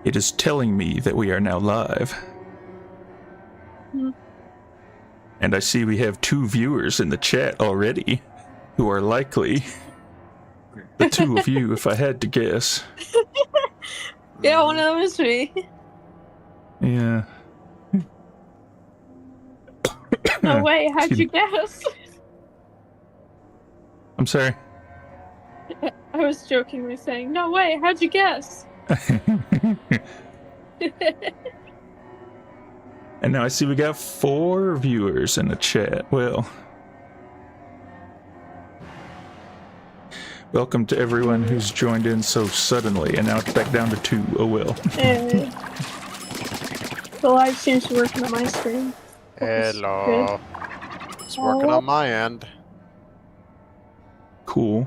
It is telling me that we are now live. And I see we have 2 viewers in the chat already, who are likely the 2 of you, if I had to guess. Yeah, one of them is me. Yeah. No way, how'd you guess? I'm sorry. I was jokingly saying, no way, how'd you guess? And now I see we got 4 viewers in the chat. Well, welcome to everyone who's joined in so suddenly, and now it's back down to 2. Oh well. The live stream's working on my screen. Hello. It's working on my end. Cool.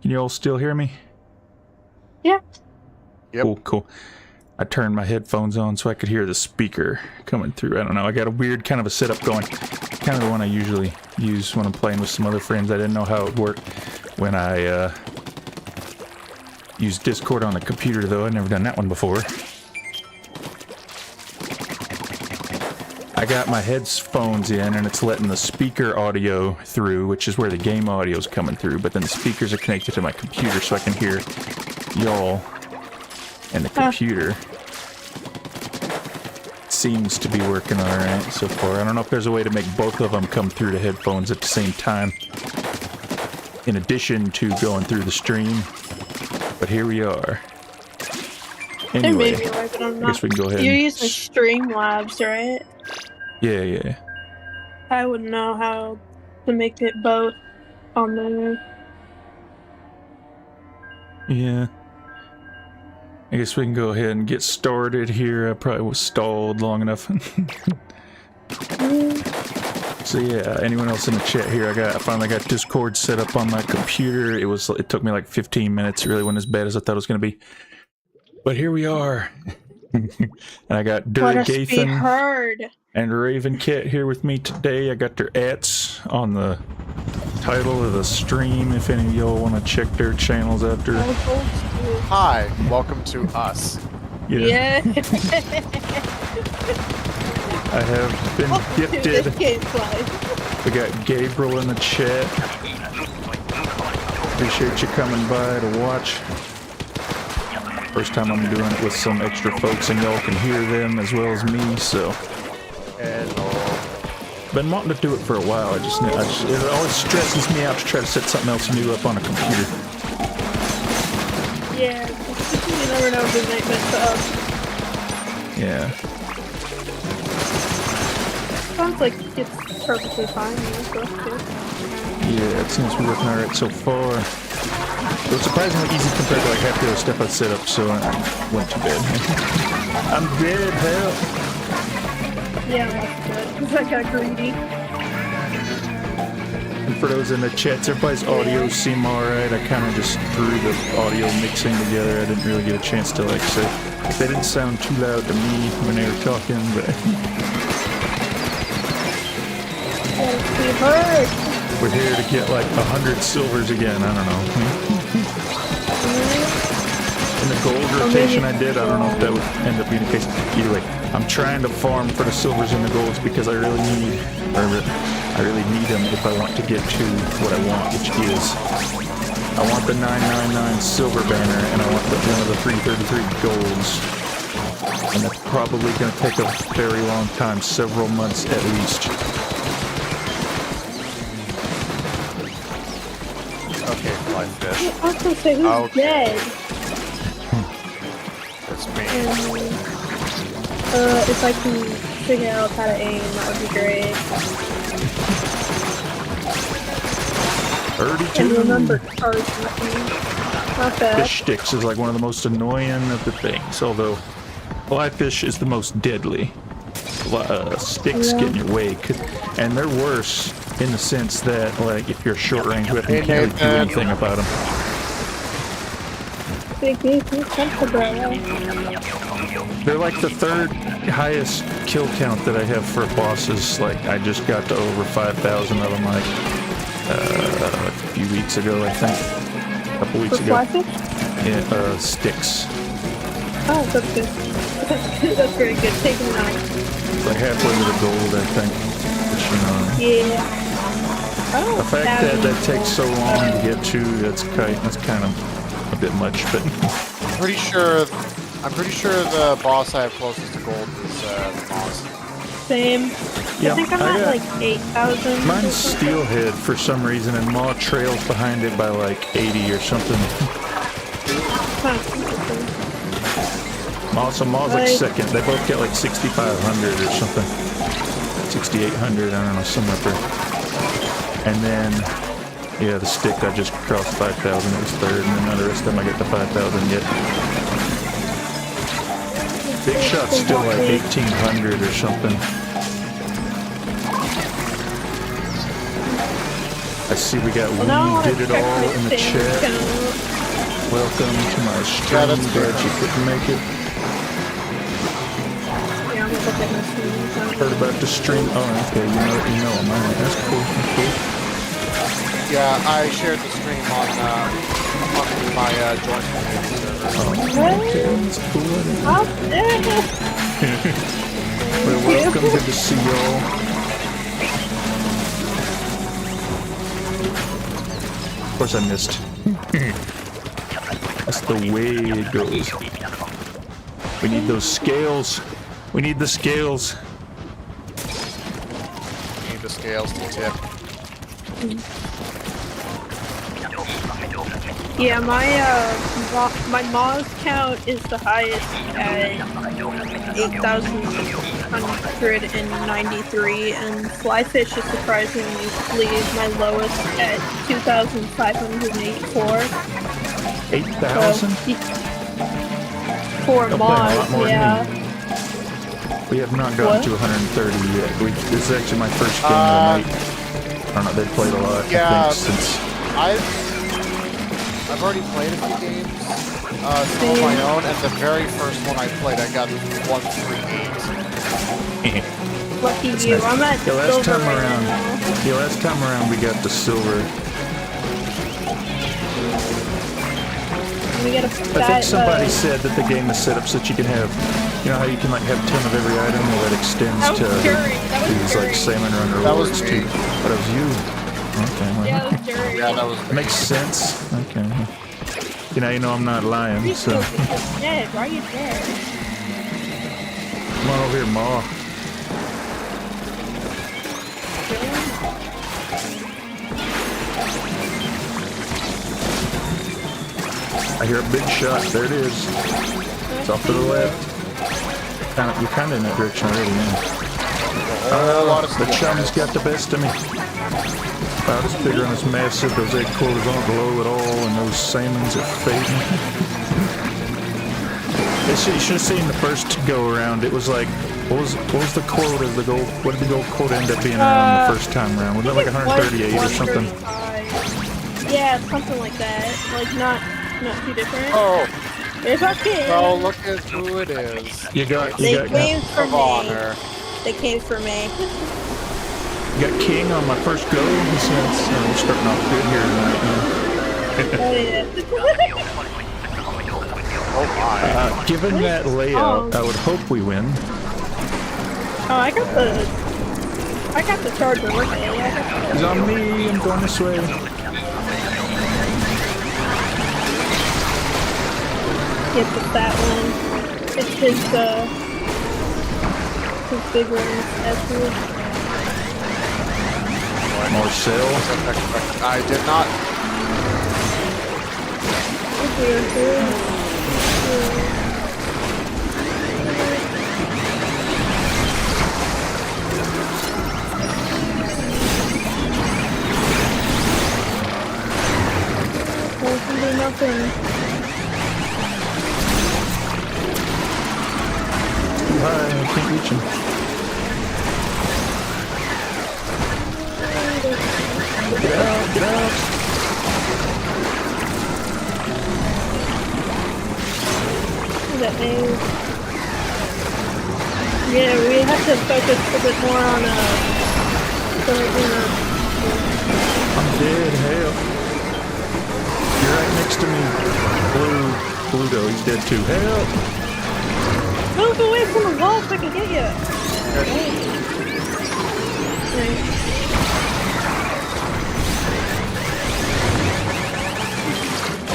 Can you all still hear me? Yeah. Yep. Cool. I turned my headphones on so I could hear the speaker coming through. I don't know. I got a weird kind of a setup going. Kind of the one I usually use when I'm playing with some other friends. I didn't know how it worked when I use Discord on the computer, though. I've never done that one before. I got my headphones in and it's letting the speaker audio through, which is where the game audio is coming through, but then the speakers are connected to my computer so I can hear y'all and the computer. Seems to be working alright so far. I don't know if there's a way to make both of them come through the headphones at the same time, in addition to going through the stream, but here we are. Anyway, There may be a way, but I'm not. I guess we can go ahead. You're using Streamlabs, right? Yeah. I wouldn't know how to make it both on there. Yeah. I guess we can go ahead and get started here. I probably was stalled long enough. So yeah, anyone else in the chat here? I finally got Discord set up on my computer. It took me like 15 minutes. It really wasn't as bad as I thought it was going to be. But here we are. And I got Dury Gathan and Raven Cat here with me today. I got their ats on the title of the stream if any of y'all want to check their channels after. Hi, welcome to us. Yeah. I have been gifted. We got Gabriel in the chat. Appreciate you coming by to watch. First time I'm doing it with some extra folks and y'all can hear them as well as me, so. Been wanting to do it for a while. It always stresses me out to try to set something else new up on a computer. Yeah, you never know when they mess up. Yeah. Sounds like it's perfectly fine. Yeah, it seems to be working alright so far. It was surprisingly easy compared to like half the other stuff I set up, so I went to bed. I'm dead, help! Yeah, that's good, because I got greedy. And for those in the chats, everybody's audio seem alright. I kind of just threw the audio mixing together. I didn't really get a chance to like say if they didn't sound too loud to me when they were talking, but we're here to get like 100 silvers again. I don't know. In the gold rotation I did, I don't know if that would end up being the case. Either way, I'm trying to farm for the silvers and the golds because I really need them if I want to get to what I want, which is I want the 999 silver banner and I want one of the 333 golds. And that's probably going to take a very long time, several months at least. Okay, fly fish. I was gonna say, who's dead? That's me. If I can figure out how to aim, that would be great. 32. And remember cars with me. Not bad. Fish sticks is like one of the most annoying of the things, although fly fish is the most deadly. Sticks get in your way, and they're worse in the sense that, like, if you're a short range weapon, you can't really do anything about them. They're like the third highest kill count that I have for bosses. Like, I just got to over 5,000 of them, like, a few weeks ago, I think. A couple weeks For ago. flashes? Yeah, sticks. Oh, that's good. That's very good. Taking them out. Like halfway to the gold, I think. Which, Yeah. Oh, the fact that takes so long to get to, that's kind of a bit much, but... I'm pretty sure the boss I have closest to gold is the boss. Same. Yeah, I think I'm at like 8,000. Mine's Steelhead for some reason, and Maw trails behind it by like 80 or something. Maw's like second. They both get like 6,500 or something. 6,800, I don't know, somewhere up there. And then, yeah, the stick, I just crossed 5,000, it was third, and then the rest of them I get to 5,000 yet. Big Shot's still like 1,800 or something. I see we got We Did It All in the chat. Welcome to my stream, glad you couldn't make it. Yeah, I'm gonna look at my stream. Heard about the stream. Oh, okay, you know them. Alright, that's cool, that's cool. Yeah, I shared the stream on my joint community server. Oh, okay, that's cool. Well, welcome, good to see y'all. Of course I missed. That's the way it goes. We need those scales. We need the scales. Need the scales to tip. Yeah, my Moz count is the highest at 8,193, and Flyfish is surprisingly my lowest at 2,584. 8,000? For Moz, yeah. We have not gotten to 130 yet. This is actually my first game of the night. I don't know, they've played a lot, yeah, I think, since... I've already played a few games, some of my own, and the very first one I played, I got 138. Lucky you, I'm at silver right now. Yeah, last time around we got the silver. We got I think somebody said that the game is set up so that you can have, you know how you can like have 10 of every item, well that extends to these like salmon run rewards too. But it was you. Okay, well. Yeah, that was Dury. Yeah, that was makes sense. Okay. You know I'm not lying, so. Dead. Why are you dead? Come on over here, Ma. I hear a big shot. There it is. It's off to the left. You're kind of in that direction already, man. The chum's got the best of me. About as bigger and as massive. Those egg quarters don't glow at all, and those salmons are fading. You should have seen the first go around. It was like, what was the quote of the gold? What did the gold quote end up being around the first time around? Was it like 138 or something? Yeah, something like that. Like not too different. Oh. There's our kid. Oh, look at who it is. They came for me. Honor. They came for me. You got King on my first go. We're starting off good here tonight. Oh my. Given that layout, I would hope we win. Oh, I got the charger with me. He's on me. I'm going this way. It's that one. It's his big one. That's good. Marcel. I did not. Nothing. Too high, I can't reach him. Get out, get out! Is that me? Yeah, we have to focus a bit more on I'm dead, hell. You're right next to me. Bluto, he's dead too. Help! move away from the wall so I can get you. Okay.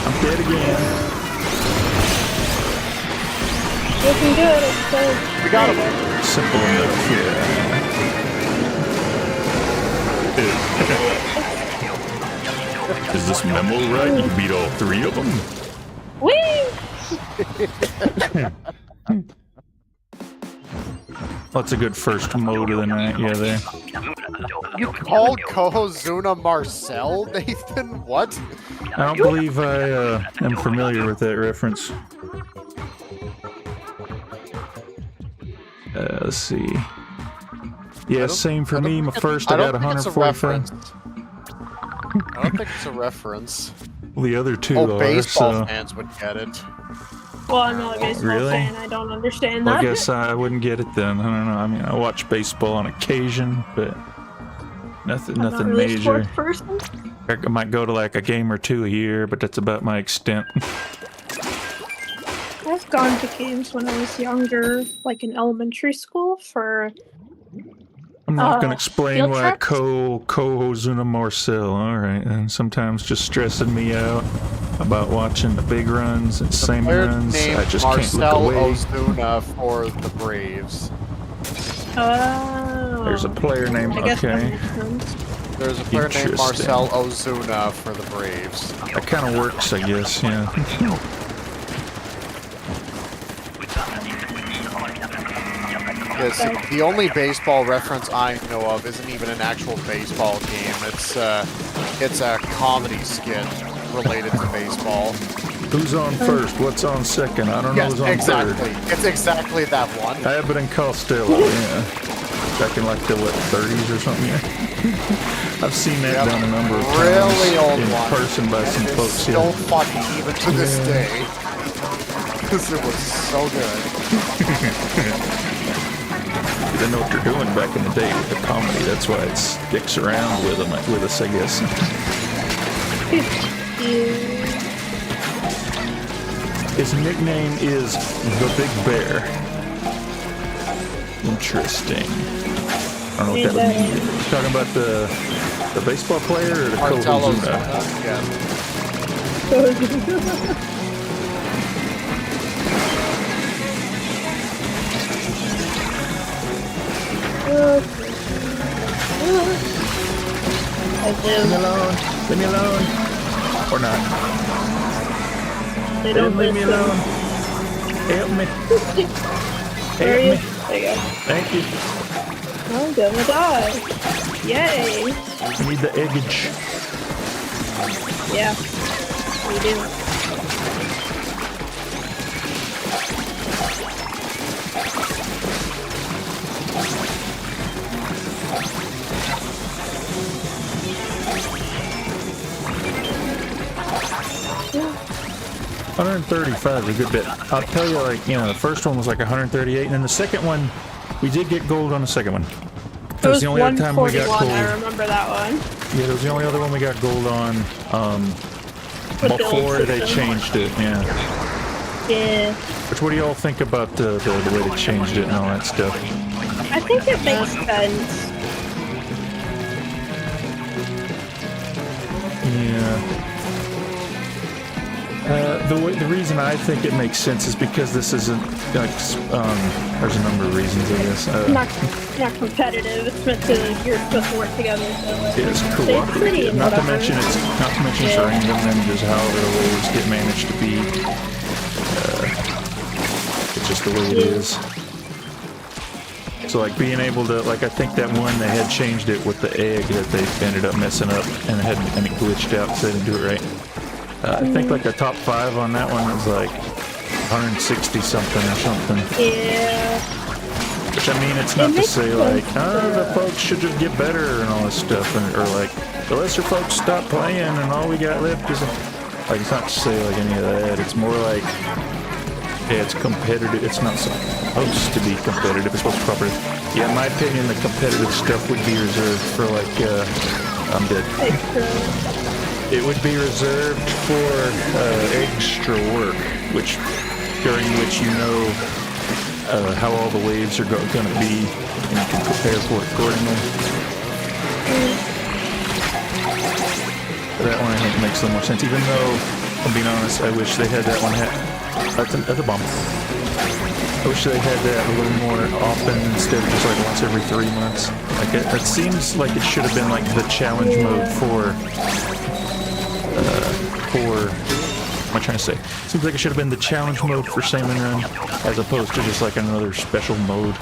I'm dead again. Looking good. We got him. Simple enough, yeah. Is this memo right? You beat all 3 of them? Whee! That's a good first mode of the night, yeah, there. You called Kohozuna Marcel, Nathan? What? I don't believe I am familiar with that reference. Let's see. Yeah, same for me. My first, I got 145. I don't think it's a reference. Well, the other 2 Oh, are, baseball so... fans would get it. Well, I'm not a baseball Really? fan. I don't understand Well, that. I guess I wouldn't get it then. I don't know. I mean, I watch baseball on occasion, but nothing I'm not really a major. sports person. I might go to like a game or 2 a year, but that's about my extent. I've gone to games when I was younger, like in elementary school, for I'm not going to explain field why trips? Kohozuna Marcel. All right, and sometimes just stressing me out about watching the big runs and same Player runs. named I just Marcel can't look away. Ozuna for the Braves. oh. There's a player named. I guess that Okay, makes sense. There's a player named Interesting. Marcel Ozuna for the Braves. that kind of works, I guess. Yeah. Yes, the only baseball reference I know of isn't even an actual baseball game. It's a comedy skit related to baseball. Who's on first? What's on second? I don't know Yes, who's on exactly. third. It's exactly that one. Abbott and Costello, yeah. Back in like the, what, 30s or something, yeah? I've seen that done a number of times Really old in one. person by some It's folks, still yeah. funny even to this day. Because it was so good. They know what they're doing back in the day with the comedy. That's why it sticks around with us, I guess. His nickname is the Big Bear. Interesting. I don't know what that would mean. You talking about the baseball player or the Marcel Kohozuna? Ozuna, yeah. Leave me alone. Leave me alone. Or not. They don't Leave me listen. alone. Help me. Where are Help you? me. There you go. Thank you. I'm gonna die. Yay! I need the eggage. Yeah. We do. Yeah. 135 is a good bit. I'll tell you, like, the first one was like 138, and then the second one, we did get gold on the second one. It was the only other time we got 141, gold. I remember that one. Yeah, that was the only other one we got gold on With the old before they system. changed it, yeah. Yeah. Which, what do y'all think about the way they changed it and all that stuff? I think it makes sense. Yeah. The reason I think it makes sense is because this isn't like there's a number of reasons, I guess. Not competitive. It's meant to you're supposed to work together. So like, It's stay cooperative. pretty and Not to whatever. mention it's random and just however the waves get managed to be. It's just the way it is. So like being able to, like, I think that one they had changed it with the egg that they ended up messing up and it glitched out, so they didn't do it right. I think like the top 5 on that one was like 160 something or something. Yeah. Which, I mean, it's not to makes say sense, like, the folks should just get better and all this stuff, or like the lesser folks stop playing and all we got left is like, it's not to say like any of that. It's more like Yeah, it's competitive. It's not supposed to be competitive. It's supposed to be proper. Yeah, in my opinion, the competitive stuff would be reserved for like, I'm dead. It would be reserved for extra work, during which you know how all the waves are going to be, and you can prepare for it accordingly. That one I think makes a little more sense, even though, I'm being honest, I wish they had that one. That's a bump. I wish they had that a little more often instead of just like once every 3 months. Like it seems like it should have been like the challenge mode for what am I trying to say? Seems like it should have been the challenge mode for Salmon Run, as opposed to just like another special mode,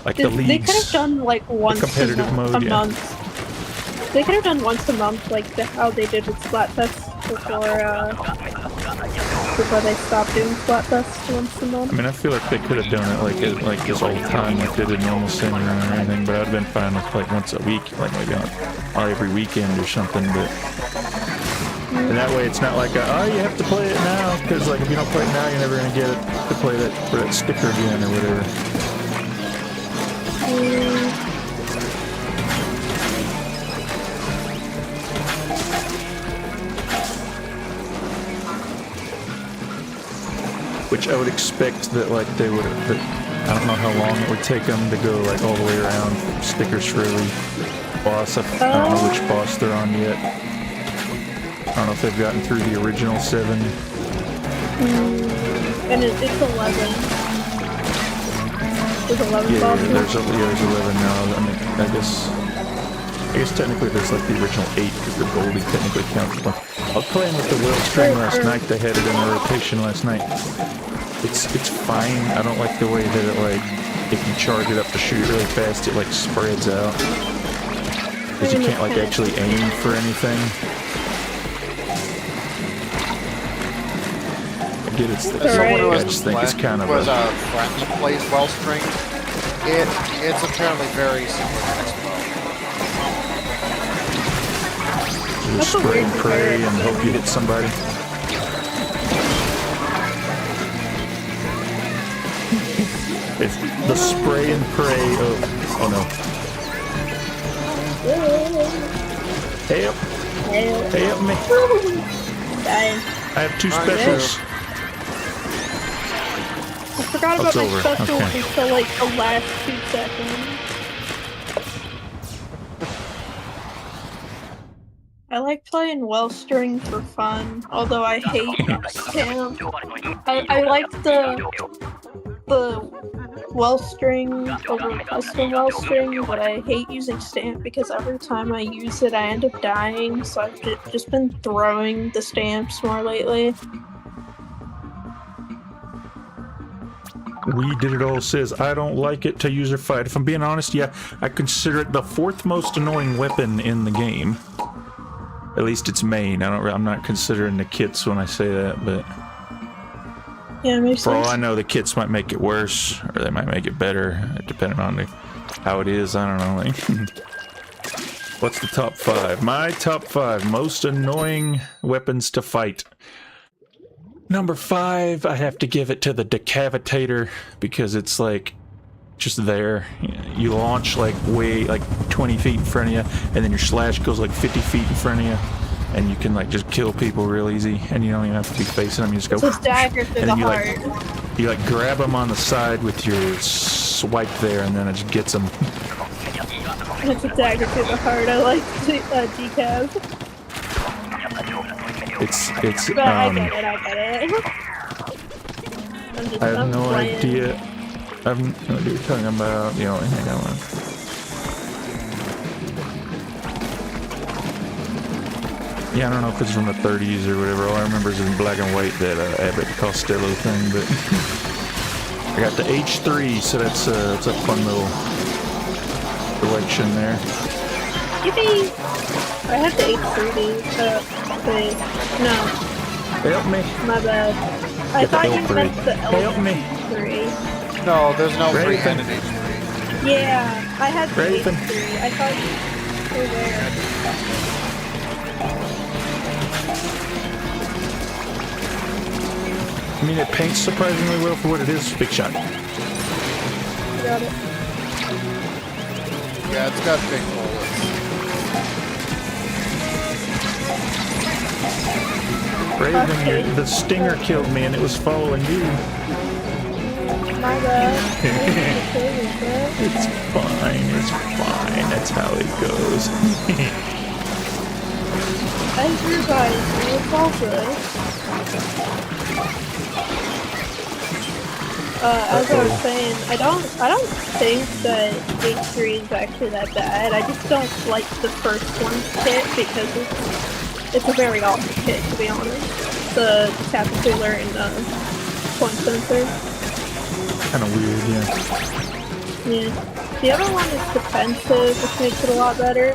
like the leagues. They could have done like once competitive a mode, yeah. month. They could have done once a month, like how they did with Splatfest before they stopped doing Splatfest once a month. I mean, I feel like they could have done it like this all the time, like they did normal Salmon Run or anything. But I'd have been fine with like once a week, like maybe on every weekend or something. But and that way, it's not like oh, you have to play it now, because like if you don't play it now, you're never gonna get it to play that sticker again or whatever. Which I would expect that like they would have, but I don't know how long it would take them to go like all the way around stickers for every boss. I don't know which boss they're on yet. I don't know if they've gotten through the original 7. And it's 11. There's 11 bosses? There's 11 now. I mean, I guess technically there's like the original 8 because the Goldie technically counts. But I was playing with the Will String last night. They had it in the rotation last night. It's fine. I don't like the way that it like, if you charge it up to shoot really fast, it like spreads out. Because you can't like actually aim for anything. I get it's I just think it's kind of a friend that plays Wellspring. It's apparently very similar to Expo. You spray and pray and hope you hit somebody. It's the spray and pray of... Oh no. Help! Help me! I have 2 specials. I forgot about my special until like the last 2 seconds. I like playing Wellstring for fun, although I hate Stamp. I like the Wellstring over custom Wellstring, but I hate using Stamp because every time I use it I end up dying, so I've just been throwing the stamps more lately. We Did It All says, I don't like it to user fight. If I'm being honest, yeah, I consider it the 4th most annoying weapon in the game. At least it's main. I'm not considering the kits when I say that, but yeah, makes for all sense. I know, the kits might make it worse, or they might make it better, depending on how it is. I don't know. Like, what's the top 5? My top 5 most annoying weapons to fight. Number 5, I have to give it to the Decavitator because it's like just there. You launch like 20 feet in front of you, and then your slash goes like 50 feet in front of you, and you can like just kill people real easy, and you don't even have to be facing them. You just go. It's a dagger through the heart. You like grab them on the side with your swipe there, and then it just gets them. It's a dagger through the heart. I like decaf. It's but I get it. I have no idea. I have no idea what you're talking about. The only thing I want. Yeah, I don't know if it's from the 30s or whatever. All I remember is in black and white that Abbott Costello thing. But I got the H3, so that's a fun little collection there. Yippee! I have the H3D, no. Help me. My bad. I thought you meant the Help me. L3. No, there's no free-handed H3. Yeah, I had the Raven. H3. I thought you were there. I mean, it paints surprisingly well for what it is. Big shot. Got it. Yeah, it's got big bullets. Raven, the stinger killed me and it was following you. My bad. It's fine, it's fine. That's how it goes. As you guys, it's all good. As I was saying, I don't think that H3 is actually that bad. I just don't like the first one's kit because it's a very awesome kit, to be honest. The Caterpillar and the point sensor. Kind of weird, yeah. Yeah. The other one is defensive, which makes it a lot better.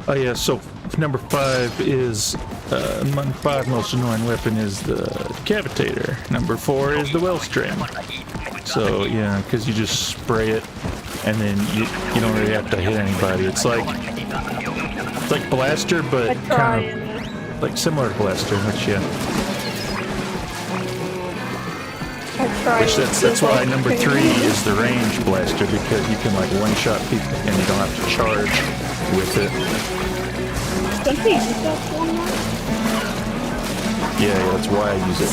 Oh yeah, so number 5 is number 5 most annoying weapon is the Decapitator. Number 4 is the Wellstring. So yeah, because you just spray it and then you don't really have to hit anybody. It's like Blaster, but kind of like similar to Blaster, which yeah. Which that's why number 3 is the range blaster, because you can like one-shot people and you don't have to charge with it. Don't you use that one? Yeah, that's why I use it.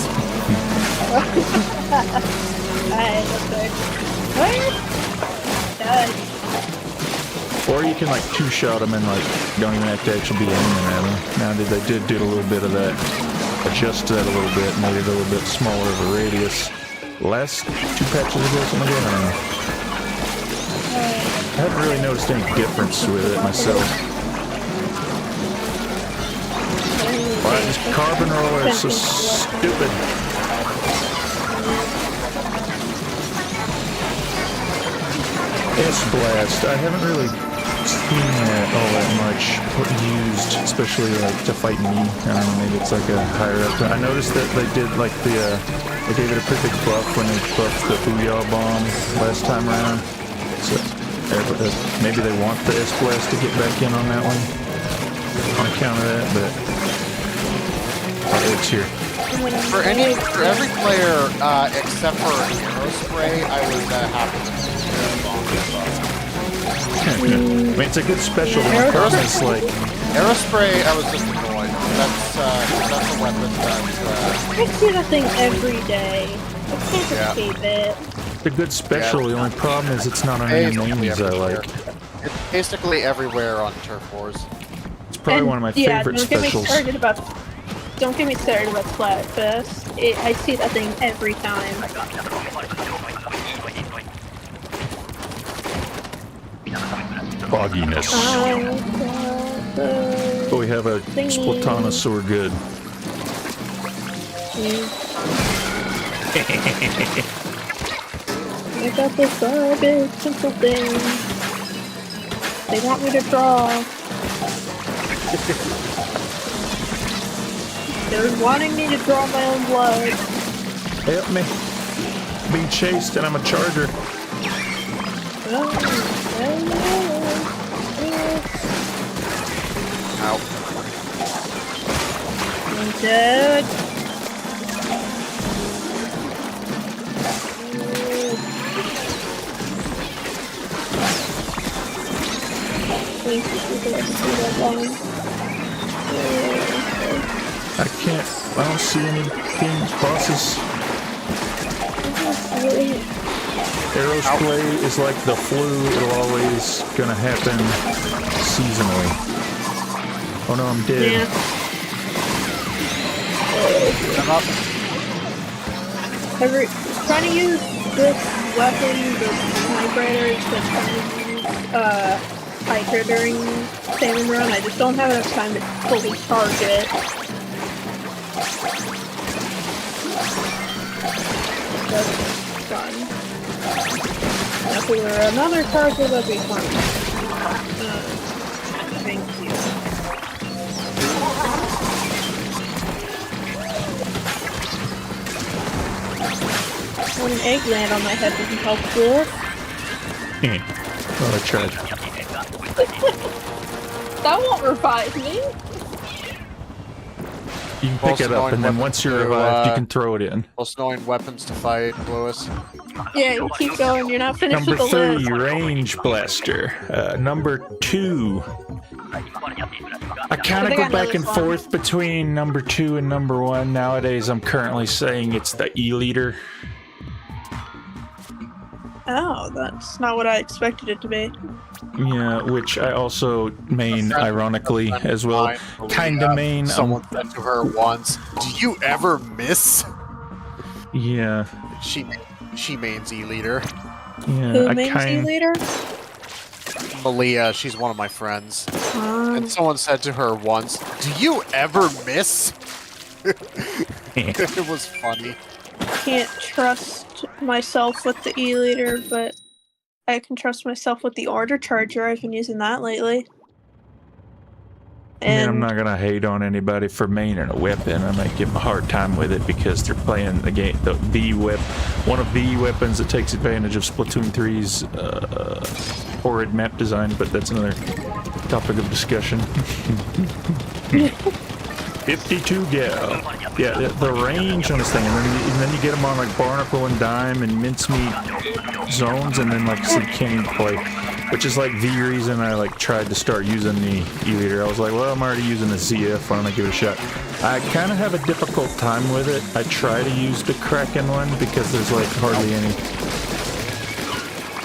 Alright, that's it. Or you can like two-shot them and like don't even have to actually be aiming at them. Now they did do a little bit of that, adjust that a little bit, made it a little bit smaller of a radius. Last 2 patches ago, something like that, I don't know. I haven't really noticed any difference with it myself. Why this carbon roller is so stupid. S-Blast, I haven't really seen that all that much used, especially like to fight me. I don't know, maybe it's like a higher up. I noticed that they did like they gave it a pretty big buff when they buffed the Booyah Bomb last time around. So maybe they want the S-Blast to get back in on that one on account of that, but it's here. For every player except for Aerospray, I was happy to I mean, it's a good special. The problem is like Aerospray, I was just annoyed. That's a weapon that I see that thing every day. I can't escape it. it's a good special. The only problem is it's not on any names I like. It's basically everywhere on Turf Wars. It's probably one of my favorite specials. Don't get me started about Splatfest. I see that thing every time. Fogginess. But we have a Splatonosaur good. I got this garbage simple thing. They want me to draw. They're wanting me to draw my own blood. Help me. I'm being chased and I'm a charger. Ow. I'm dead. I don't see any bosses. Aerospray is like the flu, it'll always gonna happen seasonally. Oh no, I'm dead. Yeah. I'm up. Trying to use this weapon, the typewriter, to Hiker during Salmon Run. I just don't have enough time to fully charge it. That's fun. If we were another charger, that'd be fun. Thank you. When an egg land on my head doesn't help with. Well, I tried. That won't revive me. You can pick it up, and then once you're revived, you can throw it in. Most annoying weapons to fight, Lewis. Yeah, you keep going. You're not finished Number with the 3, list. range blaster. Number 2. I kind of go back and forth between number 2 and number 1. Nowadays, I'm currently saying it's the E-liter. Oh, that's not what I expected it to be. Yeah, which I also main ironically as well. Kind of main. Someone said to her once, "Do you ever miss?" Yeah. She mains E-liter. Yeah. Who mains E-liter? Malia, she's one of my friends. And someone said to her once, "Do you ever miss?" It was funny. Can't trust myself with the E-liter, but I can trust myself with the order charger. I've been using that lately. I mean, I'm not gonna hate on anybody for maining a weapon. I might give them a hard time with it because they're playing the game, one of the weapons that takes advantage of Splatoon 3's horrid map design, but that's another topic of discussion. 52 gal. Yeah, the range on this thing, and then you get them on like Barnacle and Dime and Mincemeat zones, and then like so you can't even play. Which is like the reason I like tried to start using the E-liter. I was like, well, I'm already using the ZF, why don't I give it a shot? I kind of have a difficult time with it. I try to use the Kraken one because there's like hardly any.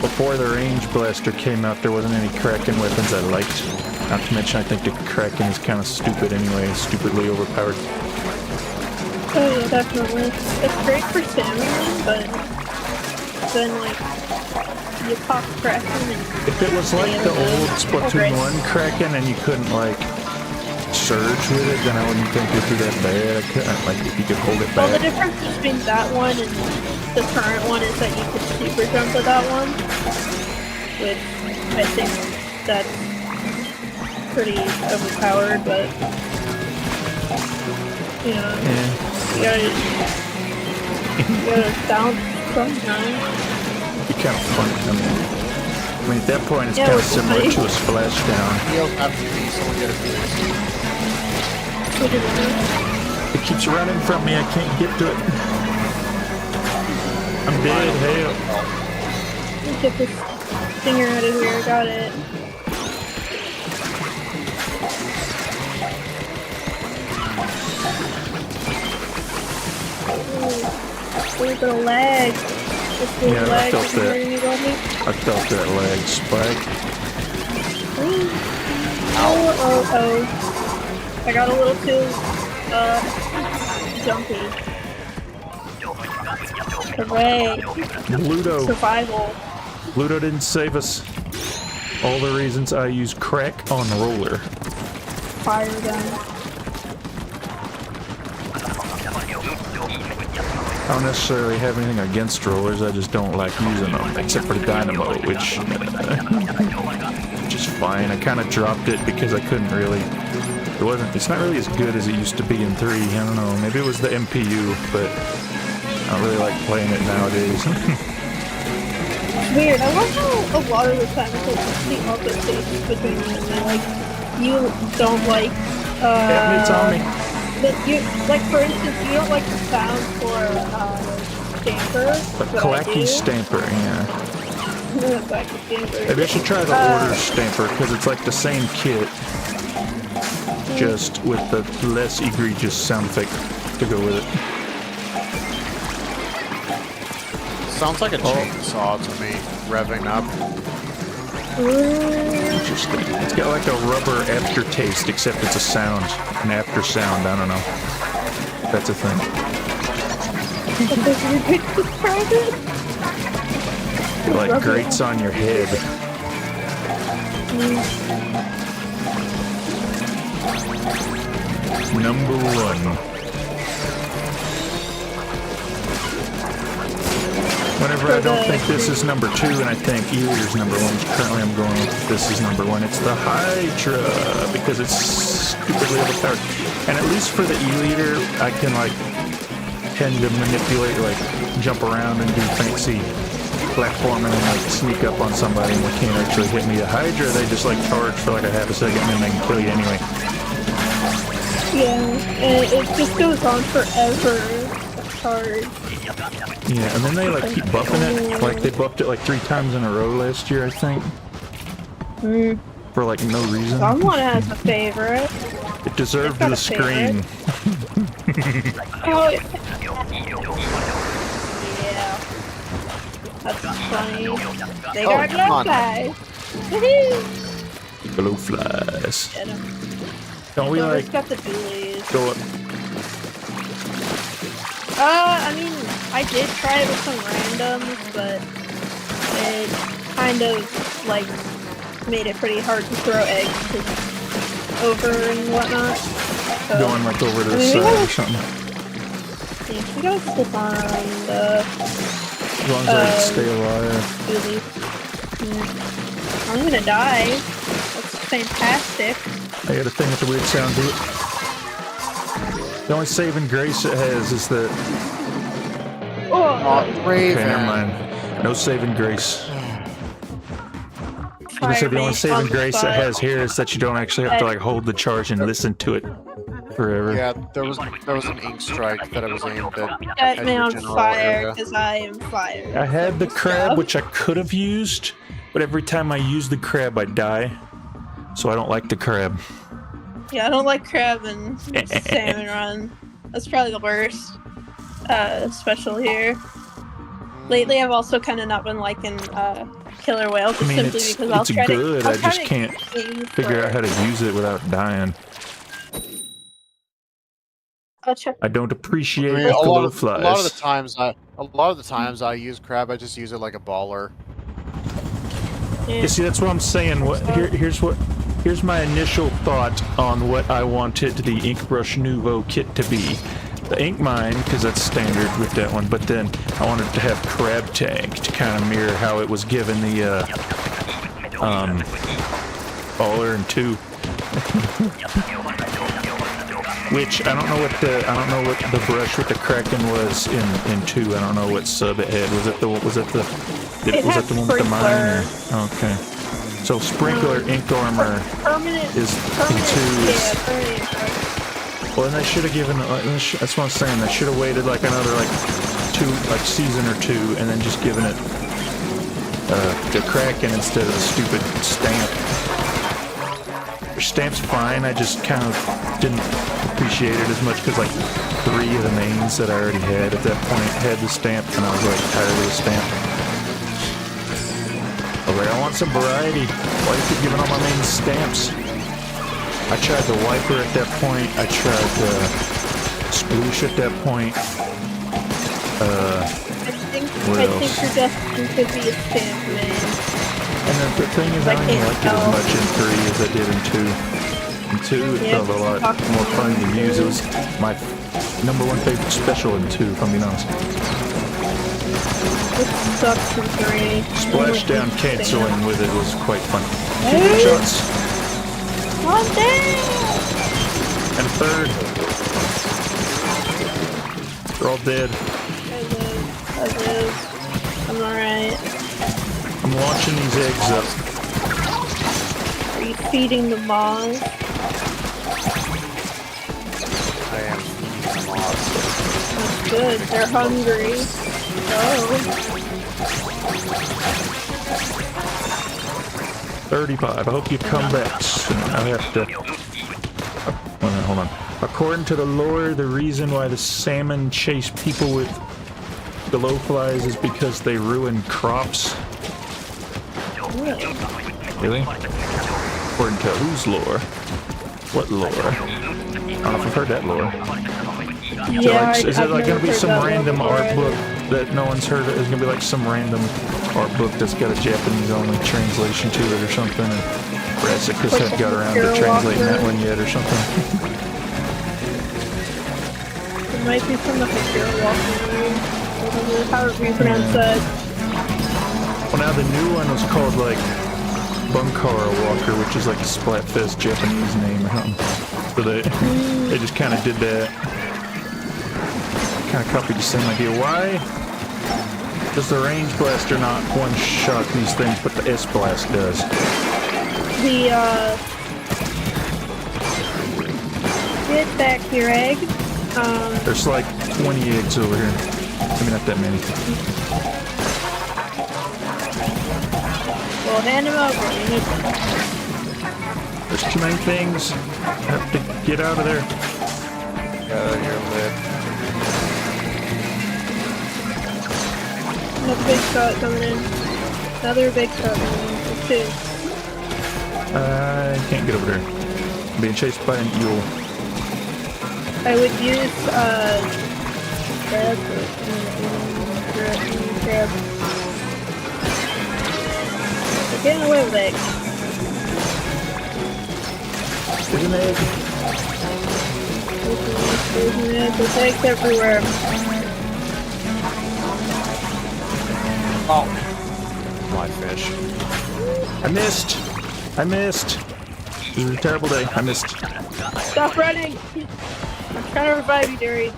Before the range blaster came out, there wasn't any Kraken weapons I liked. Not to mention, I think the Kraken is kind of stupid anyway, stupidly overpowered. Oh yeah, definitely. It's great for stamina, but then like you pop Kraken and if it was like the old Splatoon 1 Kraken and you couldn't like surge with it, then I wouldn't think it'd be that bad. I couldn't, like if you could hold it back. Well, the difference between that one and the current one is that you can super jump with that one, which I think that's pretty overpowered, but you know, you gotta bounce sometimes. It'd be kind of fun. I mean, at that point, it's kind of similar to a splashdown. He'll have to be someone get a Phoenix. It keeps running from me. I can't get to it. I'm dead. Hell. Let's get this stinger out of here. I got it. Ooh, a little bit of lag. Yeah, I felt that. I felt that lag spike. Oh. I got a little too, jumpy. Hooray. Ludo. Survival. Ludo didn't save us. All the reasons I use crack on roller. Fire gun. I don't necessarily have anything against rollers, I just don't like using them, except for the dynamo, which is fine. I kind of dropped it because I couldn't really, it's not really as good as it used to be in 3, I don't know, maybe it was the MPU, but I don't really like playing it nowadays. Weird, I love how a lot of the time it's like the opposite between you and me, like, you don't like, it's on me. But you, like for instance, you don't like the sound for Stamper. The Clacky Stamper, yeah. Clacky Stamper. Maybe I should try the Order Stamper, because it's like the same kit, just with the less egregious sound effect to go with it. Sounds like a chainsaw to me, revving up. Interesting. It's got like a rubber aftertaste, except it's a sound, an after sound. I don't know. That's a thing. It like grates on your head. Number 1. Whenever I don't think this is number 2 and I think E-liter's number 1, currently I'm going with this is number 1. It's the Hydra, because it's stupidly overpowered. And at least for the E-liter, I can like tend to manipulate, like jump around and do fancy platform and then like sneak up on somebody and they can't actually hit me. A Hydra, they just like charge for like a half a second and then they can kill you anyway. Yeah, and it just goes on forever. The charge. Yeah, and then they like keep buffing it. Like they buffed it like 3 times in a row last year, I think. For like no reason. Someone has a favorite. It deserved the screen. Oh, yeah. That's funny. They got glowflies. Glowflies. Get 'em. Don't we Whoever's like got the dualies. go up? I mean, I did try it with some randoms, but it kind of, like, made it pretty hard to throw eggs over and whatnot. So, Going like over to the we side gotta, or something. yeah, we gotta stick on the As long as I stay alive. dualies. I'm gonna die. That's fantastic. I got a thing with the weird sound to it. The only saving grace it has is that... Oh, Raven. Okay, never mind. No saving grace. I was gonna say the only saving grace it has here is that you don't actually have to like hold the charge and listen to it forever. Yeah, there was an ink strike that I was aimed at. Set me your on general fire, area. because I am fired. I had the crab, which I could have used, but every time I use the crab, I die. So I don't like the crab. Yeah, I don't like crab and salmon run. That's probably the worst. Especially here. Lately, I've also kind of not been liking killer whale, just I mean, simply because I'll it's try good. to. I just can't figure out how to use it without dying. I'll check. I don't appreciate I mean, the a lot of glowflies. the times I use crab, I just use it like a baller. Yeah. You see, that's what I'm saying. Here's my initial thought on what I wanted the Inkbrush Nouveau kit to be. The ink mine, because that's standard with that one, but then I wanted to have crab tank to kind of mirror how it was given the baller in 2. Which I don't know what the brush with the Kraken was in 2. I don't know what sub it had. Was it the one with the mine? Or? Okay. So Sprinkler Ink Armor is in 2. Yeah, permanent. Well, then they should have given. That's what I'm saying. They should have waited like another season or 2, and then just given it the Kraken instead of the stupid stamp. Your stamp's fine. I just kind of didn't appreciate it as much because like 3 of the mains that I already had at that point had the stamp, and I was like tired of the stamp. I was like, I want some variety. Why do you keep giving all my mains stamps? I tried the wiper at that point. I tried the sploosh at that point. I think your destined could be a stamp man. And the thing is, I don't even like it as much in 3 as I did in 2. In 2, it felt a lot more fun to use. It was my #1 favorite special in 2, if I'm being honest. It sucks in 3. Splashdown canceling with it was quite fun. 2 good shots. One down! And a 3rd. They're all dead. I live. I'm alright. I'm launching these eggs up. Are you feeding the moths? I am feeding the moths. That's good. They're hungry. Oh. 35. I hope you come back soon. I have to... Hold on. According to the lore, the reason why the salmon chase people with glowflies is because they ruin crops. Really? According to whose lore? What lore? I don't know if I've heard that lore. Yeah, Is it like going to be some random art book that no one's heard of? Is going to be like some random art book that's got a Japanese-only translation to it or something? And Brassicus hadn't got around to translating that one yet or something. It might be from the Hero Walker. However you pronounce that. Well, now the new one was called like Bunkara Walker, which is like a Splatfest Japanese name or something. So they just kind of did that. Kind of copied the same idea. Why Does the range blaster not one-shot these things, but the S-blast does? Get back your egg. There's like 20 eggs over here. I mean, not that many. Well, hand them over. There's too many things. I have to get out of there. Get out of here, Lid. Another big shot coming in. Another big shot coming in. Two. I can't get over there. I'm being chased by an eel. I would use, grab. We're getting away with eggs. There's an egg. There's eggs everywhere. Oh. My fish. I missed. I missed. This is a terrible day. I missed. Stop running! I'm trying to revive you, Dury.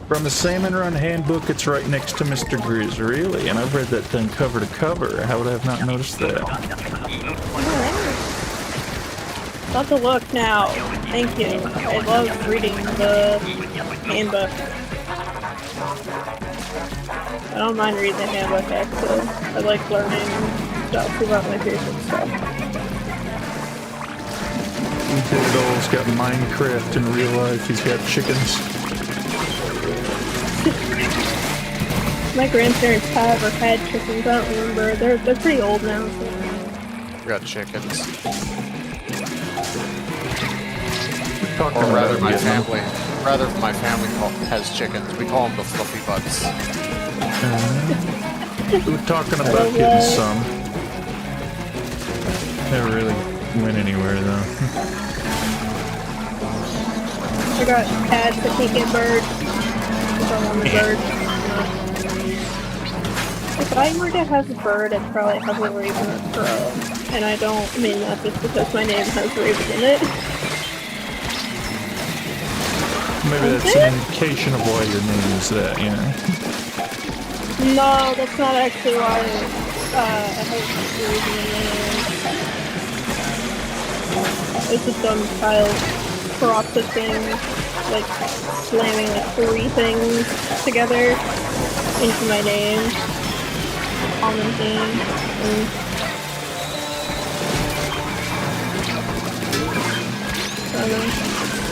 From the Salmon Run handbook, it's right next to Mr. Grizz. Really? And I've read that thing cover to cover. How would I have not noticed that? About to look now. Thank you. I love reading the handbook. I don't mind reading the handbook, actually. I like learning stuff about my favorite stuff. Diddle's got Minecraft in real life. He's got chickens. My grandparents have or had chickens. I don't remember. They're pretty old now. So. We got chickens. Talking Or rather, about my getting them. family. Rather, my family has chickens. We call them the fluffy butts. We were talking about getting some. Never really went anywhere though. I got cats that can't get birds. If I want a bird. If I were to have a bird, I'd probably have a raven or crow. And I don't mean that just because my name has raven in it. Maybe that's an indication of why your name is that, you know. No, that's not actually why I have raven in it. It's just some child processing, like slamming like 3 things together into my name. Common theme.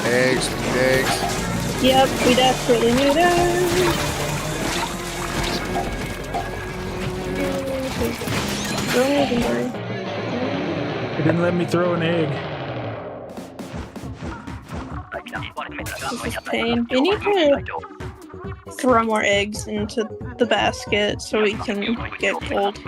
Eggs, we need eggs. Yep, we desperately need eggs. Throw an egg in there. It didn't let me throw an egg. This is pain. You need to throw more eggs into the basket so we can get gold.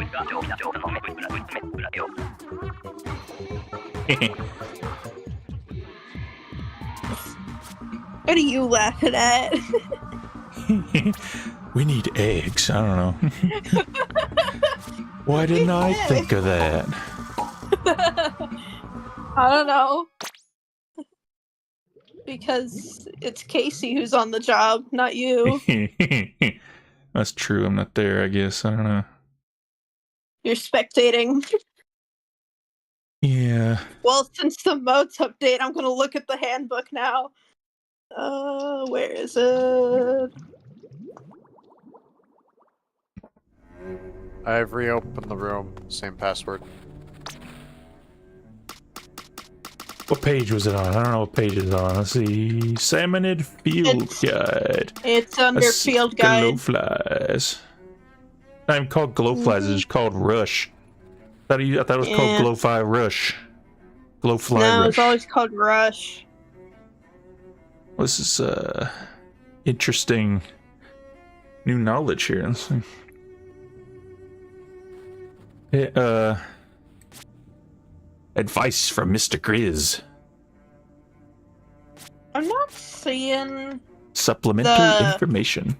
What are you laughing at? We need eggs. I don't know. Why didn't I think of that? I don't know. Because it's Casey who's on the job, not you. That's true. I'm not there, I guess. I don't know. You're spectating. Yeah. Well, since the modes update, I'm gonna look at the handbook now. Where is it? I've reopened the room. Same password. What page was it on? I don't know what page it's on. Let's see. Salmonid Field Guide. It's under Field Guide. Glowflies. Not even called Glowflies, it's called Rush. I thought it was called Glowfly Rush. Glowfly No, Rush. it's always called Rush. This is interesting new knowledge here. Let's see. Advice from Mr. Grizz. I'm not seeing. Supplementary information.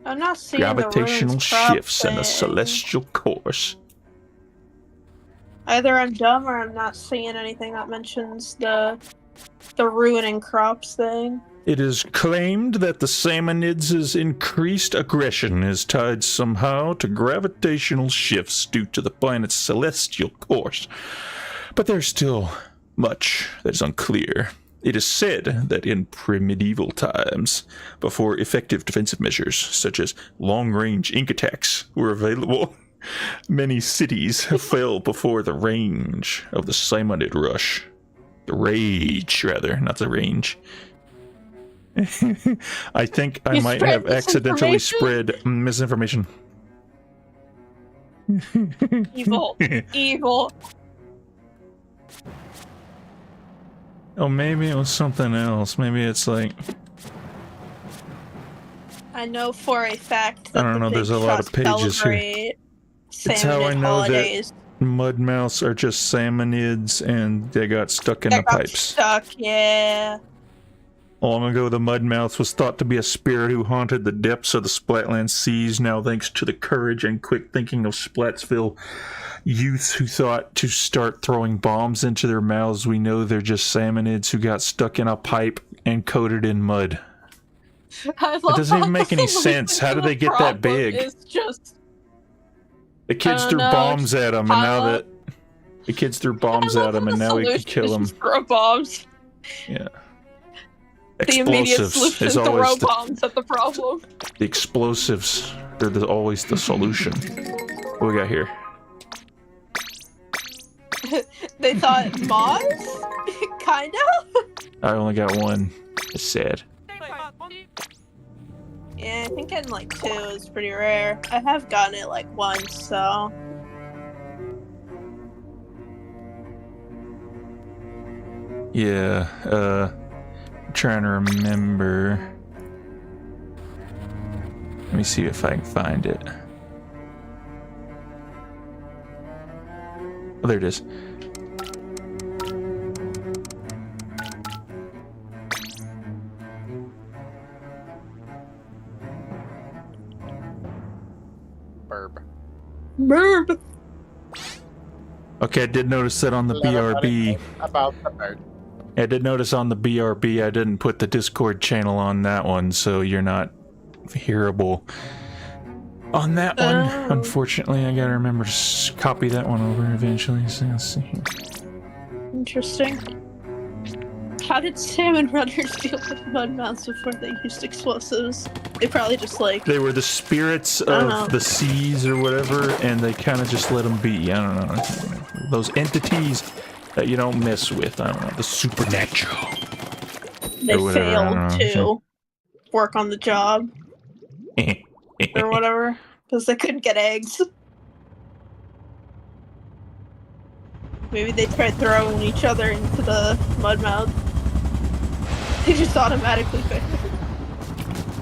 I'm not seeing Gravitational the ruins shifts and a celestial course. Either I'm dumb or I'm not seeing anything that mentions the ruining crops thing. It is claimed that the Salmonids' increased aggression is tied somehow to gravitational shifts due to the planet's celestial course. But there's still much that is unclear. It is said that in medieval times, before effective defensive measures such as long-range ink attacks were available, many cities fell before the range of the Salmonid rush. The rage, rather, not the range. I think I might have accidentally spread misinformation. Evil. Evil. Oh, maybe it was something else. Maybe it's like... I know for a fact that I don't know, there's a lot of pages here. It's how I know that mudmouths are just salmonids and they got stuck in the pipes. Stuck, yeah. Long ago, the mudmouth was thought to be a spirit who haunted the depths of the Splatland seas. Now, thanks to the courage and quick thinking of Splatsville youths who thought to start throwing bombs into their mouths, we know they're just salmonids who got stuck in a pipe and coated in mud. It doesn't even make any sense. How did they get that big? The kids threw bombs at them, and now that the kids threw bombs at them, and now we can kill them. Throw bombs. Yeah. The immediate solution is throw bombs at the problem. The explosives are always the solution. What we got here? They thought moths? Kinda? I only got one. It's sad. Yeah, I think getting like 2 is pretty rare. I have gotten it like once, so... Yeah, I'm trying to remember. Let me see if I can find it. Oh, there it is. Burb. Okay, I did notice that on the BRB. About the bird. I did notice on the BRB I didn't put the Discord channel on that one, so you're not hearable on that one. Unfortunately, I gotta remember to copy that one over eventually. So let's see here. Interesting. How did salmon runners deal with mudmouths before they used explosives? They probably just like... They were the spirits of the seas or whatever, and they kind of just let them be. I don't know. Those entities that you don't mess with. I don't know. The supernatural. They failed to work on the job. Or whatever. Because they couldn't get eggs. Maybe they tried throwing each other into the mudmouth. They just automatically failed.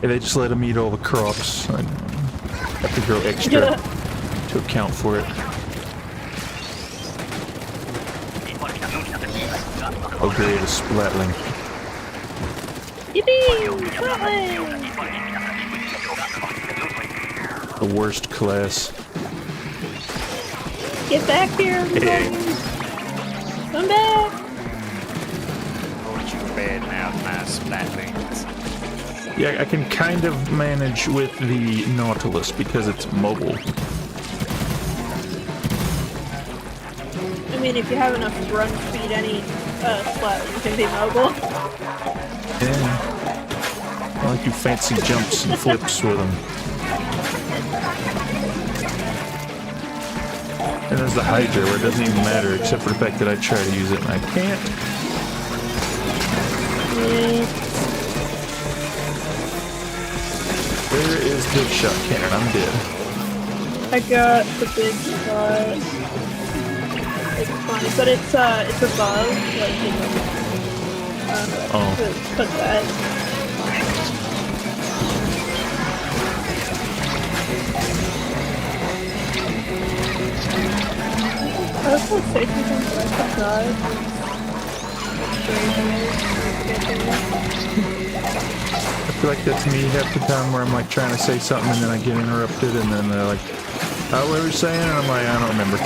Yeah, they just let them eat all the crops. I have to grow extra to account for it. Oh great, a splatling. Yippee! Splatling! The worst class. Get back here, everybody! Come back! Don't you badmouth my splatlings. Yeah, I can kind of manage with the Nautilus because it's mobile. I mean, if you have enough run speed, any splatling can be mobile. Yeah. I like do fancy jumps and flips with them. And there's the Hydra where it doesn't even matter except for the fact that I try to use it and I can't. Yeah. Where is Big Shot Cannon? I'm dead. I got the big shot. It's funny, but it's above, like, you know, put that. I was gonna say something, but I forgot. I feel like that's me half the time where I'm like trying to say something and then I get interrupted and then they're like, oh, what were you saying? And I'm like, I don't remember.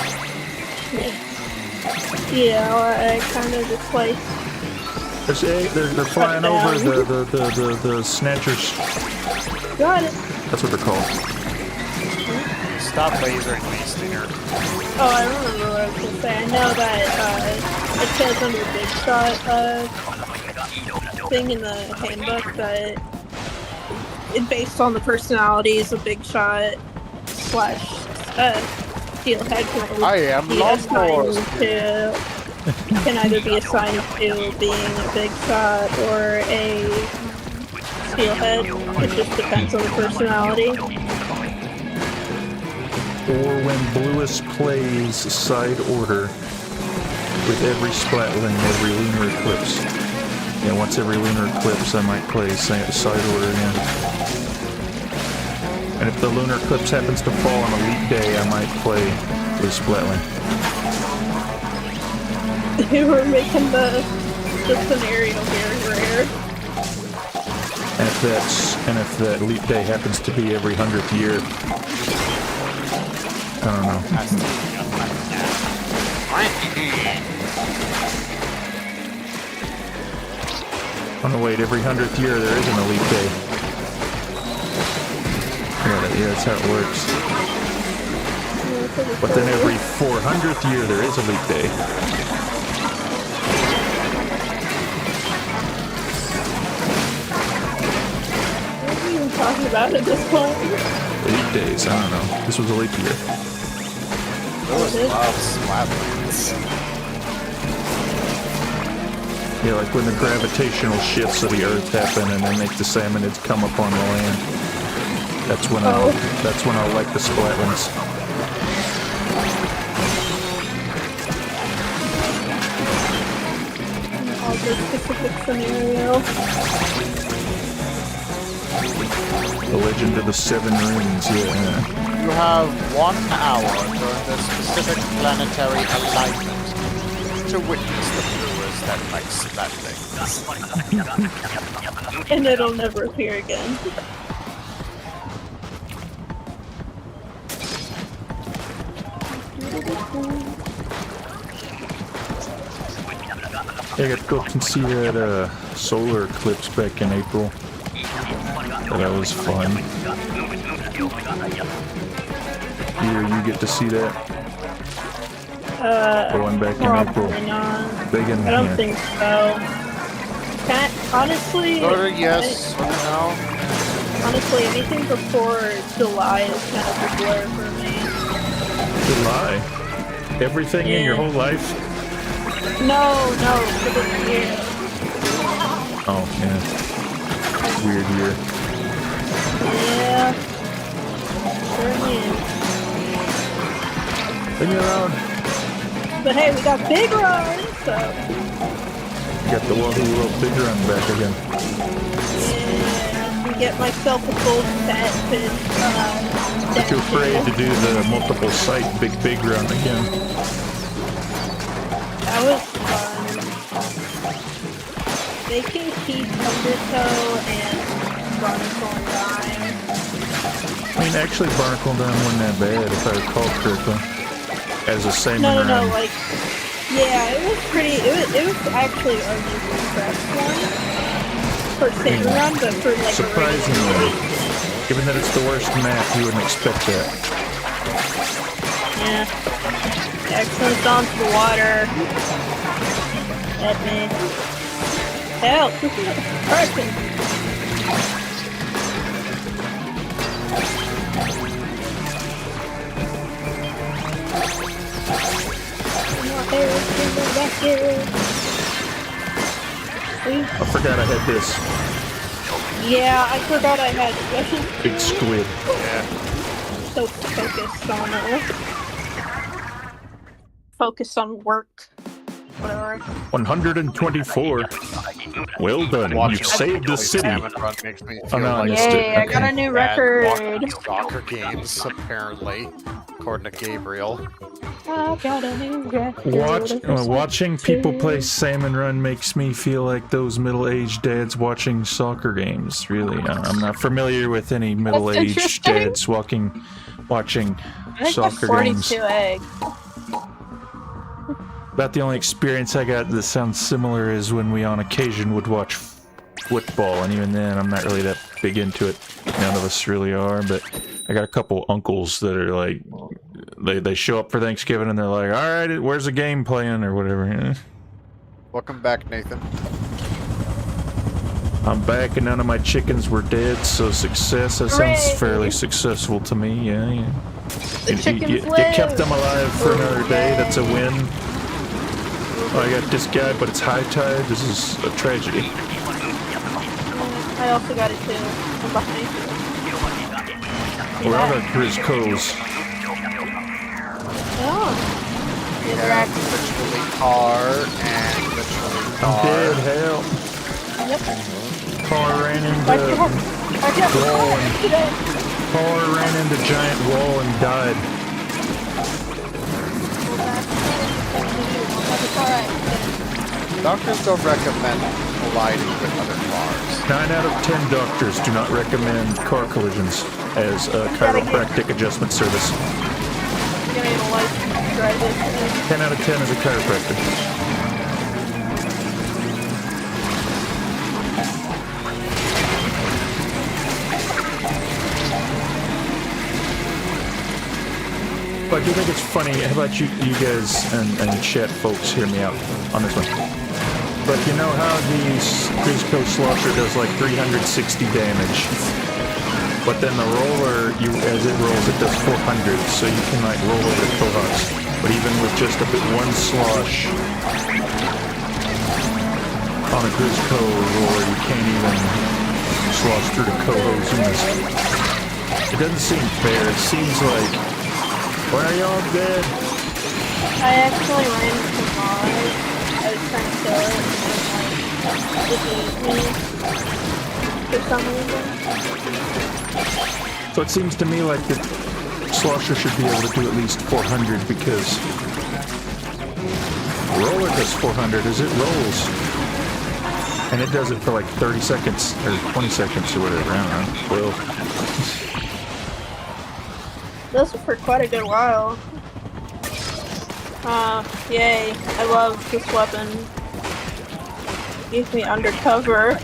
Yeah, I kind of just like They're flying over the snatchers. Got it. That's what they're called. Stop lasering me, Stinger. Oh, I remember what I was gonna say. I know that it says under Big Shot thing in the handbook that it's based on the personalities of Big Shot / Steelhead I am be assigned to can either be assigned to being a Big Shot or a Steelhead. It just depends on the personality. Or when Blewis plays side order with every Splatling, every lunar eclipse. Yeah, once every lunar eclipse, I might play side order again. And if the lunar eclipse happens to fall on a leap day, I might play with Splatling. You were making the scenario very rare. And if that leap day happens to be every 100th year, I don't know. Oh no, wait, every 100th year there isn't a leap day. Yeah, that's how it works. But then every 400th year there is a leap day. What are you even talking about at this point? Leap days, I don't know. This was a leap year. Those love Splatlands. Yeah, like when the gravitational shifts of the Earth happen and they make the salmonids come up on the land. That's when I'll like the Splatlands. All the specific scenario. The Legend of the Seven Rings, yeah. You have 1 hour during the specific planetary alignment to witness the brewers that makes that thing. And it'll never appear again. I got to go and see that solar eclipse back in April. That was fun. You get to see that? The one back in April. Not. Big in I don't here. think so. Honestly, Yes, no. honestly, anything before July is kind of a blur for me. July? Everything in your whole life? No, for this year. Oh, yeah. Weird year. Yeah. Sure is. Bring it around. But hey, we got Big Run, so Got the Wahoo World Big Run back again. yeah, get myself a full set and I'm too afraid to do the multiple site Big Run again. That was fun. They can keep Undertow and Barnacle and Dime. I mean, actually, Barnacle Dime wasn't that bad, if I recall correctly. As a salmon No, run. like, yeah, it was pretty, it was actually unusually fast one. For salmon run, but for like surprisingly, given that it's the worst map, you wouldn't expect that. Yeah. Excellent onto the water. Let me. Help! Person! I forgot I had this Yeah, I forgot I had big squid. Yeah. so focused on focused on work. Whatever. 124. Well done. You've saved the city. Salmon Run makes me feel Oh, no, I like missed it. Yay, I got a new record. soccer games, apparently, according to Gabriel. I got a new record. Watching people play Salmon Run makes me feel like those middle-aged dads watching soccer games. Really, I'm not familiar with any middle-aged interesting. dads watching I think soccer that's games. 42 egg. About the only experience I got that sounds similar is when we on occasion would watch football, and even then I'm not really that big into it. None of us really are, but I got a couple uncles that are like, they show up for Thanksgiving and they're like, alright, where's the game playing, or whatever. Welcome back, Nathan. I'm back and none of my chickens were dead, so success, that sounds fairly successful to me, yeah. The chickens You kept them alive for another day, that's a win. Oh, I got this guy, but it's high tide, this is a tragedy. I also got it too. I'm behind you. We're out of Grizz Coves. Oh. Yeah, literally car and literally car. I'm dead, hell. Yep. Car ran into wall and car ran into giant wall and died. Doctors don't recommend colliding with other cars. 9 out of 10 doctors do not recommend car collisions as a chiropractic adjustment service. You're gonna get a license to drive this. 10 out of 10 is a chiropractor. But I do think it's funny. How about you guys and chat folks hear me out on this one? But you know how the Grizz Slosher does like 360 damage, but then the roller, as it rolls, it does 400, so you can like roll over the Cohawks. But even with just one slosh on a Grizz roller, you can't even slosh through the Cohos. It doesn't seem fair. It seems like, why are y'all dead? I actually ran into Mars. I was trying to kill it, and it beat me for some reason. So it seems to me like the Slosher should be able to do at least 400 because roller does 400 as it rolls. And it does it for like 30 seconds or 20 seconds or whatever. I don't know. 12. Does it for quite a good while. Yay. I love this weapon. Keeps me undercover.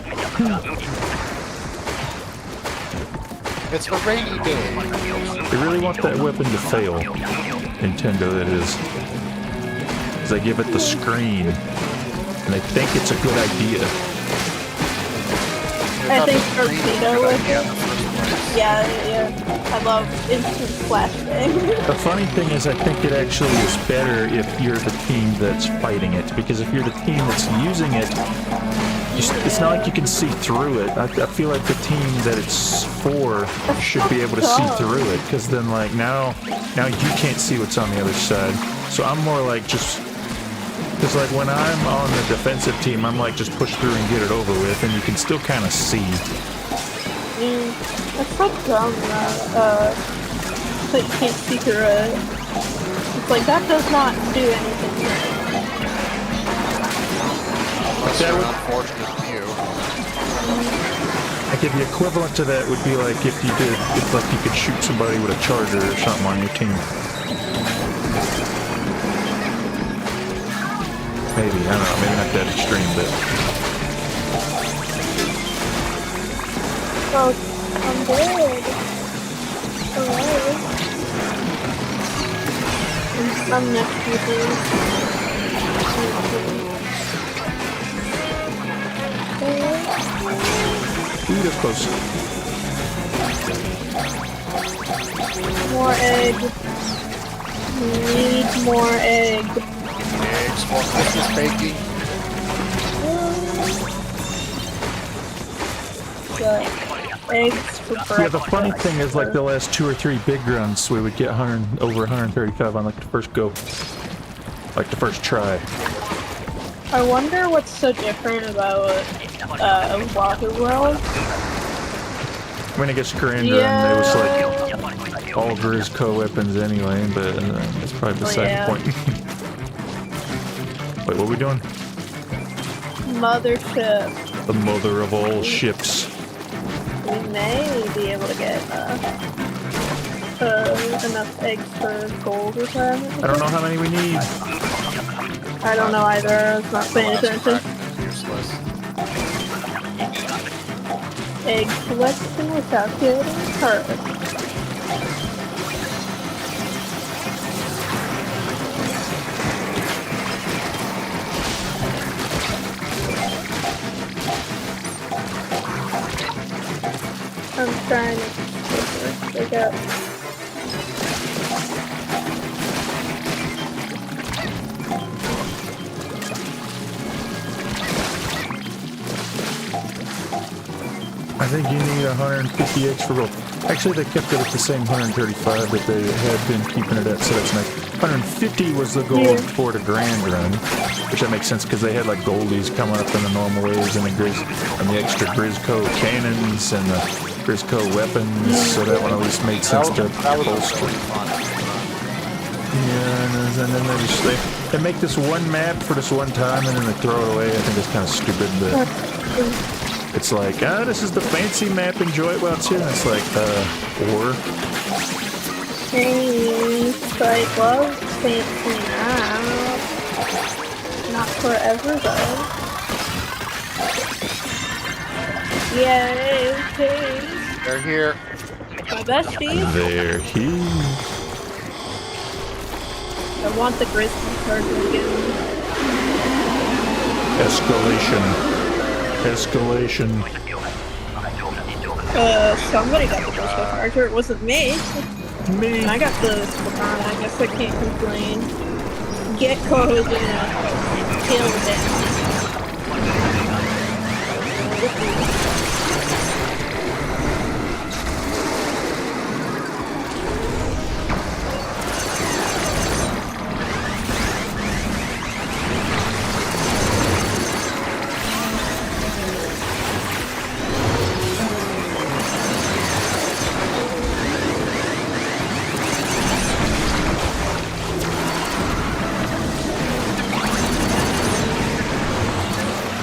It's a rainy day. They really want that weapon to fail. Nintendo, that is. Because they give it the screen. And they think it's a good idea. I think Torpedo with it. Yeah. I love instant flashbang. The funny thing is, I think it actually is better if you're the team that's fighting it. Because if you're the team that's using it, it's not like you can see through it. I feel like the team that it's for should be able to see through it. Because then, like, now you can't see what's on the other side. So I'm more like just... Because, like, when I'm on the defensive team, I'm like, just push through and get it over with, and you can still kind of see. That's so dumb that you can't see through it. It's like, that does not do anything. That's an unfortunate view. Like, the equivalent to that would be like if you could shoot somebody with a charger or something on your team. Maybe, I don't know, maybe not that extreme, but... Oh, I'm dead. Alright. I'm next to you. Ooh, that's close. More egg. Need more egg. Eggs for Christmas baking. Eggs for breakfast. Yeah, the funny thing is, like, the last 2 or 3 big runs, we would get over 135 on, like, the first go. Like, the first try. I wonder what's so different about Wahoo World. I mean, I guess Grander, and it was like all Grizz co-weapons anyway, but that's probably beside the point. Wait, what are we doing? Mothership. The mother of all ships. We may be able to get enough eggs for gold requirement. I don't know how many we need. I I don't know either. I was not paying attention. Useless. Egg collection without getting hurt. I'm trying to pick up. I think you need 150 eggs for gold. Actually, they kept it at the same 135 that they had been keeping it at, so that's nice. 150 was the goal for the grand run, which that makes sense because they had like goldies coming up in the normal waves and the extra Grizco cannons and the Grizco weapons, so that one at least made sense to bolster. Yeah, and then they make this one map for this one time and then they throw it away. I think it's kind of stupid, but it's like, this is the fancy map, enjoy it while it's here. And it's like, or. Thanks, I love fancy map. Not forever though. Yay, okay. They're here. My besties. They're here. I want the Grizzly card again. Escalation. Somebody got the Grizzly charger. It wasn't me. Me. And I got the Splatoon. I guess I can't complain. Gecko's gonna kill them.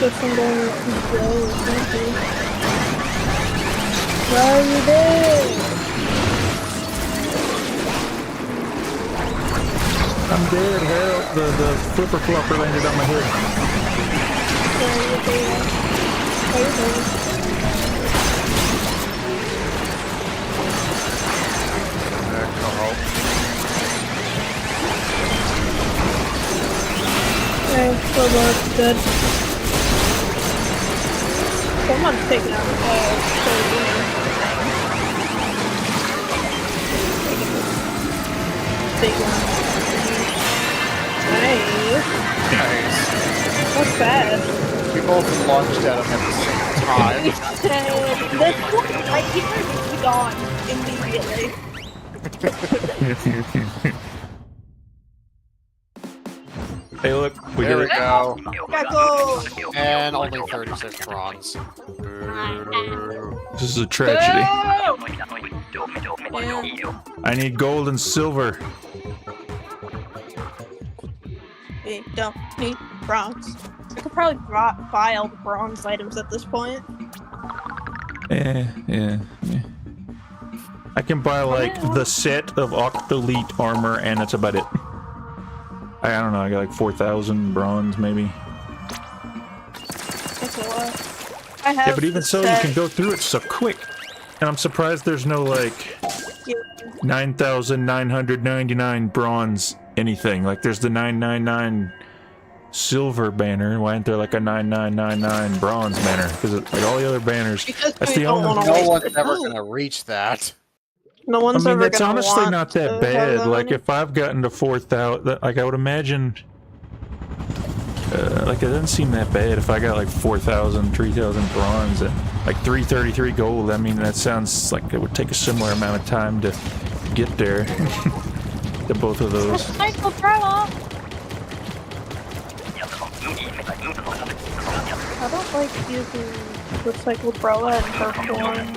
Guess I'm going to go or something. Why are you there? I'm dead, help. The flipper flopper landed on my head. Why are you there? How you doing? Go help. Okay, so that's good. Someone's taking out the big one. Nice. That's fast. We both lunged at him at the same time. This one, like, he was gone immediately. Hey, look, we There did we it. go. Gecko! And only 36 bronze. This is a tragedy. Yeah. I need gold and silver. We don't need bronze. I could probably buy all the bronze items at this point. Yeah. I can buy like the set of Octolite armor, and that's about it. I don't know. I got like 4,000 bronze, maybe. That's a lot. I have. Yeah, but even so, you can go through it so quick. And I'm surprised there's no like 9,999 bronze anything. Like there's the 999 silver banner. Why isn't there like a 9999 bronze banner? Because like all the other banners, that's the only. No one's ever gonna reach that. No one's I mean, ever that's gonna honestly want not that to bad. have that Like many. if I've gotten to 4,000, like I would imagine. Like it doesn't seem that bad if I got like 4,000, 3,000 bronze and like 333 gold. I mean, that sounds like it would take a similar amount of time to get there. To both of those. Recycle Brella! I don't like using recycled Brella in her form.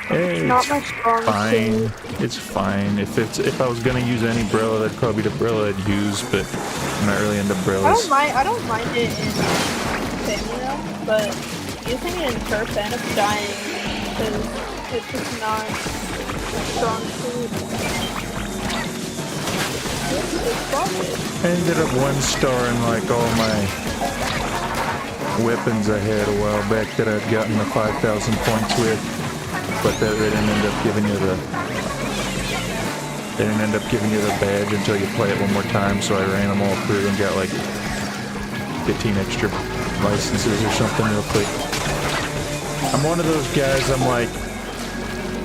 Hey, Not it's my strong fine. suit. It's fine. If I was gonna use any Brella, that'd probably be the Brella I'd use, but I'm not really into Brellas. I don't mind it in Family, but using it in Turf ends up dying because it's just not a strong suit. It's broken. I ended up 1-starring like all my weapons I had a while back that I'd gotten the 5,000 points with, but they didn't end up giving you the badge until you play it one more time. So I ran them all through and got like 15 extra licenses or something real quick. I'm one of those guys. I'm like,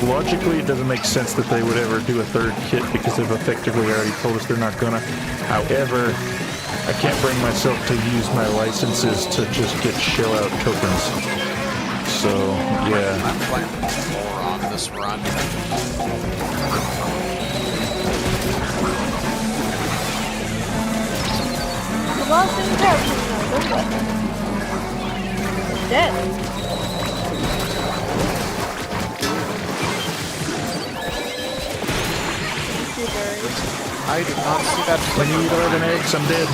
logically, it doesn't make sense that they would ever do a third kit because they've effectively already told us they're not gonna. However, I can't bring myself to use my licenses to just get shell out tokens. So, yeah. I'm playing more on this run. The last thing happening now, dead. I did not see that. When you eat 11 eggs, I'm dead.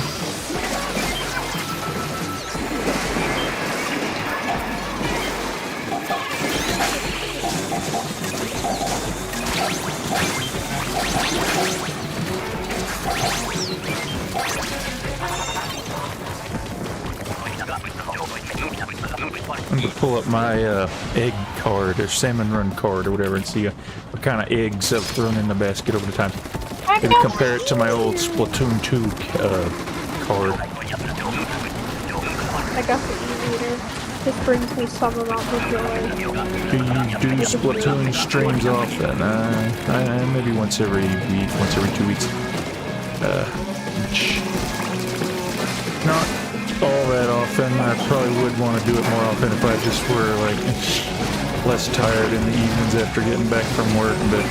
I'm gonna pull up my egg card or salmon run card or whatever and see what kind of eggs I've thrown in the basket over the time. Maybe compare it to my old Splatoon 2 card. I got the e-reader. This brings me some amount of joy. Do you do Splatoon streams often? Maybe once every week, once every 2 weeks. Not all that often. I probably would want to do it more often if I just were like less tired in the evenings after getting back from work, but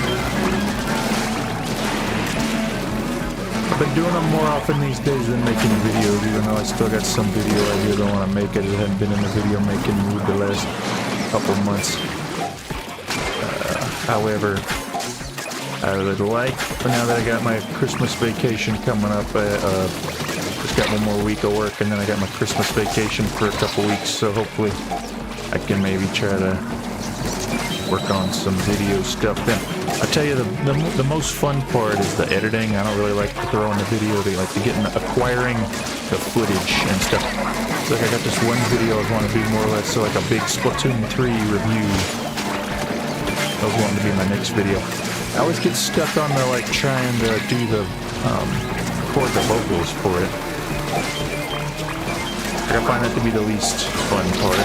I've been doing them more often these days than making videos, even though I still got some video ideas I want to make. I just haven't been in the video making mood the last couple months. However, I would like, now that I got my Christmas vacation coming up, just got one more week of work and then I got my Christmas vacation for a couple weeks, so hopefully I can maybe try to work on some video stuff. Then I tell you, the most fun part is the editing. I don't really like to throw in the video. They like to get in acquiring the footage and stuff. It's like I got this one video I want to do more or less, so like a big Splatoon 3 review. That was wanting to be my next video. I always get stuck on the like trying to do the record the vocals for it. I find that to be the least fun part,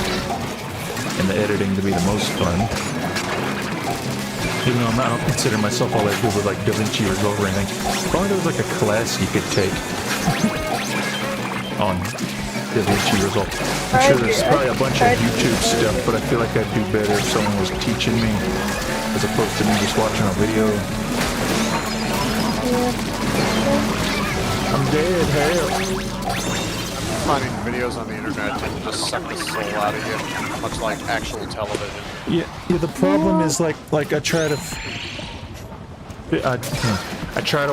and the editing to be the most fun. Even though I don't consider myself all that good with like DaVinci Resolve or anything. Probably there was like a class you could take on DaVinci Resolve. I'm sure there's probably a bunch of YouTube stuff, but I feel like I'd do better if someone was teaching me as opposed to me just watching a video. I'm dead, hell. Finding videos on the internet tend to just suck the soul out of you, much like actual television. Yeah, the problem is like I try to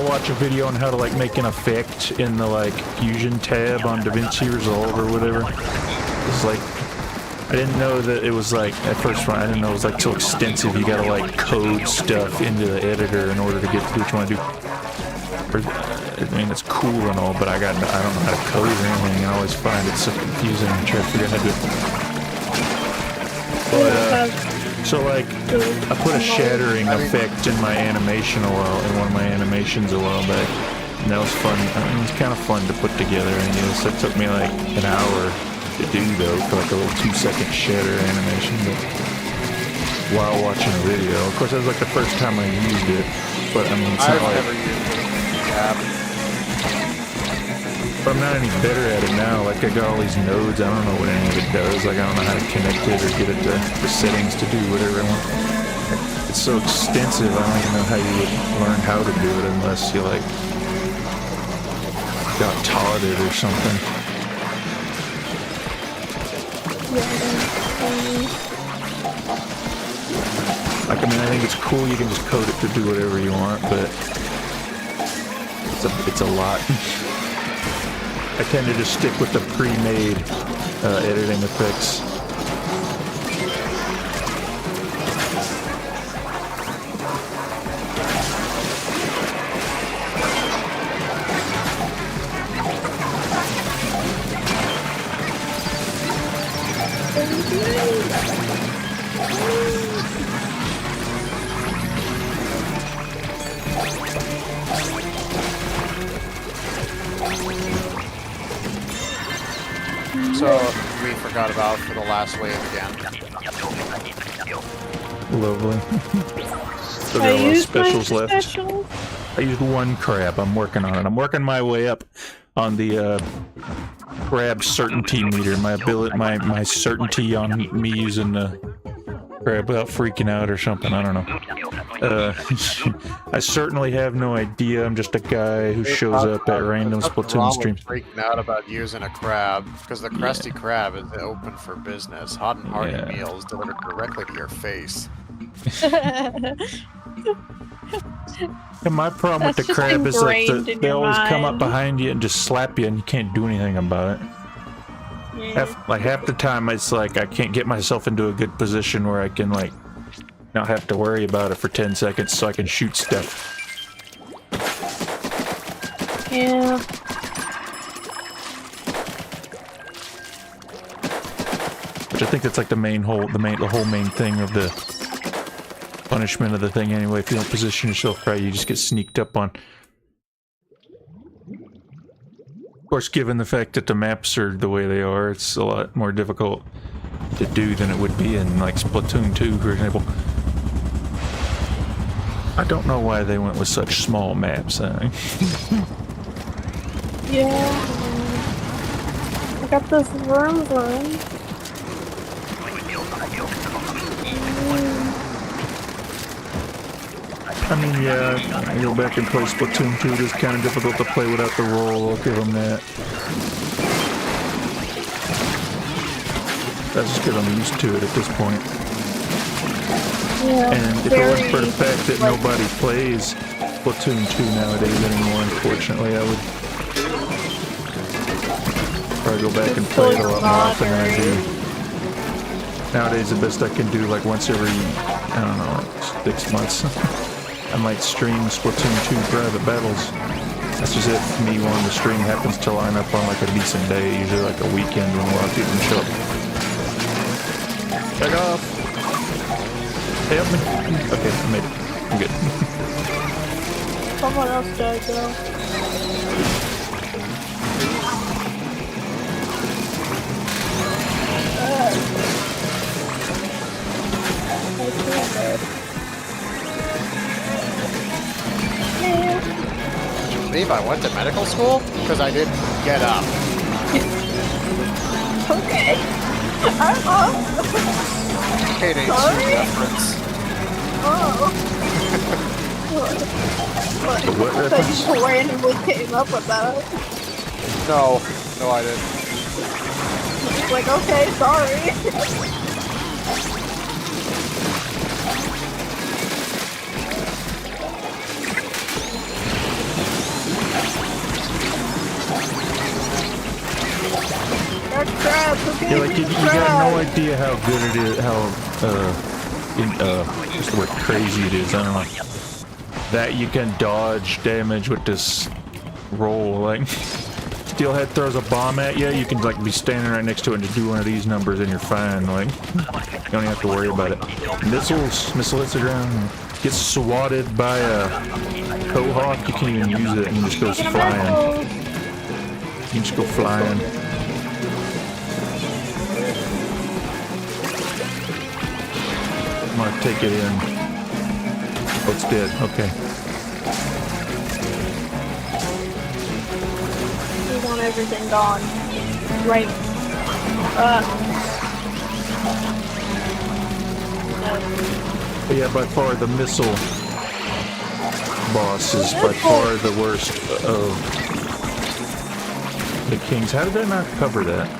watch a video on how to like make an effect in the like Fusion tab on DaVinci Resolve or whatever. It's like I didn't know that it was like at first I didn't know it was like so extensive. You gotta like code stuff into the editor in order to get to what you want to do. I mean, it's cool and all, but I don't know how to code or anything. I always find it so confusing and try to figure out how to do it. But, so like, I put a shattering effect in my animation in one of my animations a while back. And that was fun. I mean, it was kind of fun to put together. And it took me like an hour to do though, for like a little 2-second shatter animation. But while watching a video, of course, that was like the first time I used it. But I mean, it's not like. Never used it. But I'm not any better at it now. Like, I got all these nodes. I don't know what any of it does. Like, I don't know how to connect it or get it to the settings to do whatever I want. It's so extensive, I don't even know how you would learn how to do it unless you, like, got taught it or something. Like, I mean, I think it's cool. You can just code it to do whatever you want, but it's a lot. I tend to just stick with the pre-made editing effects. So we forgot about for the last wave again. Lovely. So there are a lot of specials left. I used one crab. I'm working on it. I'm working my way up on the crab certainty meter. My ability, my certainty on me using the crab without freaking out or something. I don't know. I certainly have no idea. I'm just a guy who shows up at random Splatoon streams. Freaking out about using a crab because the Krusty Krab is open for business. Hot and hearty meals delivered directly to your face. And my problem with the crab is that they always come up behind you and just slap you, and you can't do anything about it. Yeah. Half the time, it's like I can't get myself into a good position where I can like not have to worry about it for 10 seconds, so I can shoot stuff. Yeah. Which I think that's like the whole main thing of the punishment of the thing anyway. If you don't position yourself right, you just get sneaked up on. Of course, given the fact that the maps are the way they are, it's a lot more difficult to do than it would be in like Splatoon 2, for example. I don't know why they went with such small maps. Yeah. I got this vroom vroom. I mean, yeah, I go back and play Splatoon 2. It is kind of difficult to play without the roll. I'll give them that. That's just because I'm used to it at this point. Yeah, and if it wasn't for the fact that nobody plays Splatoon 2 nowadays anymore, unfortunately, I would probably go back and play it a lot more often than I do. Nowadays, the best I can do, like once every, I don't know, like 6 months, I might stream Splatoon 2 private battles. That's just if me wanting to stream happens to line up on like a decent day, usually like a weekend when a lot of people show up. Back off! Hey, help me. Okay, I made it. I'm good. Someone else died though. Did you believe I went to medical school? Because I didn't get up. Okay. I'm up. Kate ain't seen reference. Oh. What reference? So you randomly came up with that. No, I didn't. It's like, okay, sorry. Yeah, like you got no idea how good it is, how what's the word, crazy it is. I don't know. That you can dodge damage with this roll. Like, Steelhead throws a bomb at you, you can like be standing right next to it and just do one of these numbers and you're fine. Like, you don't even have to worry about it. Missile hits the ground, gets swatted by a Cohawk, you can't even use it and it just goes flying. You can just go flying. I'm gonna take it in. Oh, it's dead. Okay. We want everything gone. Right. But yeah, by far the missile boss is by far the worst of the kings. How did I not cover that?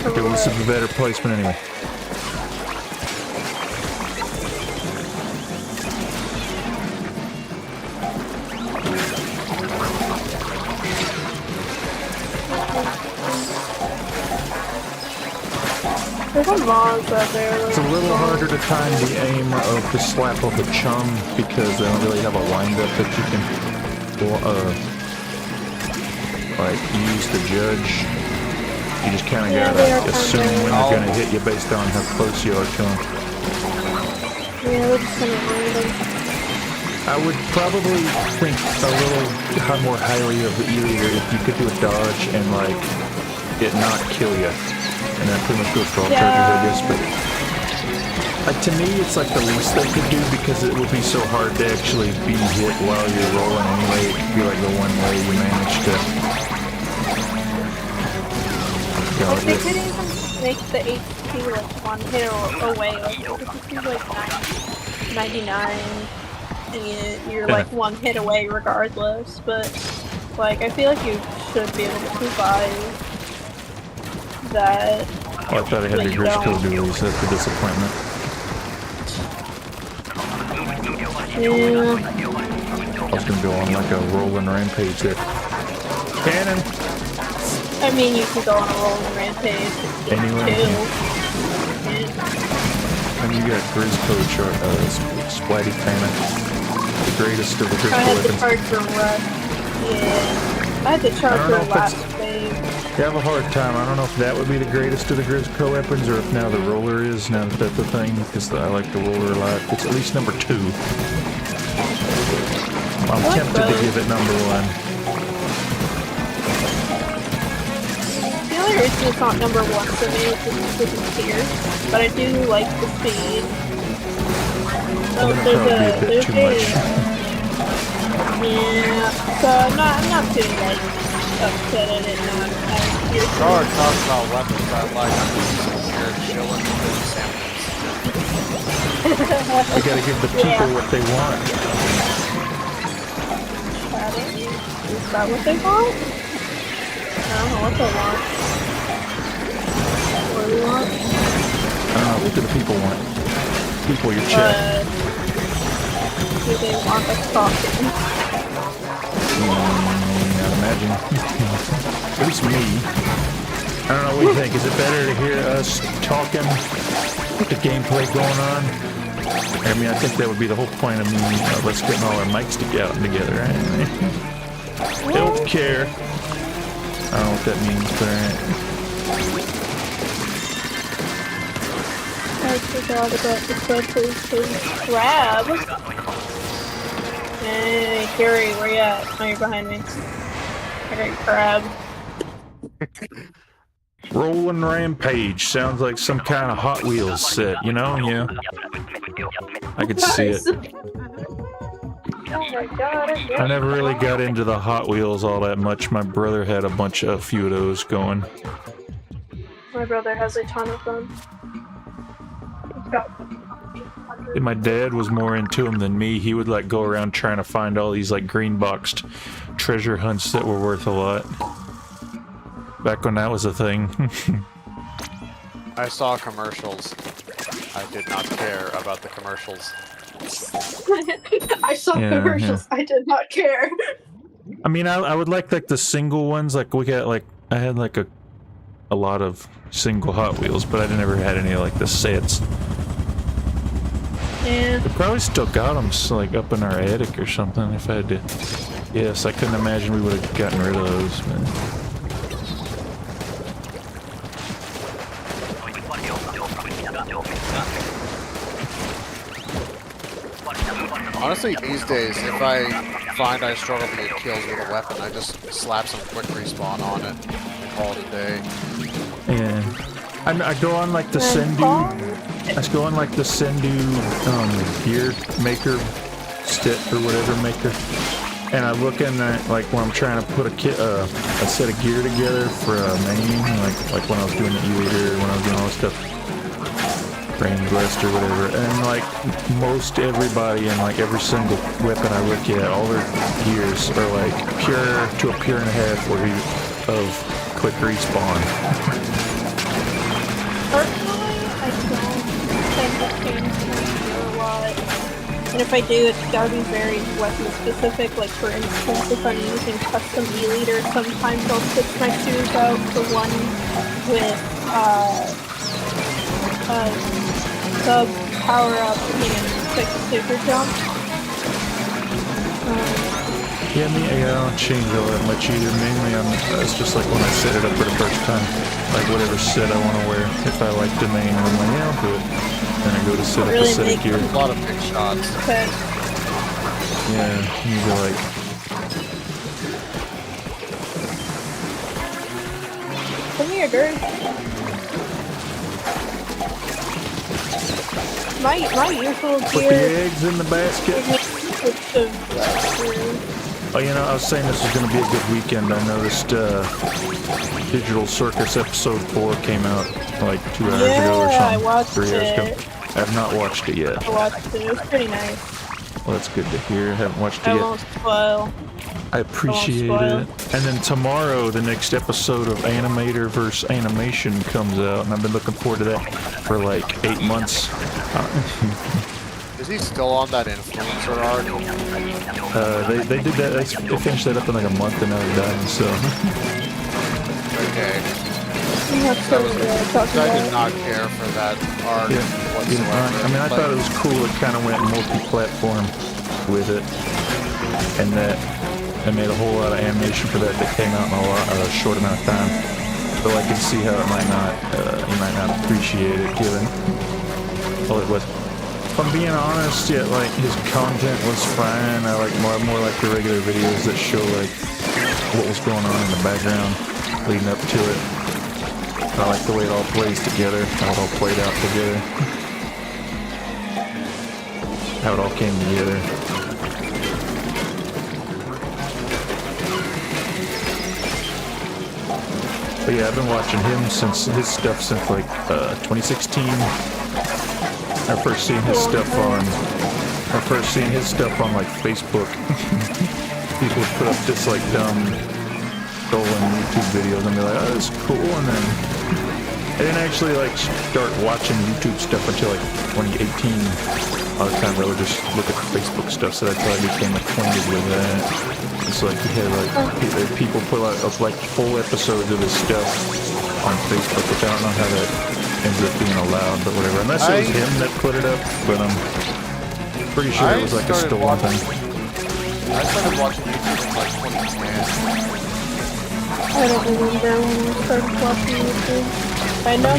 Okay, well, this is a better placement anyway. There's a Mons out there. It's a little harder to time the aim of the slap of the chum because they don't really have a windup that you can like use to judge You just kind of Yeah, they are gotta kinda assume when Oh. they're gonna hit you based on how close you are to them. Yeah, they're just kind of random. I would probably think a little more highly of the E-Leader if you could do a dodge and like it not kill you. And that pretty much goes for all turkeys, I guess. But to me, it's like the least they could do because it would be so hard to actually be hit while you're rolling anyway. It could be like the one way you manage to. Like they could even make the HP like one hit away. Like if you do like 99, and you're like one hit away regardless. But like I feel like you should be able to survive that. Oh, I thought I had the Grisco Duries. That's the disappointment. Yeah. I was gonna go on like a rolling rampage there. Cannon! I mean, you can go on a rolling rampage Anyway. too. And you got Grisco Splatty Cannon. The greatest of the I Grisco had to weapons. charge for rush. Yeah. I had to charge for last wave. You have a hard time. I don't know if that would be the greatest of the Grisco weapons or if now the roller is, now that that's the thing, because I like the roller a lot. It's at least number 2. I'm tempted to give it number 1. The only reason it's not number 1 for me is just because it's here, but I do like the speed. Well, then it'd probably be a bit too much. Yeah, so I'm not too like upset at it not having here. Guard talks about weapons that like here chilling with samples. You gotta give the people what they want. Is that what they want? I don't know what they want. What do they want? What do the people want? People, your chat. Do they want us talking? I'd imagine. At least me. I don't know, what do you think? Is it better to hear us talking with the gameplay going on? I mean, I think that would be the whole point of me, let's getting all our mics together, right? Don't care. I don't know what that means, but I forgot about the special crab. Hey, Dury, where you at? Oh, you're behind me. I got your crab. Rolling Rampage sounds like some kind of Hot Wheels set, you know? Yeah. I could see it. Oh my god, I never really got into the Hot Wheels all that much. My brother had a few of those going. My brother has a ton of them. And my dad was more into them than me. He would like go around trying to find all these like green boxed treasure hunts that were worth a lot. Back when that was a thing. I saw commercials. I did not care about the commercials. I saw commercials. I did not care. I mean, I would like the single ones. Like we got like I had like a lot of single Hot Wheels, but I never had any like the sets. Yeah. We probably still got them like up in our attic or something. If I had to, yes, I couldn't imagine we would have gotten rid of those. Man. Honestly, these days, if I find I struggle to get kills with a weapon, I just slap some quick respawn on it and call it a day. Yeah. I go on like the Sendu. I go on like the Sendu gear maker, stick or whatever maker, and I look in that like when I'm trying to put a set of gear together for a main, like when I was doing the E-Leader, when I was doing all this stuff, Range West or whatever, and like most everybody and like every single weapon I look at, all their gears are like pure to a pure and a half of quick respawn. Personally, I don't tend to change my gear a lot. And if I do, it's gotta be very weapon specific. Like for instance, if I'm using custom E-Leader, sometimes I'll switch my shoes out for one with sub power up and quick super jump. Yeah, I don't change all that much either. Mainly, it's just like when I set it up for the first time, like whatever set I want to wear. If I like domain, I'm like, yeah, I'll do it. Then I go to set up a set of gear. A lot of big shots. Okay. Yeah, you go like. Come here, Dury. My usual Put the gear. eggs in the basket. Oh, you know, I was saying this was going to be a good weekend. I noticed Digital Circus episode 4 came out like 2 hours ago or something. I watched 3 hours ago. it. I have not watched it yet. I watched it. It was pretty nice. Well, that's good to hear. I haven't watched it I yet. won't spoil. I appreciate it. And then tomorrow, the next episode of Animator vs. Animation comes out, and I've been looking forward to that for like 8 months. Is he still on that influencer arc? They did that. They finished that up in like a month, and now they're done. So. Okay. I did not care for that arc whatsoever. I mean, I thought it was cool. It kind of went multi-platform with it, and that I made a whole lot of animation for that came out in a short amount of time. So I can see how it might not, you might not appreciate it, given. Well, it was. If I'm being honest, yeah, like his content was fine. I like more like the regular videos that show like what was going on in the background leading up to it. I like the way it all plays together, how it all played out together, how it all came together. But yeah, I've been watching him since his stuff since like 2016. I first seen his stuff on like Facebook. People would put up just like dumb stolen YouTube videos and be like, oh, that's cool, and then I didn't actually like start watching YouTube stuff until like 2018. A lot of time I would just look at the Facebook stuff, so that's how I became acquainted with that. It's like he had like people put out like full episodes of his stuff on Facebook, which I don't know how that ends up being allowed, but whatever. Unless it was him that put it up, but I'm pretty sure it was like a stolen thing. I started watching YouTube in like 2010. I don't remember when I started watching YouTube. I know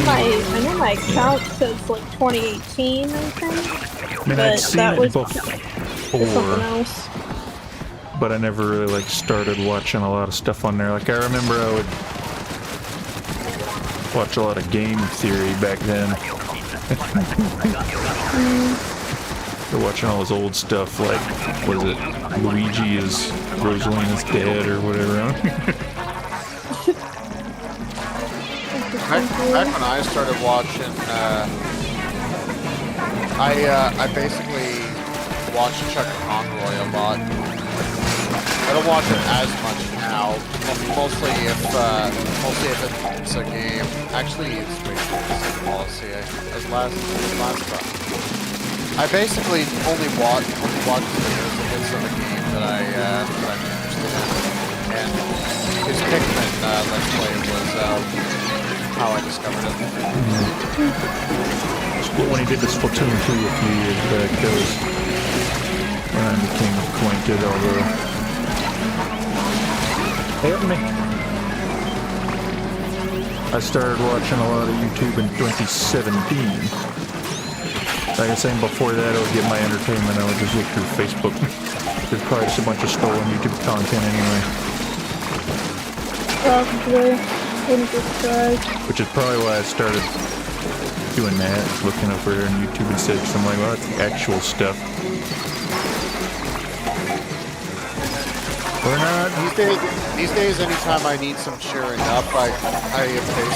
my account says like 2018, I think. I mean, I'd seen that it was before, something else. but I never really like started watching a lot of stuff on there. Like I remember I would watch a lot of game theory back then. They're watching all his old stuff, like, what is it, Luigi is Rosalina's dad or whatever. Back when I started watching, I basically watched Chuck Conroy a lot. I don't watch it as much now, mostly if it's a game. Actually, it's basically policy. As last time. I basically only watch videos of a game that I'm interested in, and his Pikmin Let's Play was how I discovered it. When he did the Splatoon 2 a few years back, that was when I became acquainted, although... Help me! I started watching a lot of YouTube in 2017. Like I was saying, before that, I would get my entertainment, I would just look through Facebook. There's probably just a bunch of stolen YouTube content anyway. Probably. Which is probably why I started doing that, looking over there on YouTube instead, because I'm like, well, that's the actual stuff. Or not. These days, anytime I need some cheering up, I mostly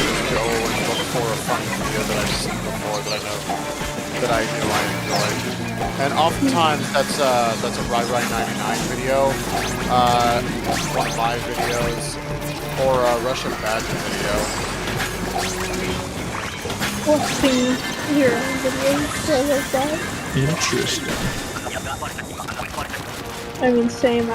just go and look for a funny video that I've seen before that I knew I enjoyed. And oftentimes that's a Rai99 video, one of my videos, or a Russian Badger video. Watching your own videos like that. Interesting. I mean, same.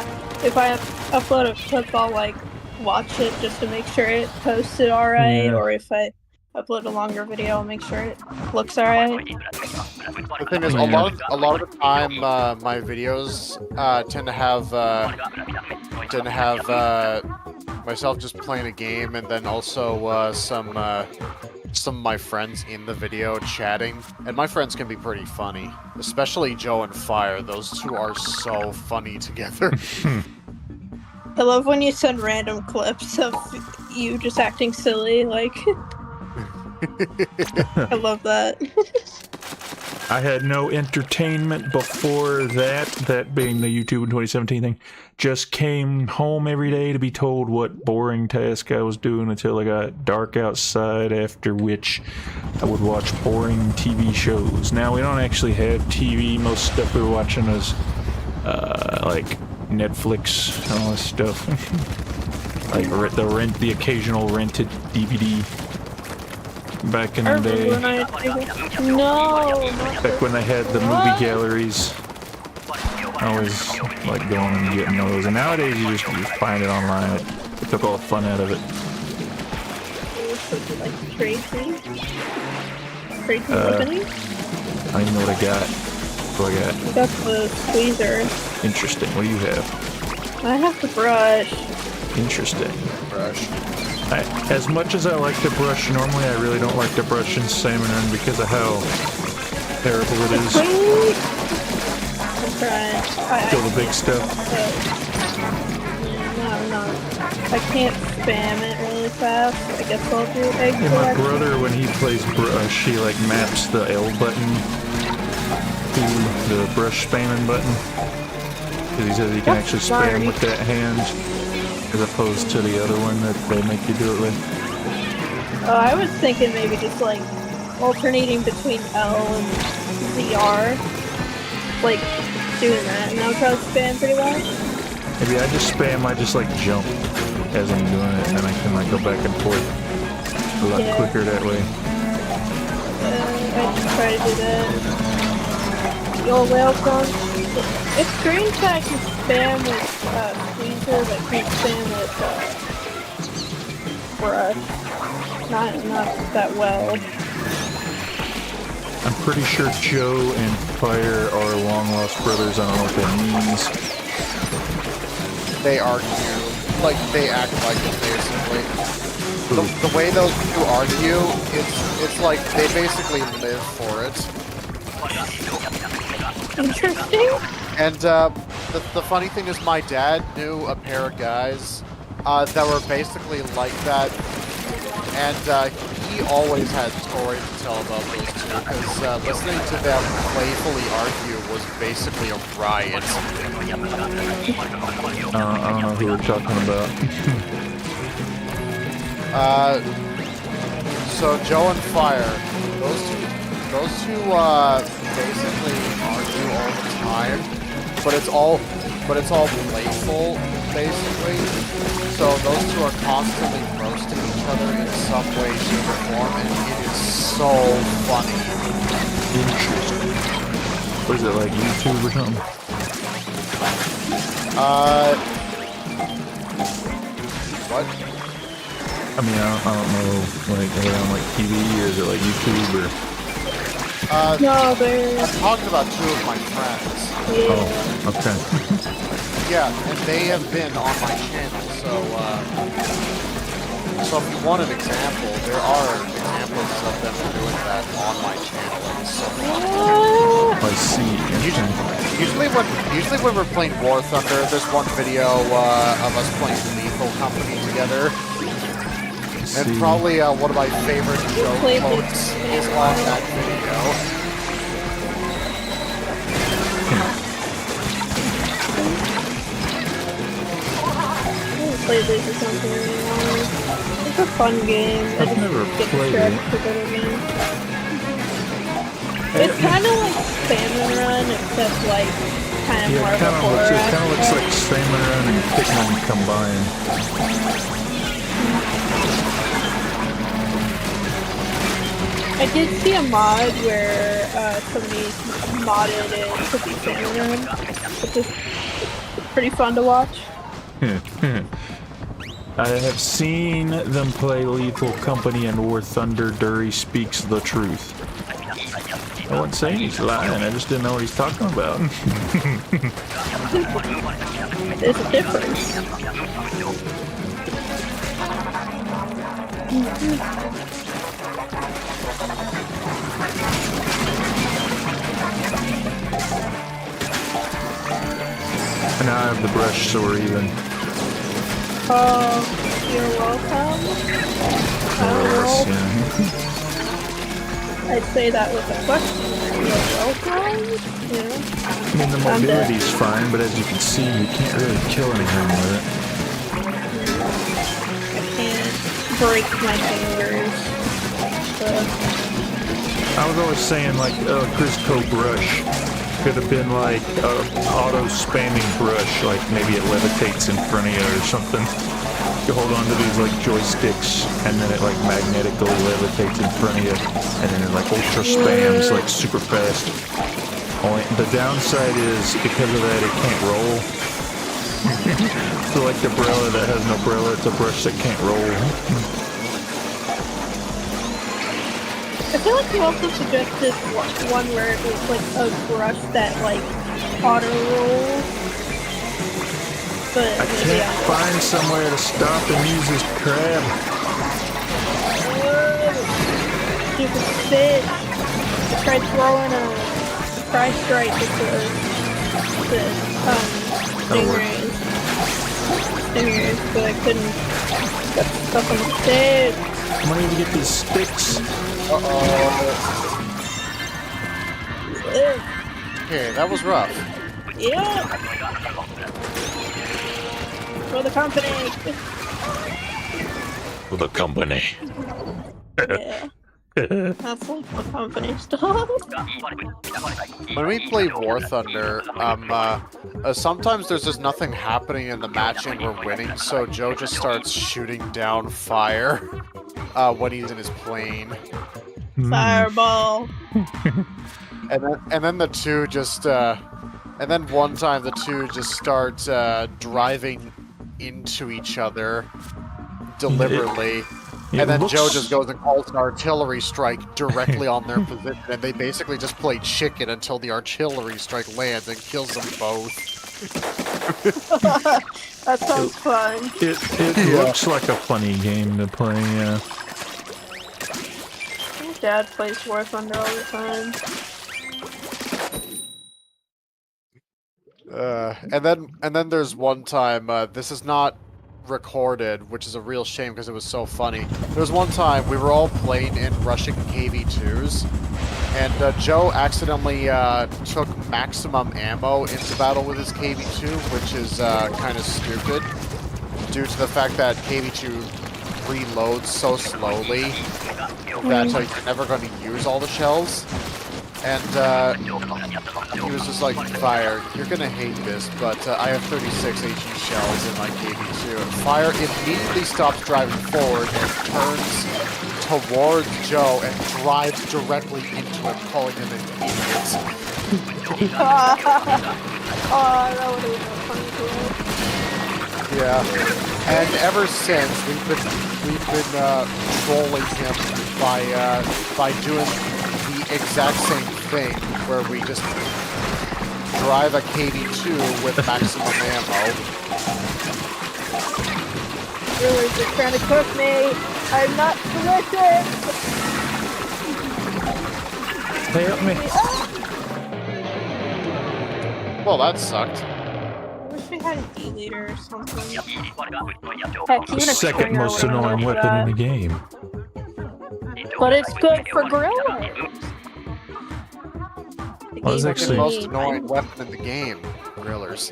If I upload a clip, I'll like watch it just to make sure it posted alright, or if I upload a longer video, I'll make sure it looks alright. The thing is, a lot of the time, my videos tend to have myself just playing a game, and then also some of my friends in the video chatting. And my friends can be pretty funny, especially Joe and Fire. Those two are so funny together. I love when you send random clips of you just acting silly, like... I love that. I had no entertainment before that being the YouTube in 2017 thing. Just came home every day to be told what boring task I was doing until I got dark outside, after which I would watch boring TV shows. Now, we don't actually have TV. Most stuff we were watching is like Netflix and all this stuff. Like the occasional rented DVD. Back in the day. Back when they had the movie galleries. I always like going and getting those. And nowadays you just find it online. It took all the fun out of it. Like Tracy? Tracy I don't even know what I got. What do I got? I got the squeezer. Interesting. What do you have? I have the brush. Interesting. Brush. As much as I like to brush normally, I really don't like to brush in Salmon Run because of how terrible it is. I'm trying. Kill the big stuff. No. I can't spam it really fast. I guess I'll do egg And my collection. brother, when he plays brush, he like maps the L button to the brush spamming button. Because he says he can actually spam with that hand, as opposed to the other one that they make you do it with. Oh, I was thinking maybe just like alternating between L and ZR. Like doing that, and that would probably spam pretty well. Maybe I just spam, I just like jump as I'm doing it, and then I can like go back and forth a lot quicker that way. I just try to do that. You're welcome. It's strange that I can spam with squeezer, but can't spam with brush. Not that well. I'm pretty sure Joe and Fire are long lost brothers. I don't know what that means. They argue. Like, they act like it, basically. The way those two argue, it's like they basically live for it. Interesting. And the funny thing is, my dad knew a pair of guys that were basically like that, and he always had stories to tell about those two, because listening to them playfully argue was basically a riot. I don't know who we're talking about. So Joe and Fire, those two basically argue all the time, but it's all playful, basically. So those two are constantly roasting each other in some way, shape, or form, and it is so funny. Interesting. What is it, like YouTube or something? What? I mean, I don't know, like, are they on like TV or is it like YouTube or? No, they're... I'm talking about two of my friends. Yeah. Oh, okay. Yeah, and they have been on my channel, so if you want an example, there are examples of them doing that on my channel, and it's so fun. I see. Usually when we're playing War Thunder, there's one video of us playing Lethal Company together. And probably one of my favorite joke quotes is on that video. Play this or something anymore. It's a fun game. I've never played it. It's kind of like Salmon Run, except like kind of more of a horror. It kind of looks like Salmon Run and Pikmin combined. I did see a mod where somebody modded it to be Salmon Run, which is pretty fun to watch. I have seen them play Lethal Company and War Thunder. Dury speaks the truth. I wasn't saying he's lying. I just didn't know what he's talking about. There's a difference. And now I have the brush, so we're even. Oh, you're welcome. I'd say that with a question. You're welcome. Yeah. I mean, the mobility's fine, but as you can see, you can't really kill anything with it. I can't break my fingers. So. I was always saying, like, Crisco brush could have been like a auto-spamming brush, like maybe it levitates in front of you or something. You hold on to these like joysticks, and then it like magnetically levitates in front of you, and then it like ultra spams like super fast. Only the downside is because of that it can't roll. So like the Brella that has no Brella, it's a brush that can't roll. I feel like you also suggested one where it was like a brush that like auto rolls. But I can't find somewhere to stop and use this crab. You can spit. I tried throwing a surprise strike with the stingers, but I couldn't get stuck on the stick. I'm gonna need to get these sticks. Okay, that was rough. Yeah. For the company. For the company. Yeah. That's like the company stuff. When we play War Thunder, sometimes there's just nothing happening in the match and we're winning, so Joe just starts shooting down fire when he's in his plane. Fireball. And then the two just, and then one time the two just start driving into each other deliberately. And then Joe just goes and calls an artillery strike directly on their position, and they basically just play chicken until the artillery strike lands and kills them both. That sounds fun. It looks like a funny game to play, yeah. My dad plays War Thunder all the time. And then there's one time, this is not recorded, which is a real shame because it was so funny. There was one time we were all playing in Russian KV2s, and Joe accidentally took maximum ammo into battle with his KV2, which is kind of stupid, due to the fact that KV2 reloads so slowly that you're never going to use all the shells. And he was just like, Fire, you're gonna hate this, but I have 36 HE shells in my KV2. And Fire immediately stops driving forward and turns towards Joe and drives directly into him, calling him an idiot. Oh, that would have been funny too. Yeah, and ever since we've been trolling him by doing the exact same thing, where we just drive a KV2 with maximum ammo. Really, just trying to cook me. I'm not delicious. Help me. Well, that sucked. I wish we had an E-liter or something. Heck, The second most annoying weapon in the game. But it's good for gorillas. Well, it's actually the most annoying weapon in the game, grillers.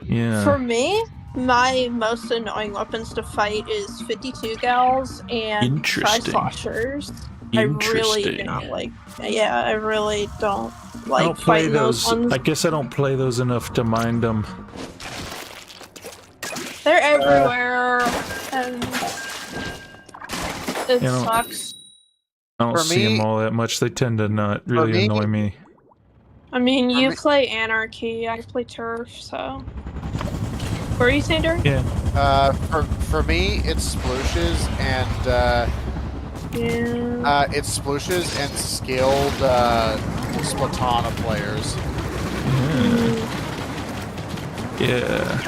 Yeah. For me, my most annoying weapons to fight is 52 gals and tri-sloshers. I really don't like. Yeah, I really don't like I don't play fighting those ones. I guess I don't play those enough to mind them. They're everywhere, and it sucks. I don't see them all that much. They tend to not really annoy me. I mean, you play Anarchy, I play Turf, so... What are you saying, Dury? Yeah. For me, it's splooshes and Yeah. It's splooshes and skilled Splatoon players. Yeah.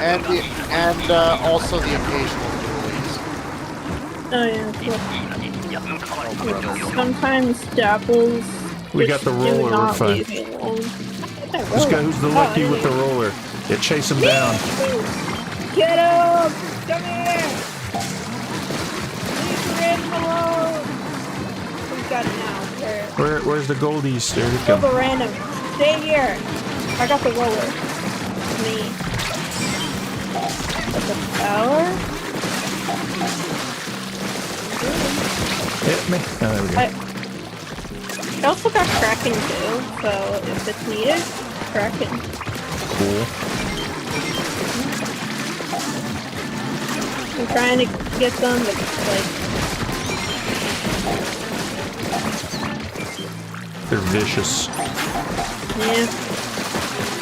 And also the occasional Duries. Oh yeah. Sometimes Dapples. We got the roller, we're fine. This guy who's the lucky with the roller. Yeah, chase him down. Get him! Come here! Leave him alone! We've got it now. Where's the goldies? There we Kill go. the random. Stay here! I got the roller. Me. That's a power? Hit me. Oh, there we go. I also got Kraken too, so if it's needed, Kraken. Cool. I'm trying to get them to, like... They're vicious. Yeah.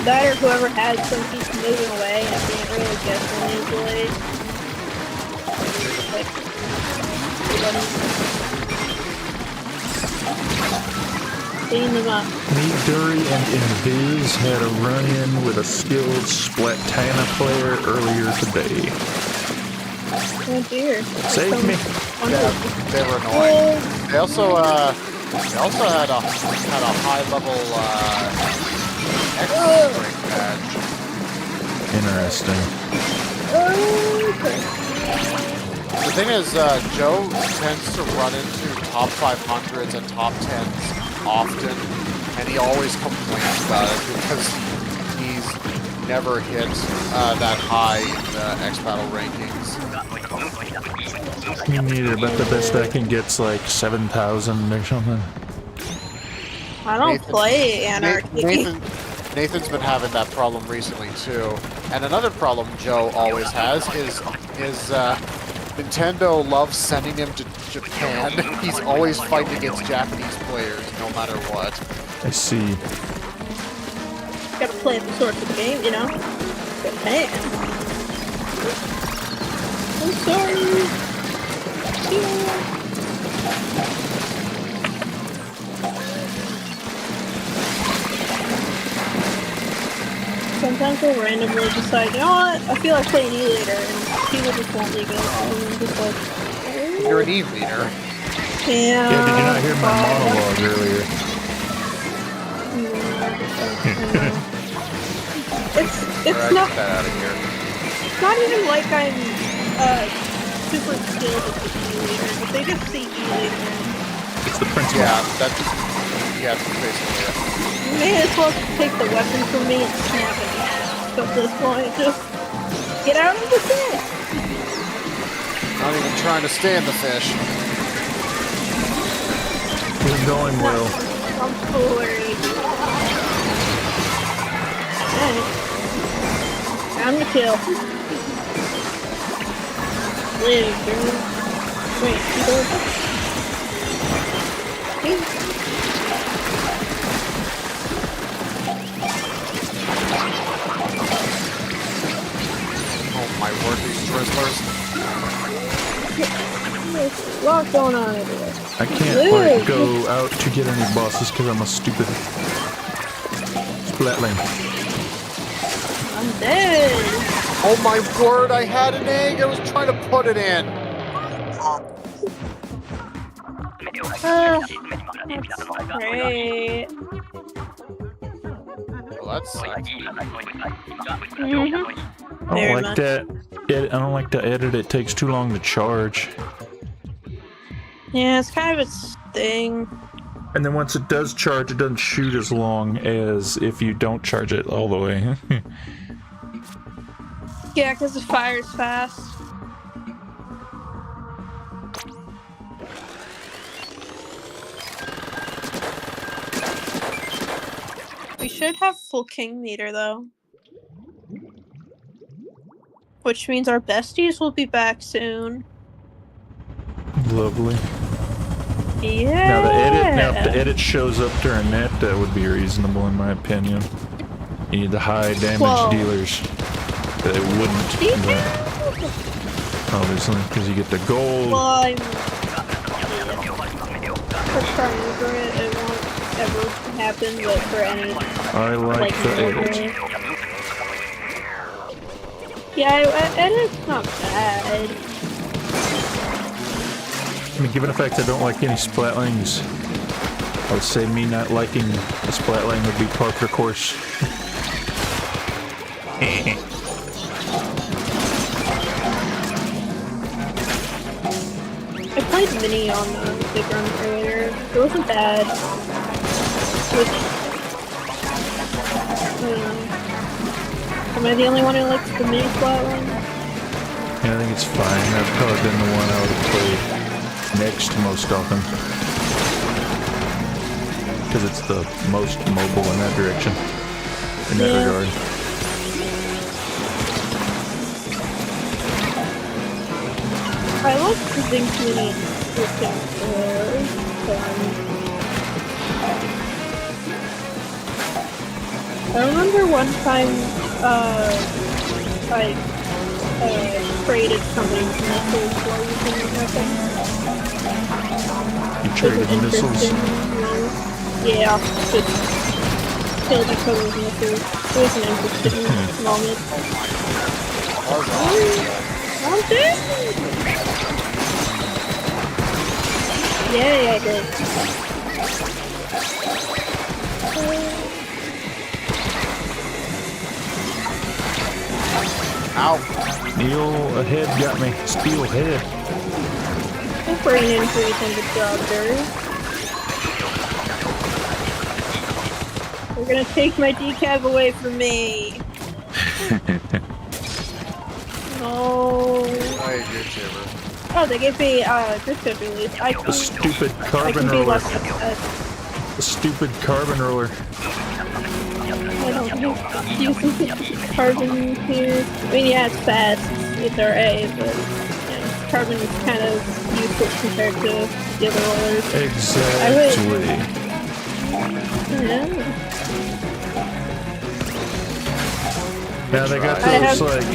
That or whoever has them keeps moving away and I can't really get them easily. Like... Clean them up. Me, Dury, and Invis had a run-in with a skilled Splatoon player earlier today. Oh dear. Save me. Yeah, they were annoying. They also had a high level X-ray badge. Interesting. The thing is, Joe tends to run into top 500s and top 10s often, and he always complains about it because he's never hit that high in the X-Battle rankings. Me neither, but the best I can get's like 7,000 or something. I don't play Anarchy. Nathan's been having that problem recently too. And another problem Joe always has is Nintendo loves sending him to Japan. He's always fighting against Japanese players, no matter what. I see. Gotta play the source of the game, you know? Japan. I'm sorry. Sometimes we'll randomly decide, you know what, I feel like playing E-Leader, and people just won't leave it. And I'm just like, You're an E-Leader. yeah. Yeah, did you not hear my monologue earlier? It's not. Get that out of here. It's not even like I'm super skilled at the E-Leader, but they just see E-Leader. It's the principle. Yeah, that's basically it. You may as well take the weapon from me and snap it. So at this point, just get out of the fish. Not even trying to stay in the fish. It's going well. I'm so worried. Alright. Time to kill. Live, dude. Wait, you go. Oh my word, these Drizzlers. There's a lot going on everywhere. I can't like go out to get any bosses because I'm a stupid splatling. I'm dead. Oh my word, I had an egg! I was trying to put it in! That's great. Well, that's... I don't like that. I don't like the edit. It takes too long to charge. Yeah, it's kind of its thing. And then once it does charge, it doesn't shoot as long as if you don't charge it all the way. Yeah, because it fires fast. We should have full king meter though. Which means our besties will be back soon. Lovely. Yeah. Now if the edit shows up during that, that would be reasonable in my opinion. You need the high damage dealers. They wouldn't. But obviously, because you get the gold. Well, triangle it won't ever happen, but for any I like the edge. Yeah, and it's not bad. I mean, given the fact I don't like any splatlings, I would say me not liking a splatling would be par for the course. I played Mini on the Big Run earlier. It wasn't bad. Which, I don't know. Am I the only one who likes the Mini Flatline? Yeah, I think it's fine. That's probably been the one I would have played next most often. Because it's the most mobile in that direction. In that regard. I like the things Mini switching I remember one time, I traded somebody's missiles while using the weapon. You traded missiles? Yeah, just killed each other's missiles. It was an interesting moment. I'm dead! Yeah, I did. Ow. Steel ahead got me. Steel head. I'm bringing in for the job, Dury. They're gonna take my decav away from me. No. Hey, good shiver. Oh, they gave me MKJBlewis. The stupid I carbon can be roller. less upset. The stupid carbon roller. I don't know. Using carbon here. I mean, yeah, it's fast. It's RA, but yeah, carbon is kind of useless compared to the other rollers. Exactly. Yeah. Now they got those like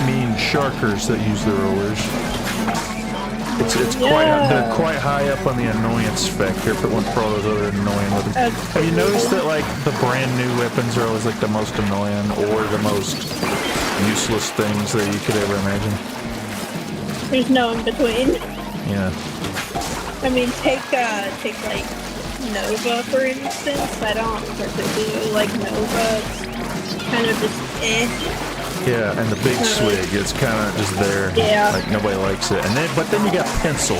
mean sharkers that use the rollers. It's Yeah. quite high up on the annoyance factor for all those other annoying weapons. Have you noticed that like the brand new weapons are always like the most annoying or the most useless things that you could ever imagine? There's no in between. Yeah. I mean, take like Nova for instance. I don't particularly like Nova. It's kind of just Yeah, and the big swig is kind of just there. Yeah. Like nobody likes it. But then you got pencil,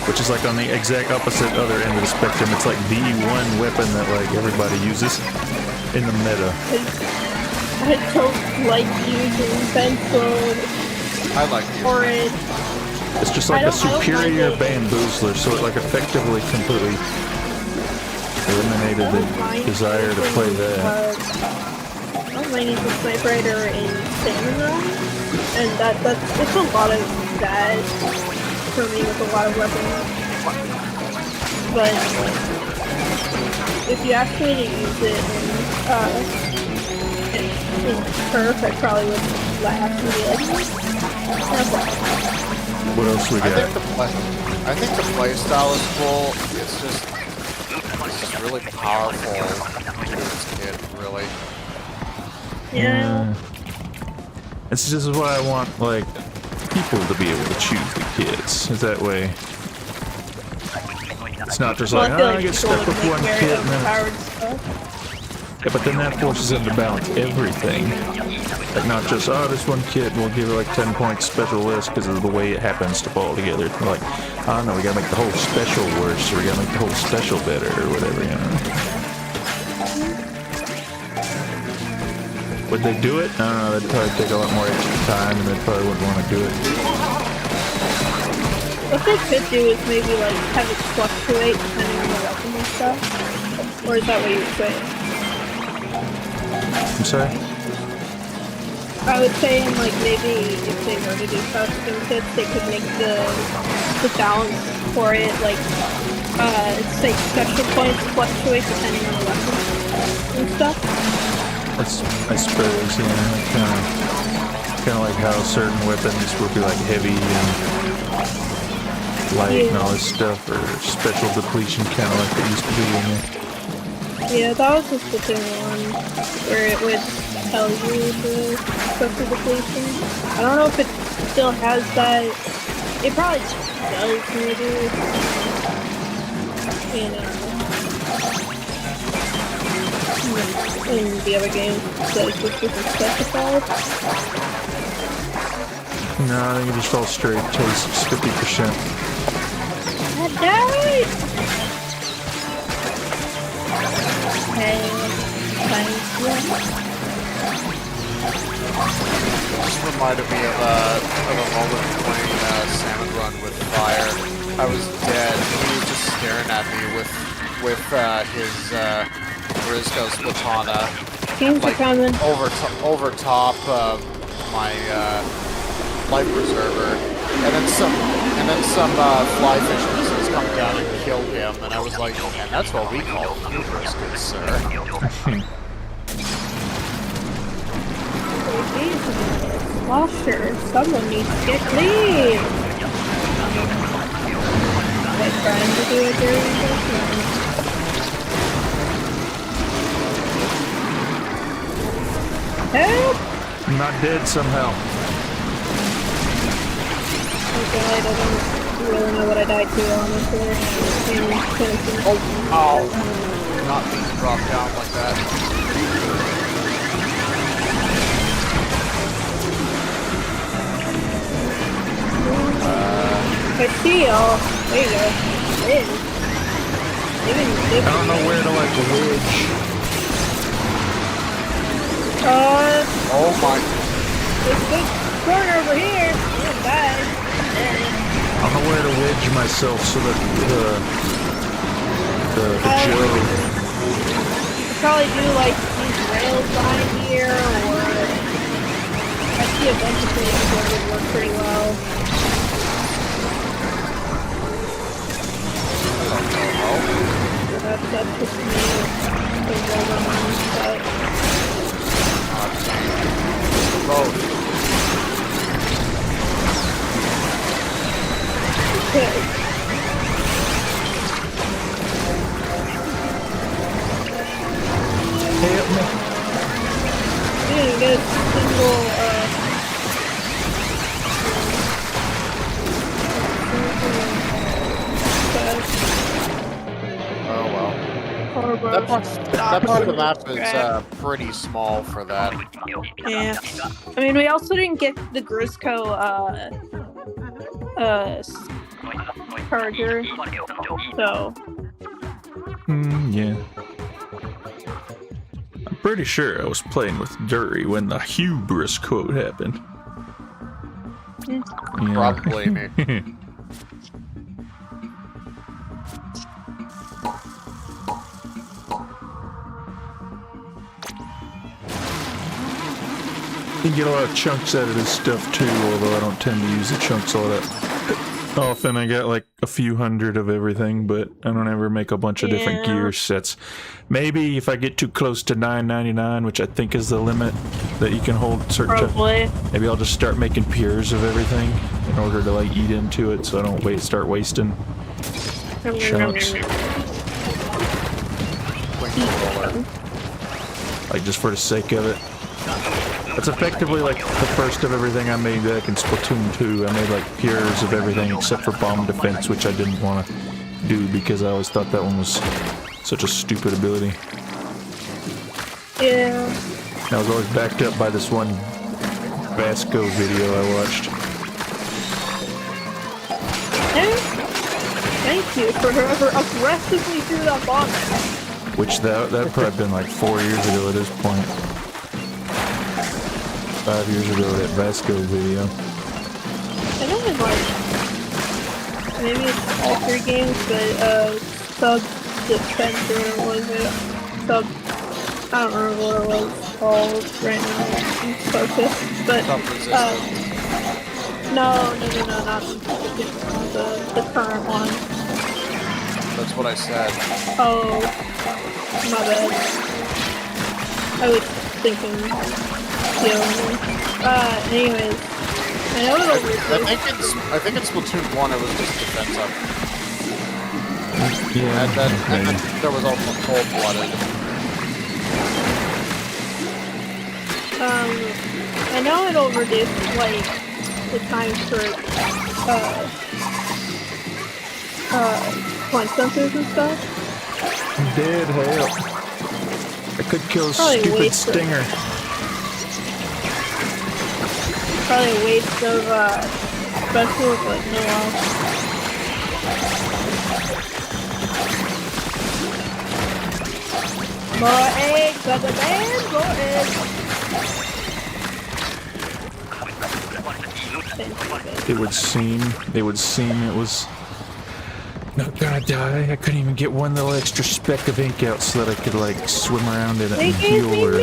which is like on the exact opposite other end of the spectrum. It's like the one weapon that like everybody uses in the meta. I don't like using pencil I like you. or it. It's just like a I don't superior mind it. bamboozler, so it like effectively completely eliminated the desire to play that. I don't mind using Sniper Rider in Stamina, and it's a lot of that for me with a lot of weapons. But if you ask me to use it in Perf, I probably would laugh and be like, What else we I got? think the play style is cool. It's just really powerful as a kid, really. yeah. It's just what I want, like, people to be able to choose the kids. Is that way? It's not just like, I feel I get people stuck would with make one very kid and then overpowered stuff. yeah, but then that forces them to balance everything. Like not just, oh, this one kid will give it like 10 points special list because of the way it happens to fall together. Like, oh no, we gotta make the whole special worse, or we gotta make the whole special better, or whatever, you know. Would they do it? I don't know, they'd probably take a lot more extra time and they probably wouldn't want to do it. What they could do is maybe like have it fluctuate depending on the weapon and stuff. Or is that what you would say? I'm sorry? I would say in like maybe if they were to do custom kits, they could make the balance for it like say special points fluctuate depending on the weapon and stuff. I suppose, yeah, kind of like how certain weapons would be like heavy and light and all this stuff, or special depletion, kind of like they used to do in there. Yeah, that was the Splatoon one, where it would tell you the special depletion. I don't know if it still has that. It probably does, maybe. You know. In the other games, that it's just isn't specified. No, I think it just all straight tastes 50%. I died! Hey, thank you. Just reminded me of a moment playing Salmon Run with fire. I was dead. He was just staring at me with his Briscoe Splatana, Teams are coming. over top of my life preserver, and then some fly fish missiles come down and kill him, and I was like, and that's what we call hubris, good sir. Washer, someone needs to get clean. They're trying to do a dirty business. Help! I'm not dead somehow. Oh god, I don't really know what I died to, honestly. Oh, not being dropped down like that. I see y'all. There you go. Liz. I don't know where to like wedge. Oh my. There's a good corner over here. Oh, bye. I don't know where to wedge myself so that the Joe. Probably do like these rails behind here, or I see a bunch of things that would work pretty well. That's just me. The roller but okay. Help me. You didn't get a single, Oh well. Harbor. That part of the map is pretty small for that. Yeah. I mean, we also didn't get the Grisco, charger, so. Yeah. I'm pretty sure I was playing with Dury when the hubris quote happened. Yeah. Probably me. You get a lot of chunks out of this stuff too, although I don't tend to use the chunks all that often. I got like a few hundred of everything, but I don't ever make a bunch of different gear sets. Maybe if I get too close to $9.99, which I think is the limit that you can hold certain chunks, maybe I'll just start making pures of everything in order to like eat into it, so I don't start wasting chunks. Like just for the sake of it. That's effectively like the first of everything I made back in Splatoon 2. I made like pures of everything except for bomb defense, which I didn't want to do because I always thought that one was such a stupid ability. Yeah. I was always backed up by this one Vasco video I watched. Thank you for whoever aggressively threw that bomb. Which that probably been like 4 years ago at this point. 5 years ago, that Vasco video. I know it's like, maybe it's all 3 games, but Sub Defense or whatever it was, I don't remember what it was called right now, I'm focused, but, no, not the current one. That's what I said. Oh, my bad. I was thinking, anyways, I know it'll I think in Splatoon 1 it was just defense up. Yeah. And then there was also cold-blooded. I know it'll reduce, like, the time for, point sensors and stuff. I'm dead, hell. I could kill a Probably stupid waste of- stinger. Probably a waste of, specials, but no else. More eggs for the band, more eggs! It would seem it was not gonna die. I couldn't even get one little extra speck of ink out so that I could like swim around in it They and gave heal me her.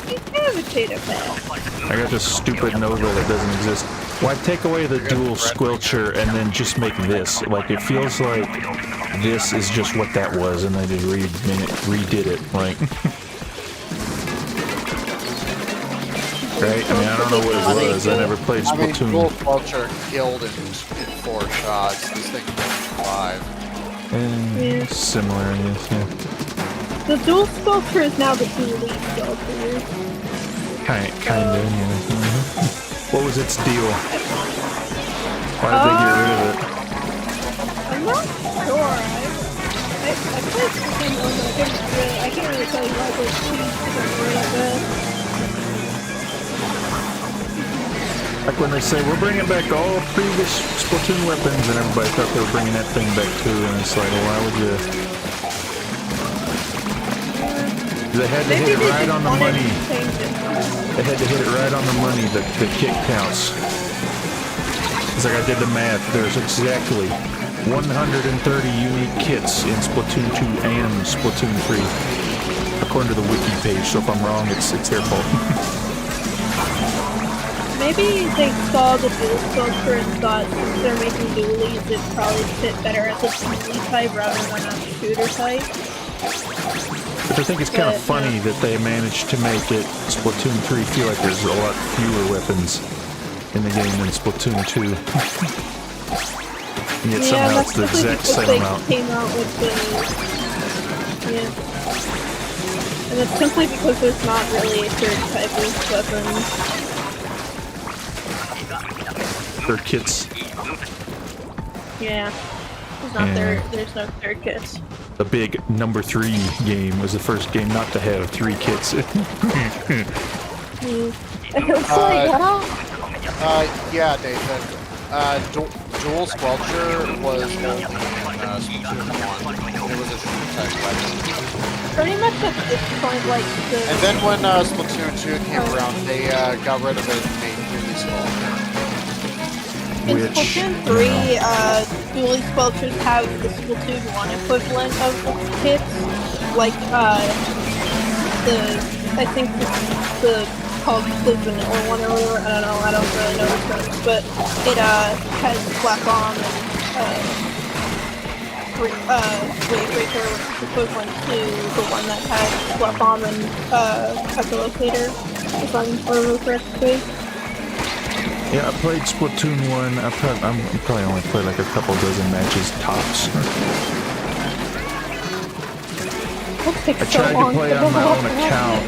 Decapitator pack. I got this stupid Nova that doesn't exist. Why take away the dual squelcher and then just make this? Like it feels like this is just what that was and they just redid it, like right? I mean, I don't know what it was. I never played I mean, Splatoon. Dual Squelcher killed in 4 shots. This thing killed 5. Yeah. Similar, I guess, yeah. The dual sculpture is now the dually sculpture. Kinda, yeah. What was its deal? Why did they get rid of it? I'm not sure. I played the same one, but I can't really tell you why those cheats got rid of it. Like when they say, we're bringing back all previous Splatoon weapons, and everybody thought they were bringing that thing back too, and it's like, well, why would you? They had to hit it right on the money. They had to hit it right on the money, the kick counts. It's like I did the math. There's exactly 130 unique kits in Splatoon 2 and Splatoon 3, according to the wiki page. So if I'm wrong, it's their fault. Maybe they saw the dual sculpture and thought since they're making dualies, it'd probably fit better as a dually type rather than a shooter type. But I think it's kind of funny that they managed to make it Splatoon 3 feel like there's a lot fewer weapons in the game than Splatoon 2. And yet somehow it's the exact same amount. Came out with the, and it's simply because there's not really a third type of weapon. Third kits. Yeah. There's no third kits. The big number 3 game was the first game not to have 3 kits. It was like, yeah, Nathan. Dual Squelcher was only in Splatoon 1. It was a shooter type weapon. pretty much at this point, like the. And then when Splatoon 2 came around, they got rid of it and made Dually Squelcher. In Splatoon 3, dually squelchers have the Splatoon 1 equivalent of the kits, like, I think the called the vanilla one or whatever, I don't know, I don't really know the terms, but it, has Black Bomb and, Wavebreaker, which is equivalent to the one that has Black Bomb and, Echolocator, if I'm remembering correctly. Yeah, I played Splatoon 1. I'm probably only played like a couple dozen matches tops. I tried to play on my own account,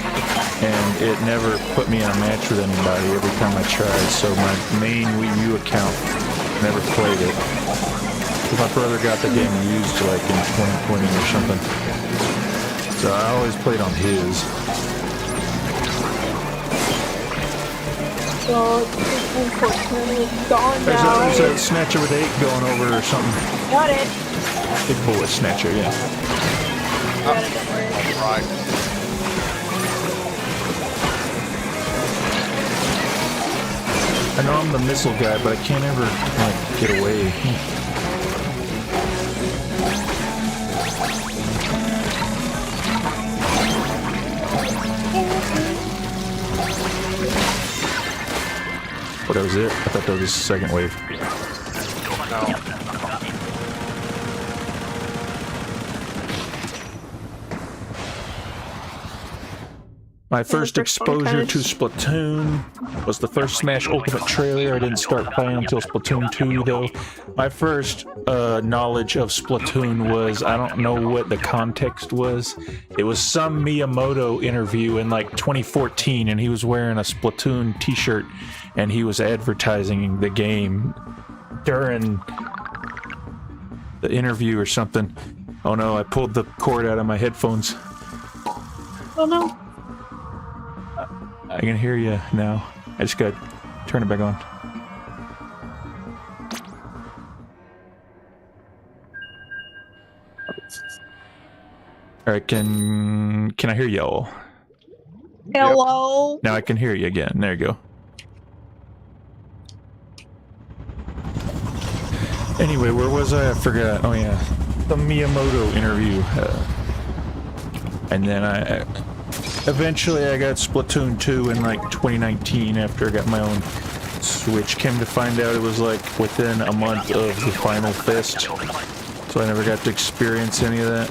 and it never put me in a match with anybody every time I tried, so my main Wii U account never played it. My brother got the game used like in 2020 or something. So I always played on his. So it's unfortunately gone now. There's that Snatcher with 8 going over or something. Got it. Big bullet Snatcher, yeah. Got it, don't worry. Right. I know I'm the missile guy, but I can't ever like get away. What was it? I thought that was the second wave. No. My first first one exposure kinda- to Splatoon was the first Smash Ultimate trailer. I didn't start playing until Splatoon 2, though. My first knowledge of Splatoon was, I don't know what the context was. It was some Miyamoto interview in like 2014, and he was wearing a Splatoon t-shirt, and he was advertising the game during the interview or something. Oh no, I pulled the cord out of my headphones. Oh no. I can hear you now. I just gotta turn it back on. Alright, can I hear y'all? Hello. Now I can hear you again. There you go. Anyway, where was I? I forgot. Oh yeah, the Miyamoto interview. And then eventually I got Splatoon 2 in like 2019 after I got my own Switch. Came to find out it was like within a month of the Final Fest, so I never got to experience any of that.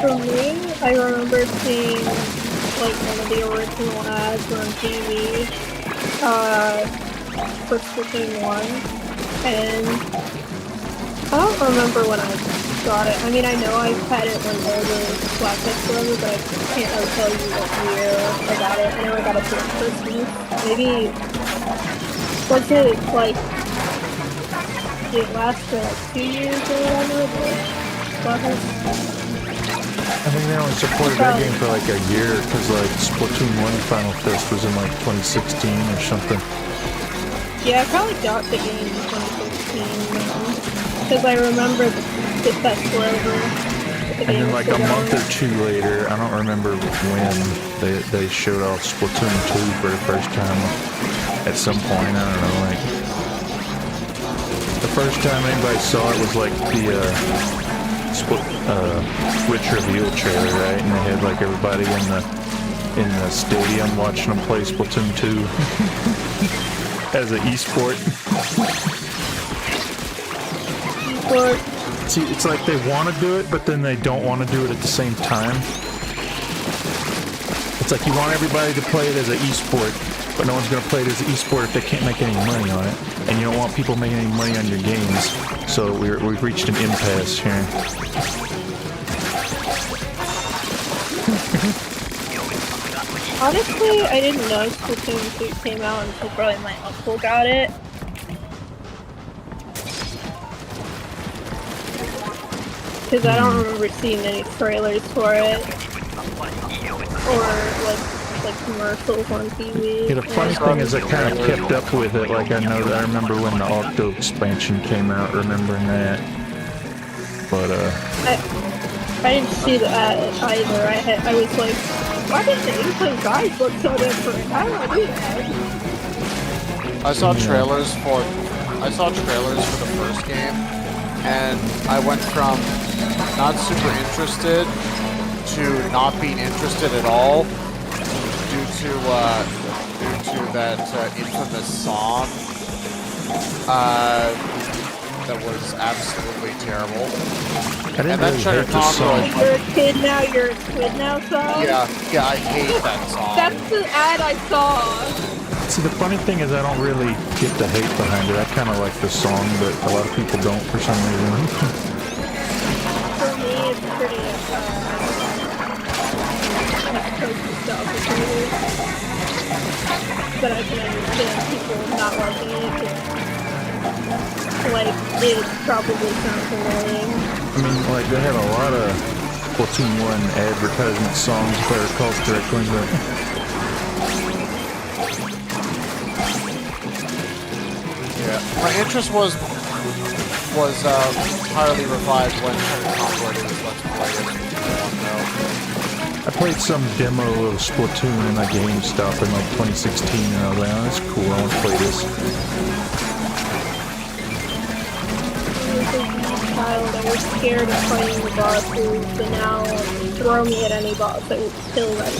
For me, I remember seeing like one of the original ads on TV for Splatoon 1, and I don't remember when I got it. I mean, I know I've had it when all the Black Ops were over, but I can't really tell you what year I got it. I know I got it for Christmas. Maybe, was it like, did it last for like 2 years or whatever? Black Ops? I think they only supported that game for like a year because like Splatoon 1 Final Fest was in like 2016 or something. Yeah, I probably got the game in 2016 because I remember the fest were over. And then like a month or two later, I don't remember when, they showed off Splatoon 2 for the first time at some point. I don't know, like the first time anybody saw it was like the Switch reveal trailer, right? And they had like everybody in the stadium watching them play Splatoon 2 as an esport. See, it's like they want to do it, but then they don't want to do it at the same time. It's like you want everybody to play it as an esport, but no one's going to play it as an esport if they can't make any money on it. And you don't want people making any money on your games. So we've reached an impasse here. Honestly, I didn't know Splatoon 2 came out until probably my uncle got it. Because I don't remember seeing any trailers for it. Or like commercials on TV. Yeah, the funny thing is I kind of kept up with it. Like I remember when the Octo expansion came out, remembering that. But I didn't see that either. I was like, why did the England guys look so different? I don't do that. I saw trailers for the first game, and I went from not super interested to not being interested at all due to that infamous song that was absolutely terrible. I didn't really hate the song. You're a kid now, you're a kid now song? Yeah, I hate that song. That's the ad I saw. See, the funny thing is I don't really get the hate behind it. I kind of like the song, but a lot of people don't for some reason. For me, it's pretty, but I can understand people not liking it. Like, it probably sounds annoying. I mean, like, they had a lot of Splatoon 1 advertisement songs, if I recall correctly, but... Yeah, my interest was entirely revived when Convoy did his Let's Play it. I played some demo of Splatoon in a GameStop in like 2016, and I was like, oh, that's cool, I want to play this. Child, I was scared of fighting the bosses, but now throw me at any boss, I would kill that.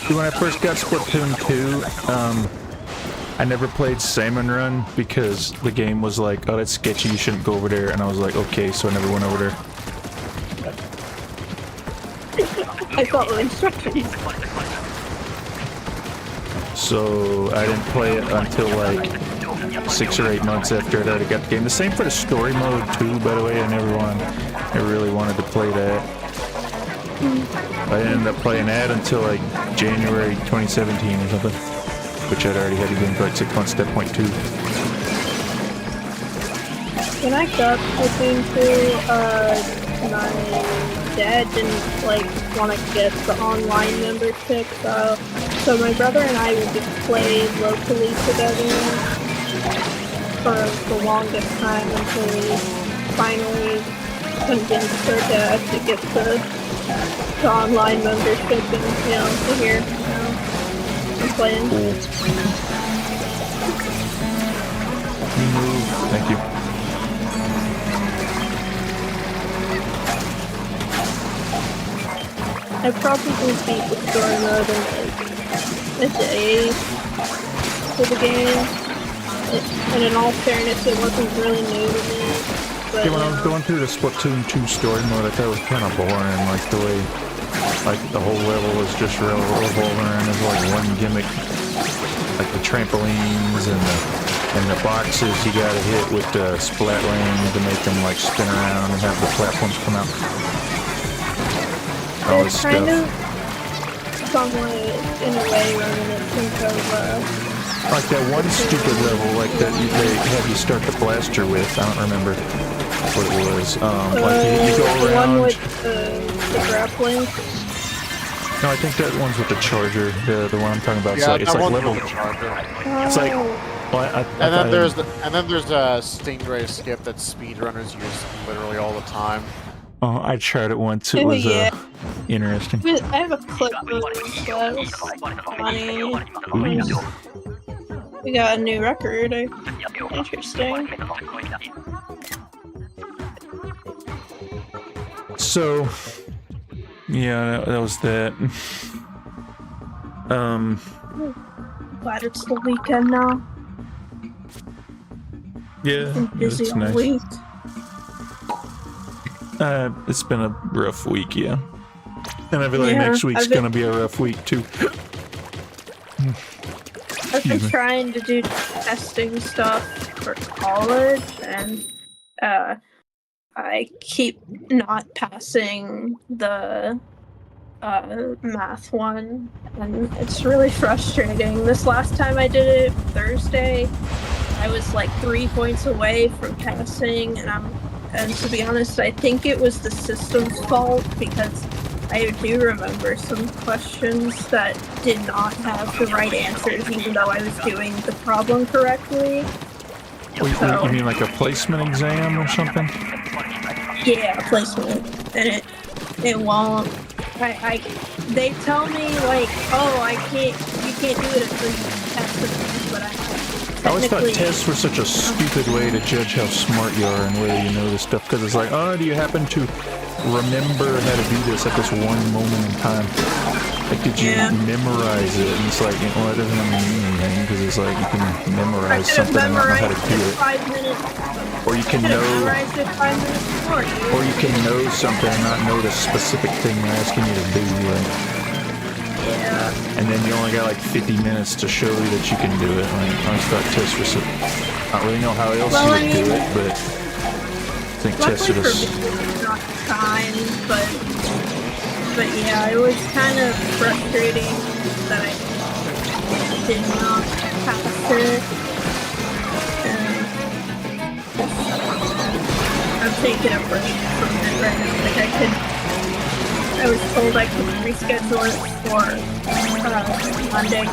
When I first got Splatoon 2, I never played Salmon Run because the game was like, oh, that's sketchy, you shouldn't go over there. And I was like, okay, so I never went over there. I followed instructions. So I didn't play it until like 6 or 8 months after I'd already got the game. The same for the story mode too, by the way. I never really wanted to play that. I ended up playing that until like January 2017 or something, which I'd already had the game for like 6 months at that point too. When I got Splatoon 2, my dad didn't like want to get the online membership, so my brother and I would just play locally together for the longest time until we finally convinced our dad to get the online membership, and we're here now. I'm playing. Thank you. I probably beat the story mode in like a day for the game. And in all fairness, it wasn't really new to me. But Yeah, when I was going through the Splatoon 2 story mode, I thought it was kind of boring, like the way, like the whole level was just revolving around as like one gimmick, like the trampolines and the boxes you gotta hit with the splat land to make them like spin around and have the platforms come out. All this it's kind stuff. of somewhat, in a way, reminiscent of Like that one stupid level, like that they have you start the blaster with. I don't remember what it was. Like you go the around. one with the grappling. No, I think that one's with the charger. The one I'm talking about. Yeah, It's like level. charger. It's like. Oh. Well, And then there's a Stingray skip that speedrunners use literally all the time. Oh, I tried it once. It was Yeah. interesting. I have a clip of that was funny. We got a new record. Interesting. So, yeah, that was that. Glad it's the weekend now. Yeah, Been busy it's all nice. week. It's been a rough week, yeah. And I feel like Yeah, next week's gonna be a rough week too. I've been trying to do testing stuff for college, and I keep not passing the math one, and it's really frustrating. This last time I did it, Thursday, I was like 3 points away from passing, and to be honest, I think it was the system's fault, because I do remember some questions that did not have the right answers, even though I was doing the problem correctly. You mean like a placement exam or something? Yeah, placement, and it won't. They tell me like, oh, you can't do it until you test it, but I always thought technically- tests were such a stupid way to judge how smart you are and whether you know this stuff, because it's like, oh, do you happen to remember how to do this at this one moment in time? Like, did you memorize it? And it's like, well, it doesn't mean anything, because it's like you can memorize something and not know how to do it. 5 minutes. Or you can know, Memorized it 5 minutes before. or you can know something and not know the specific thing they're asking you to do. Like, Yeah. and then you only got like 50 minutes to show you that you can do it. Like, I always thought tests were so, I don't really know how else you would do it, but I think tests are Luckily for just... me, it's not time, but yeah, it was kind of frustrating that I did not pass it. And I'm taking a break from it right now. Like I was told I could reschedule it for Monday,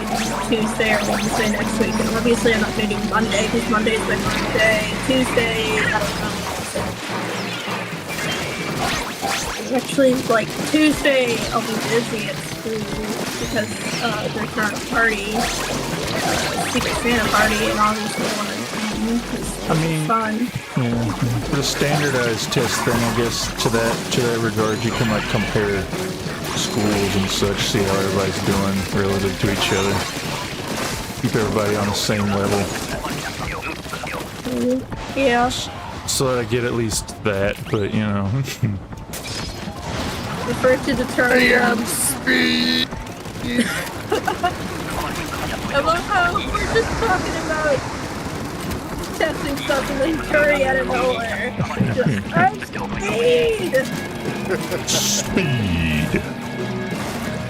Tuesday, or Wednesday next week. And obviously I'm not going to do Monday because Monday's my birthday. Tuesday, I don't know. Actually, like Tuesday, I'll be busy at school because they're throwing a party, Secret Santa party, and obviously I want to come. I mean, fun. Yeah, for the standardized test thing, I guess to that regard, you can like compare schools and such, see how everybody's doing relative to each other. keep everybody on the same level. Yeah. So that I get at least that, but you know. Refer to the term speed. I love how we're just talking about testing stuff and then Dury out of nowhere. Just, Speed.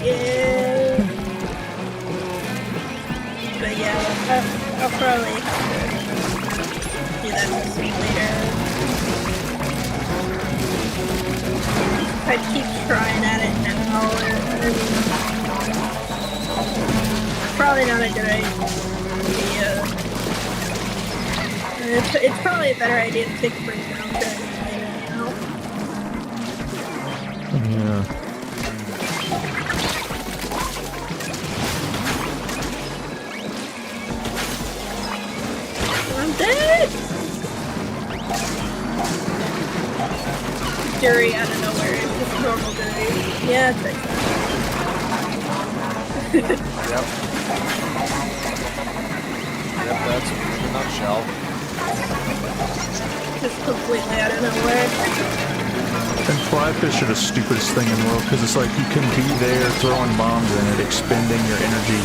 Yeah. But yeah, I'll probably have to do that this week later. I keep trying at it now, probably not a good idea. It's probably a better idea to take a break down to it later now. Yeah. I'm dead! Dury out of nowhere. It's just normal Dury. Yeah, it's like that. Yep. Yep, that's me in a nutshell. Just completely out of nowhere. And flyfish are the stupidest thing in the world, because it's like you can be there throwing bombs in it, expending your energy,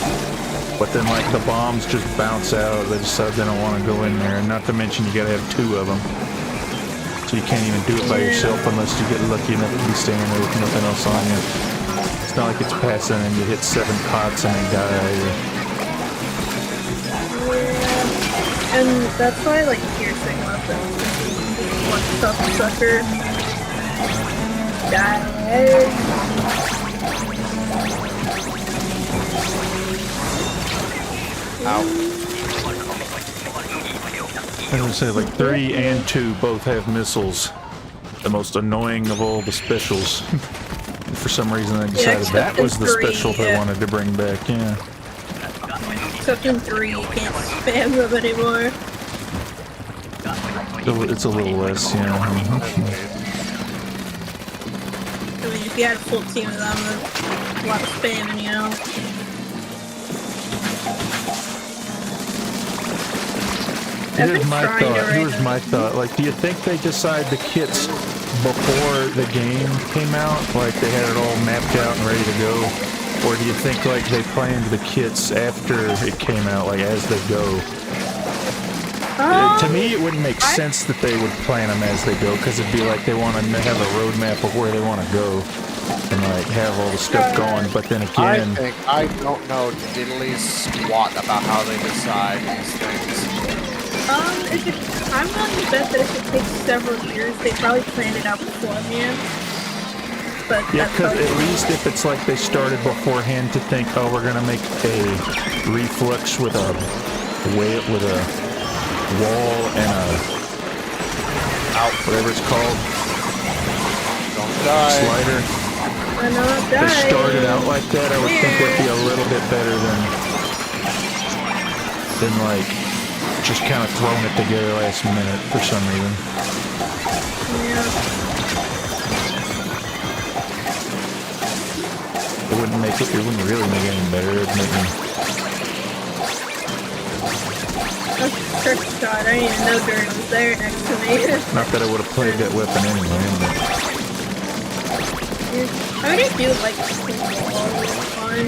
but then like the bombs just bounce out. They decide they don't want to go in there, and not to mention you gotta have 2 of them. So you can't even do it by yourself unless you get lucky enough to be standing there with nothing else on you. It's not like it's passing and you hit 7 pots and they die. Yeah. And that's why I like piercing weapons. One tough sucker. Die. Ow. I would say like 3 and 2 both have missiles. The most annoying of all the specials. For some reason I decided that was the special they wanted to bring back, yeah. Except in 3 you can't spam them anymore. It's a little less, yeah. I mean, if you had a full team of them, there's a lot of spamming, you know? Here's my thought. Like, do you think they decide the kits before the game came out? Like, they had it all mapped out and ready to go? Or do you think, like, they planned the kits after it came out, like, as they go? To me, it wouldn't make sense that they would plan them as they go, because it'd be like they want to have a roadmap of where they want to go and, like, have all the stuff going. But then again... I don't know diddly squat about how they decide these things. I'm willing to bet that if it takes several years, they probably planned it out beforehand. But yeah, because at least if it's like they started beforehand to think, oh, we're gonna make a reflex with a wall and a whatever it's called, don't die. Slider. I know, die. They started out like that, I would think would be a little bit better than like just kind of throwing it together last minute for some reason. Yeah. It wouldn't really make it any better. It'd make me... That's a trick shot. I didn't even know Dury was there next to me. Not that I would have played that weapon anyway, but... I mean, I do like on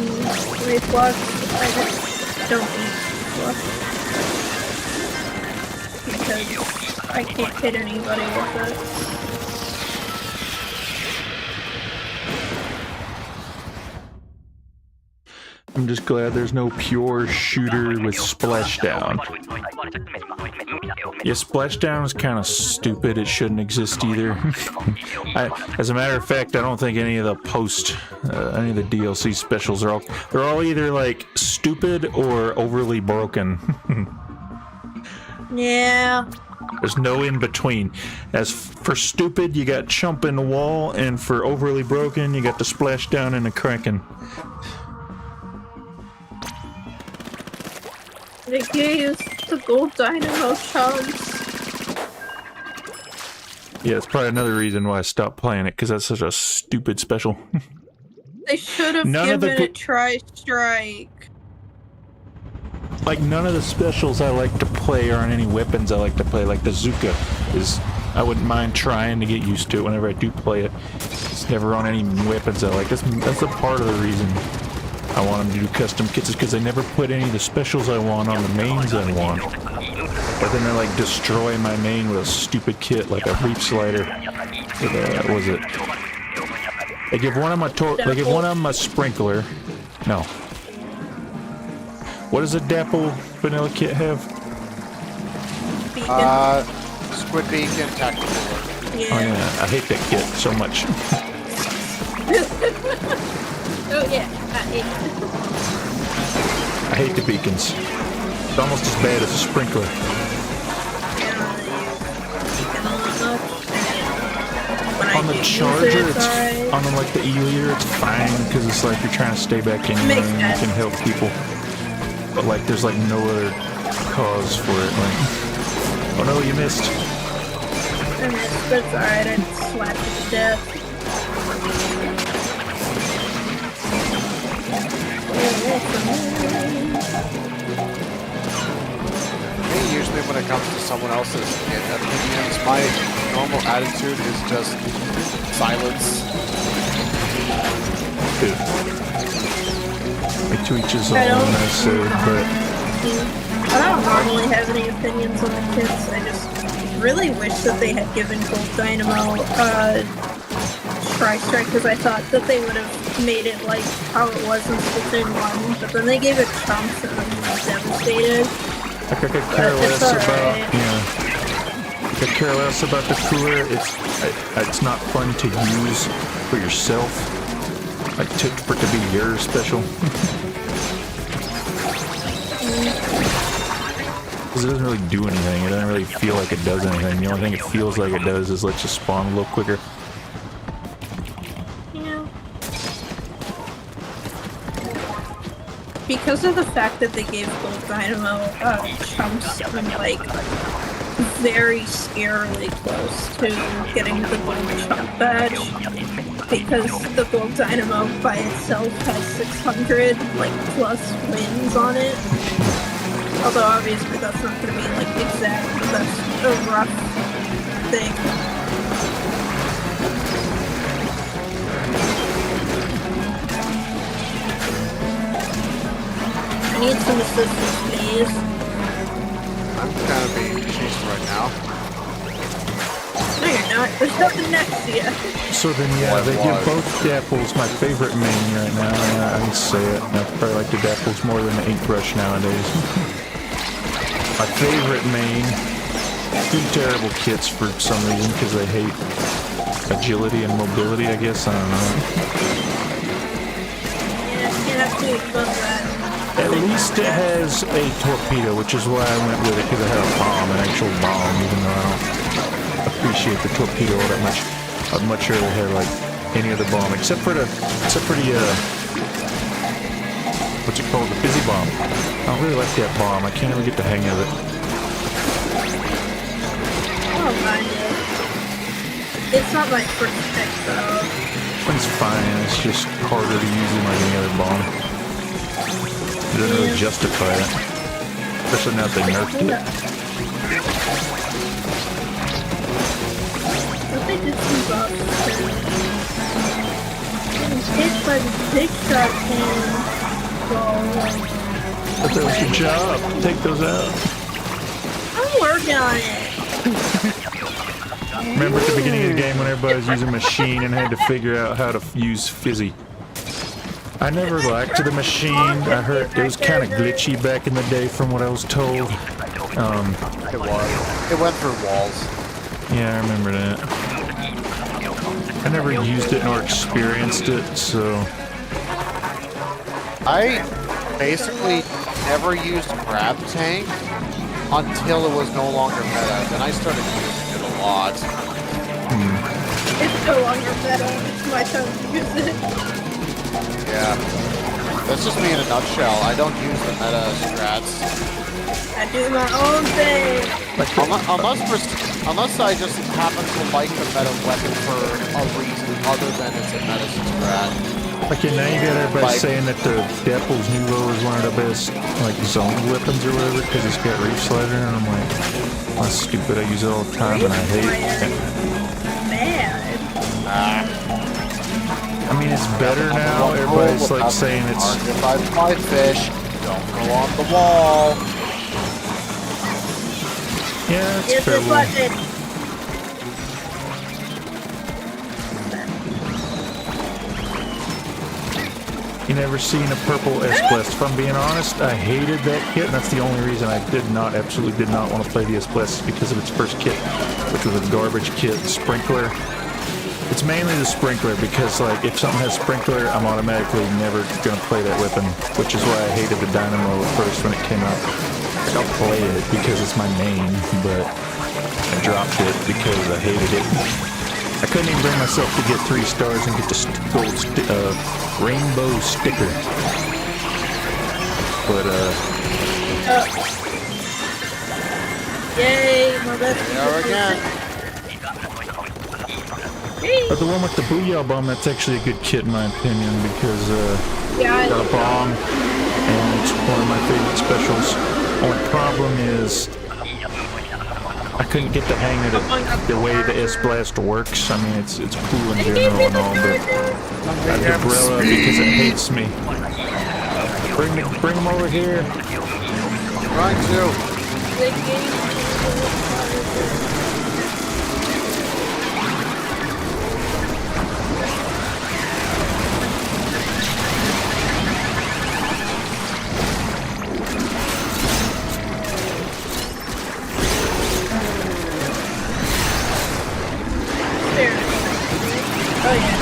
reflux. I just don't eat reflux. Because I can't hit anybody with it. I'm just glad there's no pure shooter with splashdown. Yeah, splashdown is kind of stupid. It shouldn't exist either. As a matter of fact, I don't think any of the any of the DLC specials they're all either like stupid or overly broken. Yeah. There's no in between. As for stupid, you got chump in the wall, and for overly broken, you got the splashdown and the kraken. They gave the gold dynamo chunks. Yeah, it's probably another reason why I stopped playing it, because that's such a stupid special. They should have given it Tri-Strike. like none of the specials I like to play are on any weapons I like to play. Like the Zuka is, I wouldn't mind trying to get used to it whenever I do play it. It's never on any weapons I like. That's a part of the reason I want them to do custom kits, is because they never put any of the specials I want on the mains I want. But then they like destroy my main with a stupid kit like a reef slider. What was it? They give one of them they give one of them a sprinkler. No. What does a Dapple vanilla kit have? Beacon. Squid Beacon Tactical. Yeah. Oh yeah, I hate that kit so much. Oh yeah, I hate the beacons. It's almost as bad as a sprinkler. On the Charger, it's on the, like the E-leader, it's fine because it's like you're trying to stay back anyway and you can help people. But like, there's like no other cause for it. Like, oh no, you missed. I missed, but it's alright. I slapped it to death. Usually when it comes to someone else's opinions, my normal attitude is just silence. Dude. Like to each his own, I say, but... I don't normally have any opinions on the kits. I just really wish that they had given Gold Dynamo Tri-Strike, because I thought that they would have made it like how it was in Splatoon 1, but then they gave it chunks and I was devastated. Like I could care less about, I could care less about the cooler. It's not fun to use for yourself. Like for it to be your special. Because it doesn't really do anything. It doesn't really feel like it does anything. The only thing it feels like it does is let you spawn a little quicker. Yeah. Because of the fact that they gave Gold Dynamo chumps, I'm like very scarily close to getting the Gold Chump badge. Because the Gold Dynamo by itself has 600 like plus wins on it. Although obviously that's not going to be like exact, but that's a rough thing. I need some assistance, please. I'm kind of being chased right now. No, you're not. There's nothing next to you. So then, yeah, they give both Dapples my favorite main right now. I can say it. I probably like the Dapples more than the Inkbrush nowadays. My favorite main, two terrible kits for some reason because they hate agility and mobility, I guess. I don't know. Yeah, you have to love that. At least it has a torpedo, which is why I went with it, because it had a bomb, an actual bomb, even though I don't appreciate the torpedo all that much. I'd much rather have like any other bomb, except for the what's it called? The fizzy bomb. I don't really like that bomb. I can't ever get the hang of it. I don't mind it. It's not my first pick though. It's fine. It's just harder to use than like any other bomb. It doesn't really justify it, especially now that they nerfed it. But they did some buffs too. Getting hit by the big shot can. But that was your job. Take those out. I'm working on it. Remember at the beginning of the game when everybody was using machine and had to figure out how to use fizzy? I never liked the machine. I heard it was kind of glitchy back in the day from what I was told. It was. It went through walls. Yeah, I remember that. I never used it nor experienced it, so... I basically never used Grab Tank until it was no longer meta. Then I started using it a lot. It's no longer meta. It's my time to use it. Yeah. That's just me in a nutshell. I don't use the meta strats. I do my own thing. Unless I just happen to like the meta weapon for a reason other than it's a meta strat. Like, and now you got everybody Like- saying that the Deppel's Nuvo is one of the best, like, zone weapons or whatever, because it's got Reef Slider, and I'm like, that's stupid, I use it all the time, and I hate it. Man. I mean, it's better now, everybody's, like, saying it's... If I fly fish, don't go on the wall. Yeah, it's Hit the fair. button. You never seen a purple S-Blast. If I'm being honest, I hated that kit, and that's the only reason I absolutely did not want to play the S-Blast, because of its first kit, which was a garbage kit, Sprinkler. It's mainly the Sprinkler, because, like, if something has Sprinkler, I'm automatically never going to play that weapon, which is why I hated the Dynamo at first when it came out. Like, I'll play it because it's my main, but I dropped it because I hated it. I couldn't even bring myself to get 3 stars and get the gold rainbow sticker. But, Yay, my best. There again. but the one with the Booyah Bomb, that's actually a good kit in my opinion, because, Yeah, it's got a bomb, and it's one of my favorite specials. Only problem is, I couldn't get the hang of the way the S-Blast works. I mean, it's cool in general and all, but I have Umbrella because it hates me. Bring them over here. Trying to. Oh yeah,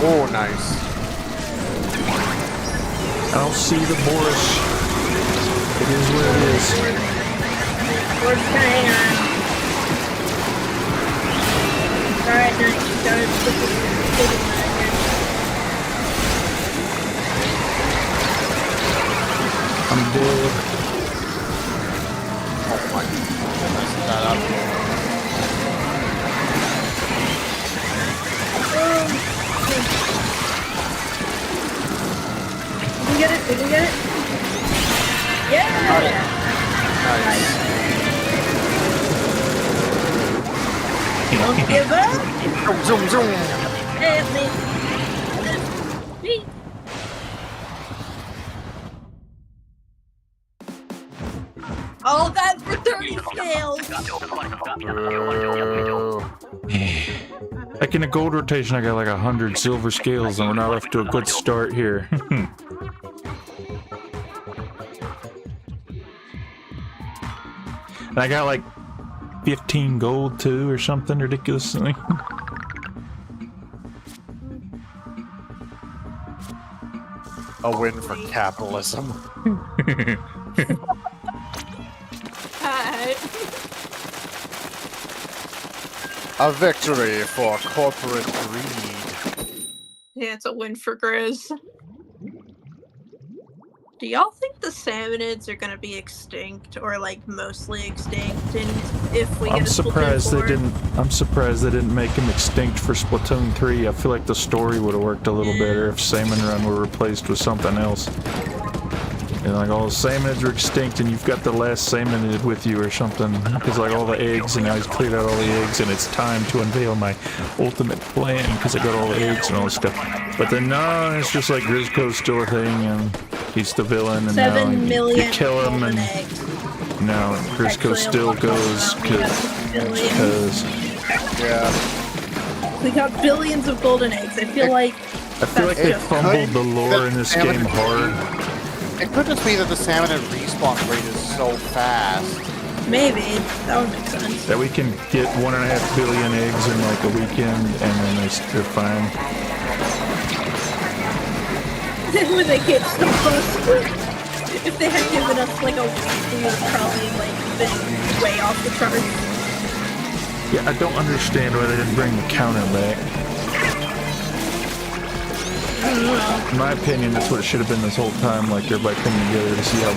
Oh, nice. I don't see the Boris. It is what it is. we're just gonna hang around. Alright, nice. Got it. I'm dead. Oh my. Messed that up. Did we get it? Did we get it? Yeah! Nice. Don't give up! Zoom, zoom, zoom. Hey, me. All that for 30 scales! Like in a gold rotation, I got like 100 silver scales, and we're not off to a good start here. And I got like 15 gold too, or something ridiculously. A win for capitalism. Hi. A victory for corporate greed. Yeah, it's a win for Grizz. Do y'all think the salmonids are gonna be extinct, or like mostly extinct? And if we get I'm a Splatoon surprised they 4? didn't. I'm surprised they didn't make them extinct for Splatoon 3. I feel like the story would have worked a little better if Salmon Run were replaced with something else. And like all the salmonids are extinct, and you've got the last salmonid with you or something. Because like all the eggs, and now he's cleared out all the eggs, and it's time to unveil my ultimate plan because I got all the eggs and all this stuff. But then no, it's just like Grizco's still a thing, and he's the villain, and 7 now million you kill him, golden and eggs. now Grizco Actually, still goes because Yeah. We got billions of golden eggs. I feel like I feel like they That's just- fumbled the lore in this game hard. It could just be that the salmon respawn rate is so fast Maybe. That would make sense. That we can get 1.5 billion eggs in like a weekend, and then they're fine. When they can't stop us. If they had given us like a week, we would probably like been way off the charts. Yeah, I don't understand why they didn't bring the counter back. I don't know. In my opinion, that's what it should have been this whole time, like everybody coming together to see how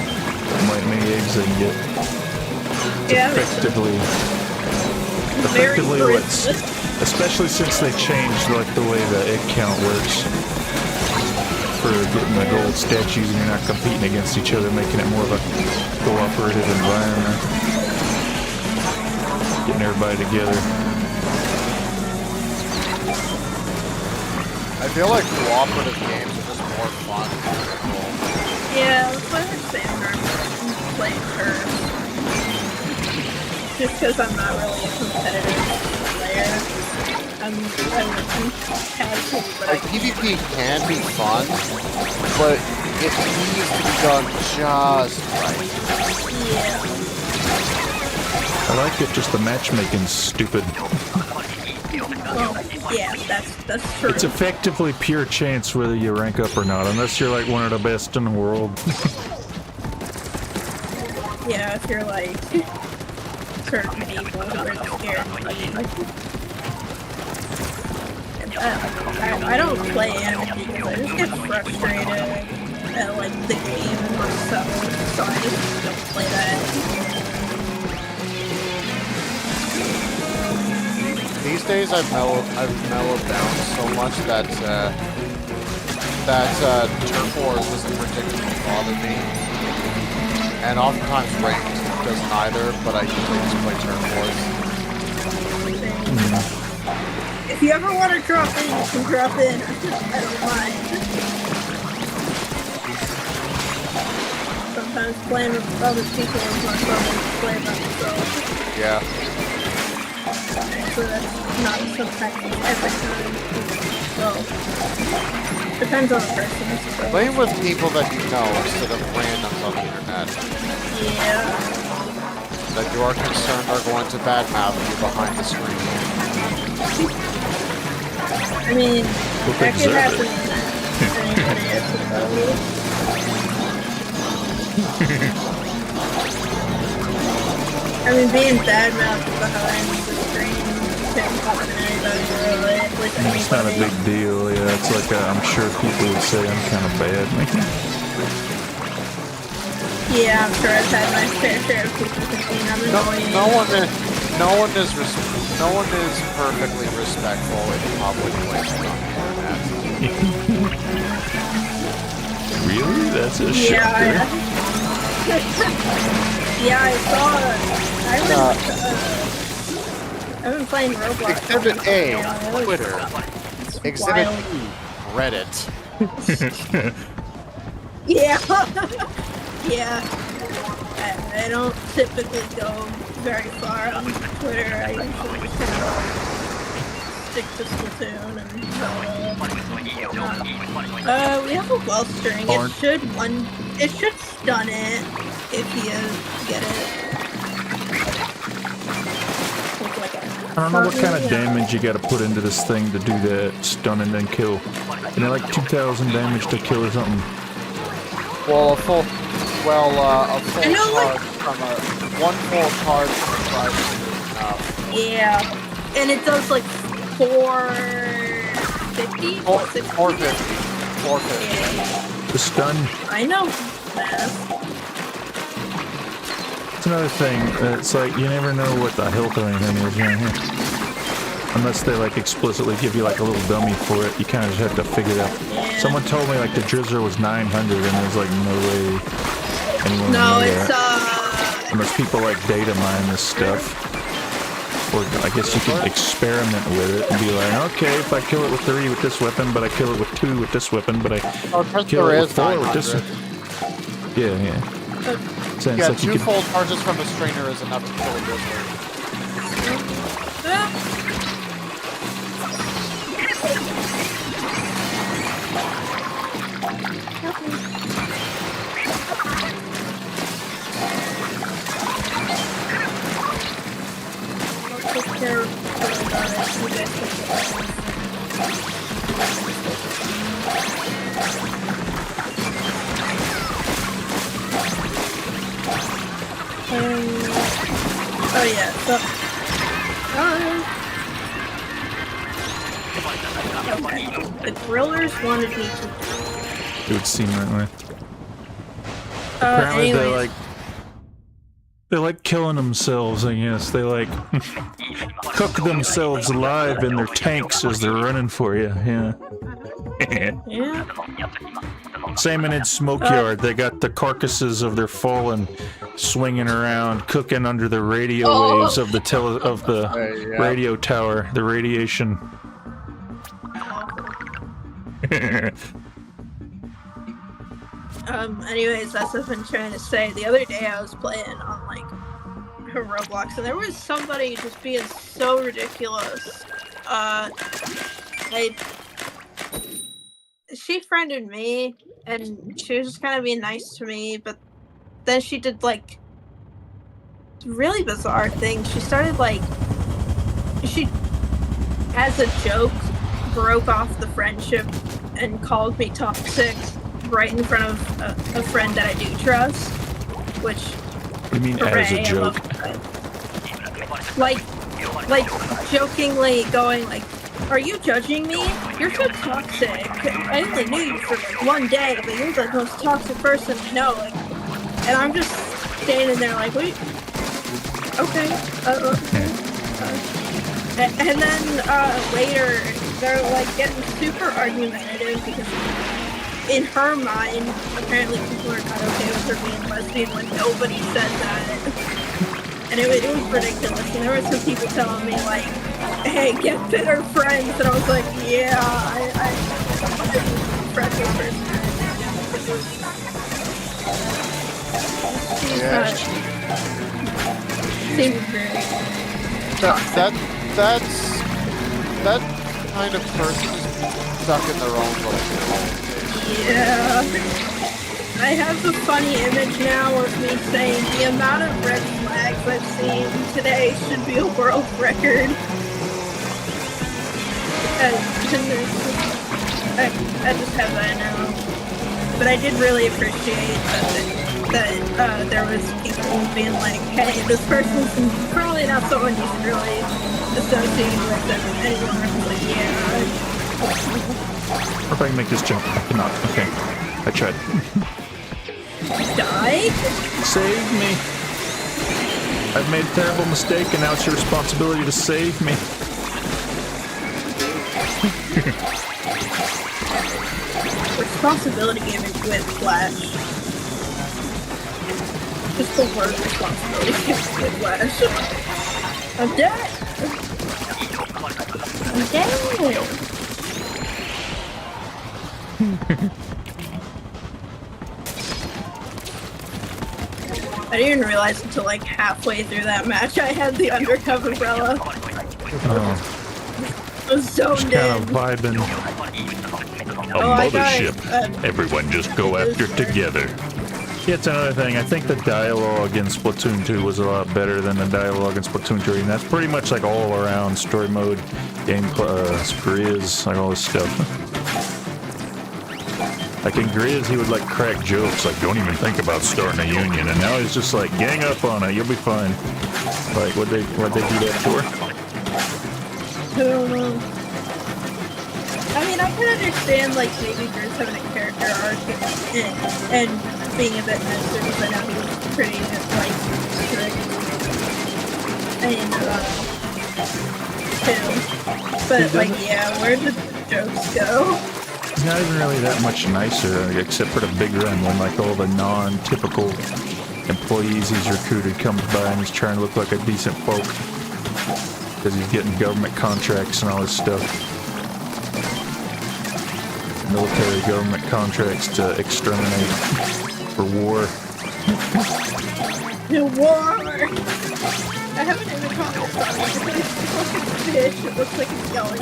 many eggs they can get. Yeah, Effectively very what's... Christmas. Especially since they changed like the way the egg count works. For getting the gold statues and you're not competing against each other, making it more of a cooperative environment. Getting everybody together. I feel like cooperative games are just more fun. Yeah, that's what I'm saying. I'm playing first. Just because I'm not really a competitive player. I'm casual, but Like, PvP can be fun, but it needs to be done just right. yeah. I like it, just the matchmaking's stupid. Well, yeah, that's true. It's effectively pure chance whether you rank up or not, unless you're like one of the best in the world. Yeah, if you're like certain people who are scared of you. I don't play anime because I just get frustrated at like the game myself, so I just don't play that. These days I've mellowed down so much that turf wars doesn't particularly bother me, and oftentimes ranked doesn't either. But I usually just play turf wars. If you ever want to drop in, you can drop in. I don't mind. Sometimes playing with other people is not fun to play by myself. Yeah. So that's not sometimes every time. Well, depends on the person. So. Playing with people that you know instead of randoms on the internet Yeah. that you are concerned are going to badmouth you behind the screen. I mean, We'll that could observe happen. I mean, being badmouthed behind the screen can happen to anybody, really. With It's not a anybody. big deal, yeah. It's like, I'm sure people would say I'm kind of bad. Yeah, I'm sure I've had my fair share of people thinking I'm annoying. No one is perfectly respectful in public places on the internet. Really? That's a Yeah, shocker. yeah, I've been playing Roblox. Exhibit A, Yeah, it was- Twitter. it's Exhibit wild. B, Reddit. Yeah. Yeah. I don't typically go very far on Twitter. I usually kind of stick to Splatoon and we have a well string. It should stun it if you get it. With like a I don't know what kind of damage you gotta put into this thing to do that stun and then kill. You know, like 2,000 damage to kill or something. Well, a full I know, charge like- from one full charge from a private is enough. Yeah, and it does like 450? 450. 450. Yeah, The stun, I know math. it's another thing. It's like, you never know what the health or anything is around here. Unless they like explicitly give you like a little dummy for it, you kind of just have to figure it out. Yeah. Someone told me like the Drizzler was 900 and there's like no way anyone would No, know it's that. Unless people like data mine this stuff. Or I guess you could experiment with it and be like, okay, if I kill it with 3 with this weapon, but I kill it with 2 with this weapon, but I kill it with 4 with this. Yeah, yeah. So Yeah, it's like you 2 could, full charges from a strainer is enough to kill a Drizzler. Oh yeah, so okay. The grillers wanted me to It would seem that way. Apparently they like killing themselves, I guess. They like cook themselves alive in their tanks as they're running for you, yeah. yeah. Same in its Smokeyard. They got the carcasses of their fallen swinging around, cooking under the radio waves of the radio tower, the radiation. Anyways, that's what I've been trying to say. The other day I was playing on, like, Roblox, and there was somebody just being so ridiculous. She friended me, and she was just kind of being nice to me, but then she did, like, really bizarre things. She started, like, she, as a joke, broke off the friendship and called me toxic right in front of a friend that I do trust, which... What do you mean, as a joke? Like, jokingly going, like, are you judging me? You're so toxic. I only knew you for, like, one day, but you're the most toxic person I know, like, and I'm just standing there like, wait, okay, and then, later, they're, like, getting super argumentative because in her mind, apparently people are not okay with her being lesbian when nobody said that. And it was ridiculous. And there were some people telling me, like, hey, get better friends. And I was like, yeah, I'm friends with her. Seems very... That kind of person is stuck in their own little. Yeah. I have a funny image now of me saying the amount of red flags I've seen today should be a world record. I just have that now. But I did really appreciate that there was people being like, hey, this person's probably not someone you should really associate with anymore. I was like, yeah. Or if I can make this jump. I cannot. Okay. I tried. Die? Save me. I've made a terrible mistake and now it's your responsibility to save me. Responsibility gaming with Flash. Just the word responsibility gaming with Flash. I'm dead! I'm dead! I didn't even realize until like halfway through that match I had the undercover umbrella. Oh. I was zoned Just kind in. of vibing. A mothership. Everyone just go after together. Yeah, it's another thing. I think the dialogue in Splatoon 2 was a lot better than the dialogue in Splatoon 3, and that's pretty much like all around story mode, game, Grizz, like all this stuff. Like in Grizz, he would like crack jokes, like don't even think about starting a union, and now he's just like gang up on it, you'll be fine. Like what'd they do that for? I don't know. I mean, I can understand like maybe Grizz having a character arc and being a bit nicer because I know he was pretty like strict and too. But like yeah, where did the jokes go? He's not even really that much nicer, except for the big run when like all the non-typical employees he's recruited comes by and he's trying to look like a decent folk because he's getting government contracts and all this stuff. Military government contracts to exterminate for war. The war! I haven't even caught this on it. It's fucking fish. It looks like it's yelling.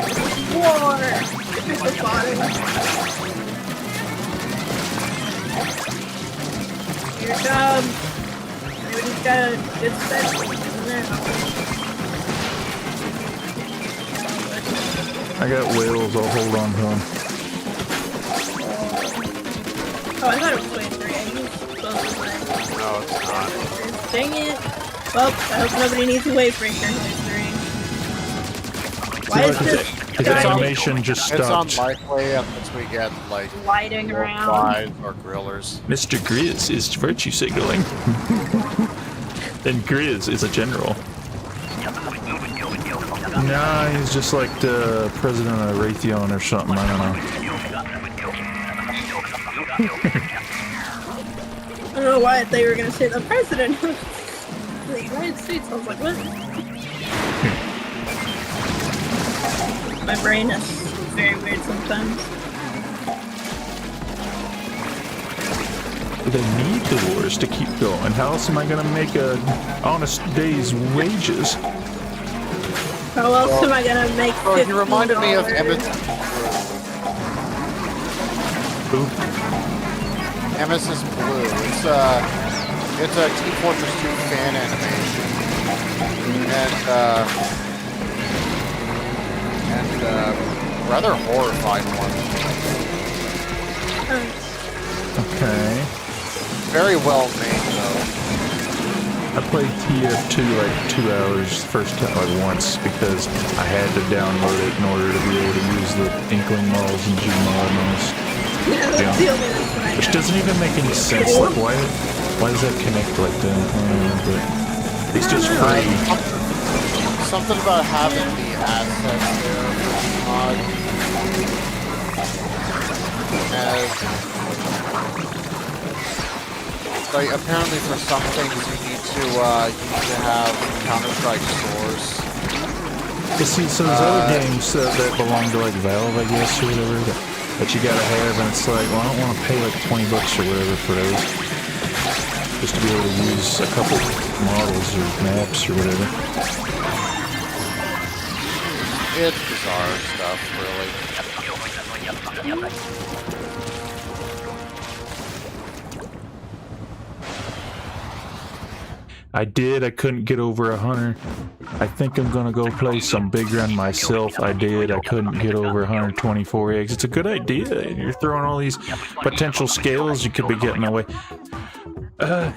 War! At the bottom. Here it comes. Maybe just got a good set now. I got whales, I'll hold on to them. Oh, I thought it was 23. I used both of mine. No, it's not. Dang it. Well, I hope nobody needs a wave breaker history. Why is this His guy animation just stopped. It's unlikely unless we get, like, gliding around? flies or grillers. Mr. Grizz is virtue signaling. And Grizz is a general. Nah, he's just like the president of Raytheon or something, I don't know. I don't know why they were gonna say the president of the United States. I was like, what? My brain is very weird sometimes. They need the wars to keep going. How else am I gonna make a honest day's wages? How else am I gonna make $15? Oh, he reminded me of Emmett. Who? Nemesis Blue. It's a Team Fortress 2 fan animation, and rather horrifying one. Okay. Very well made though. I played TF2 like 2 hours first time, like once, because I had to download it in order to be able to use the Inkling models and Gmod models. Yeah, that's the only reason I Which know. doesn't even make any sense. Like, why does that connect like that? I don't know, but it's just free. Something about having the assets there for Gmod. Like, apparently for some things you need to have Counter-Strike stores. You see, so there's other games that belong to like Valve, I guess, or whatever, that you gotta have, and it's like, well, I don't want to pay like $20 or whatever for those, just to be able to use a couple models or maps or whatever. It's bizarre stuff, really. I couldn't get over 100. I think I'm gonna go play some big run myself. I couldn't get over 124 eggs. It's a good idea. You're throwing all these potential scales you could be getting away. I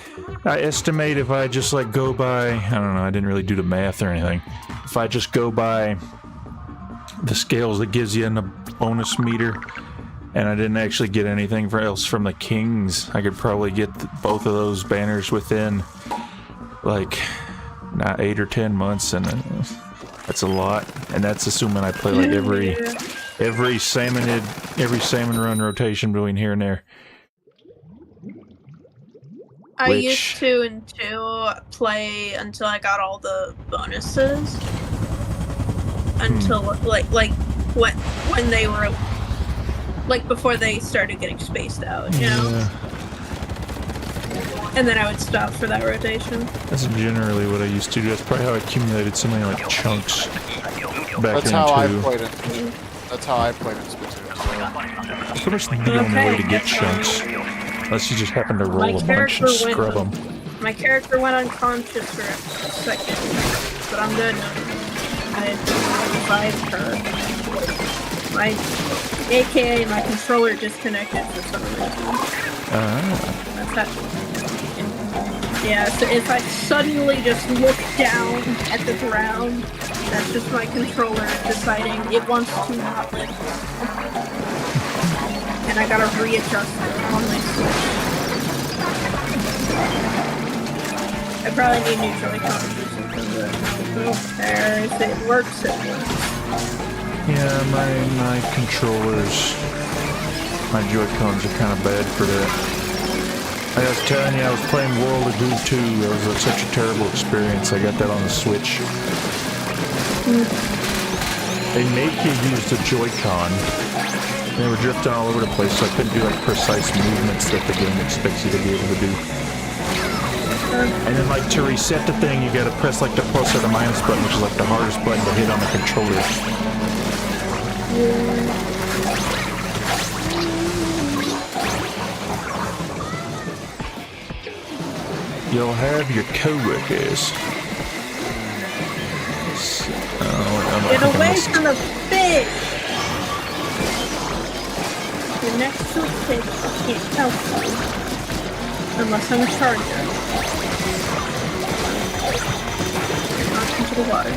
estimate if I just like go by, I don't know, I didn't really do the math or anything. If I just go by the scales that gives you in the bonus meter, and I didn't actually get anything else from the kings, I could probably get both of those banners within like 8 or 10 months, and that's a lot. And that's assuming I play like every salmon run rotation between here and there. I used to play until I got all the bonuses. Until like when they were like before they started getting spaced out, you know. Yeah. And then I would stop for that rotation. That's generally what I used to do. That's probably how I accumulated so many like chunks back That's in how I 2. played it. That's how I played in Splatoon. It's pretty much the only way to get chunks, unless you just happen to roll a bunch and scrub them. My character went unconscious for a second, but I'm good now. I revived her. AKA my controller disconnected for some reason. That's that. Yeah, so if I suddenly just look down at the ground, that's just my controller deciding it wants to not live. And I gotta readjust it on my Switch. I probably need new Joy-Cons or something, but who cares? It works, it works. Yeah, my controllers, my Joy-Cons are kind of bad for that. I was telling you, I was playing World of Goo 2. It was such a terrible experience. I got that on the Switch. They make you use the Joy-Con. They were drifting all over the place, so I couldn't do like precise movements that the game expects you to be able to do. And then like to reset the thing, you gotta press like the plus or the minus button, which is like the hardest button to hit on the controller. You'll have your co-workers. Get away from the fish! You're next to a fish, I can't help you. Unless I'm a charger. into the water.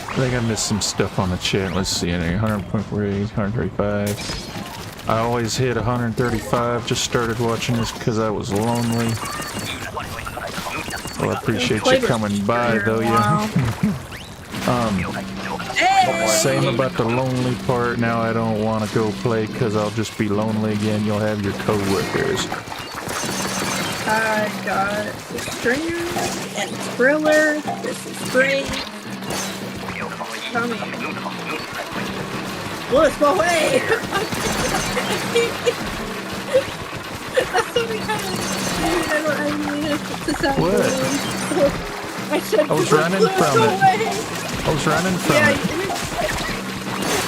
I think I missed some stuff on the chat. Let's see. 100.48, 135. I always hit 135. Just started watching this because I was lonely. Well, I appreciate you coming by, though, yeah. Same about the lonely part. Now I don't want to go play because I'll just be lonely again. You'll have your co-workers. I got the stringer and thriller. This is great. Come here. Lewis, go away! That's so kind of What? I was running from it. I was running from it.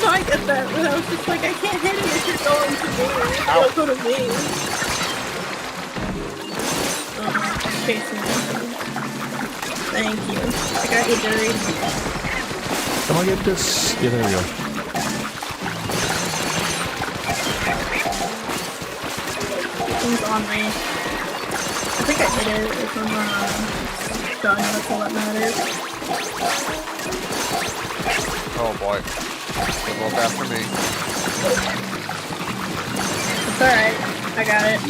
No, I get that, but I was just like, I can't hit it if you're going to me. Don't go to me. Oh, chasing me. Thank you. I got you, Dury. Come on, get this. Yeah, there we go. Things on me. I think I hit it if I'm done. That's all that matters. Oh boy. Good luck after me. It's alright. I got it.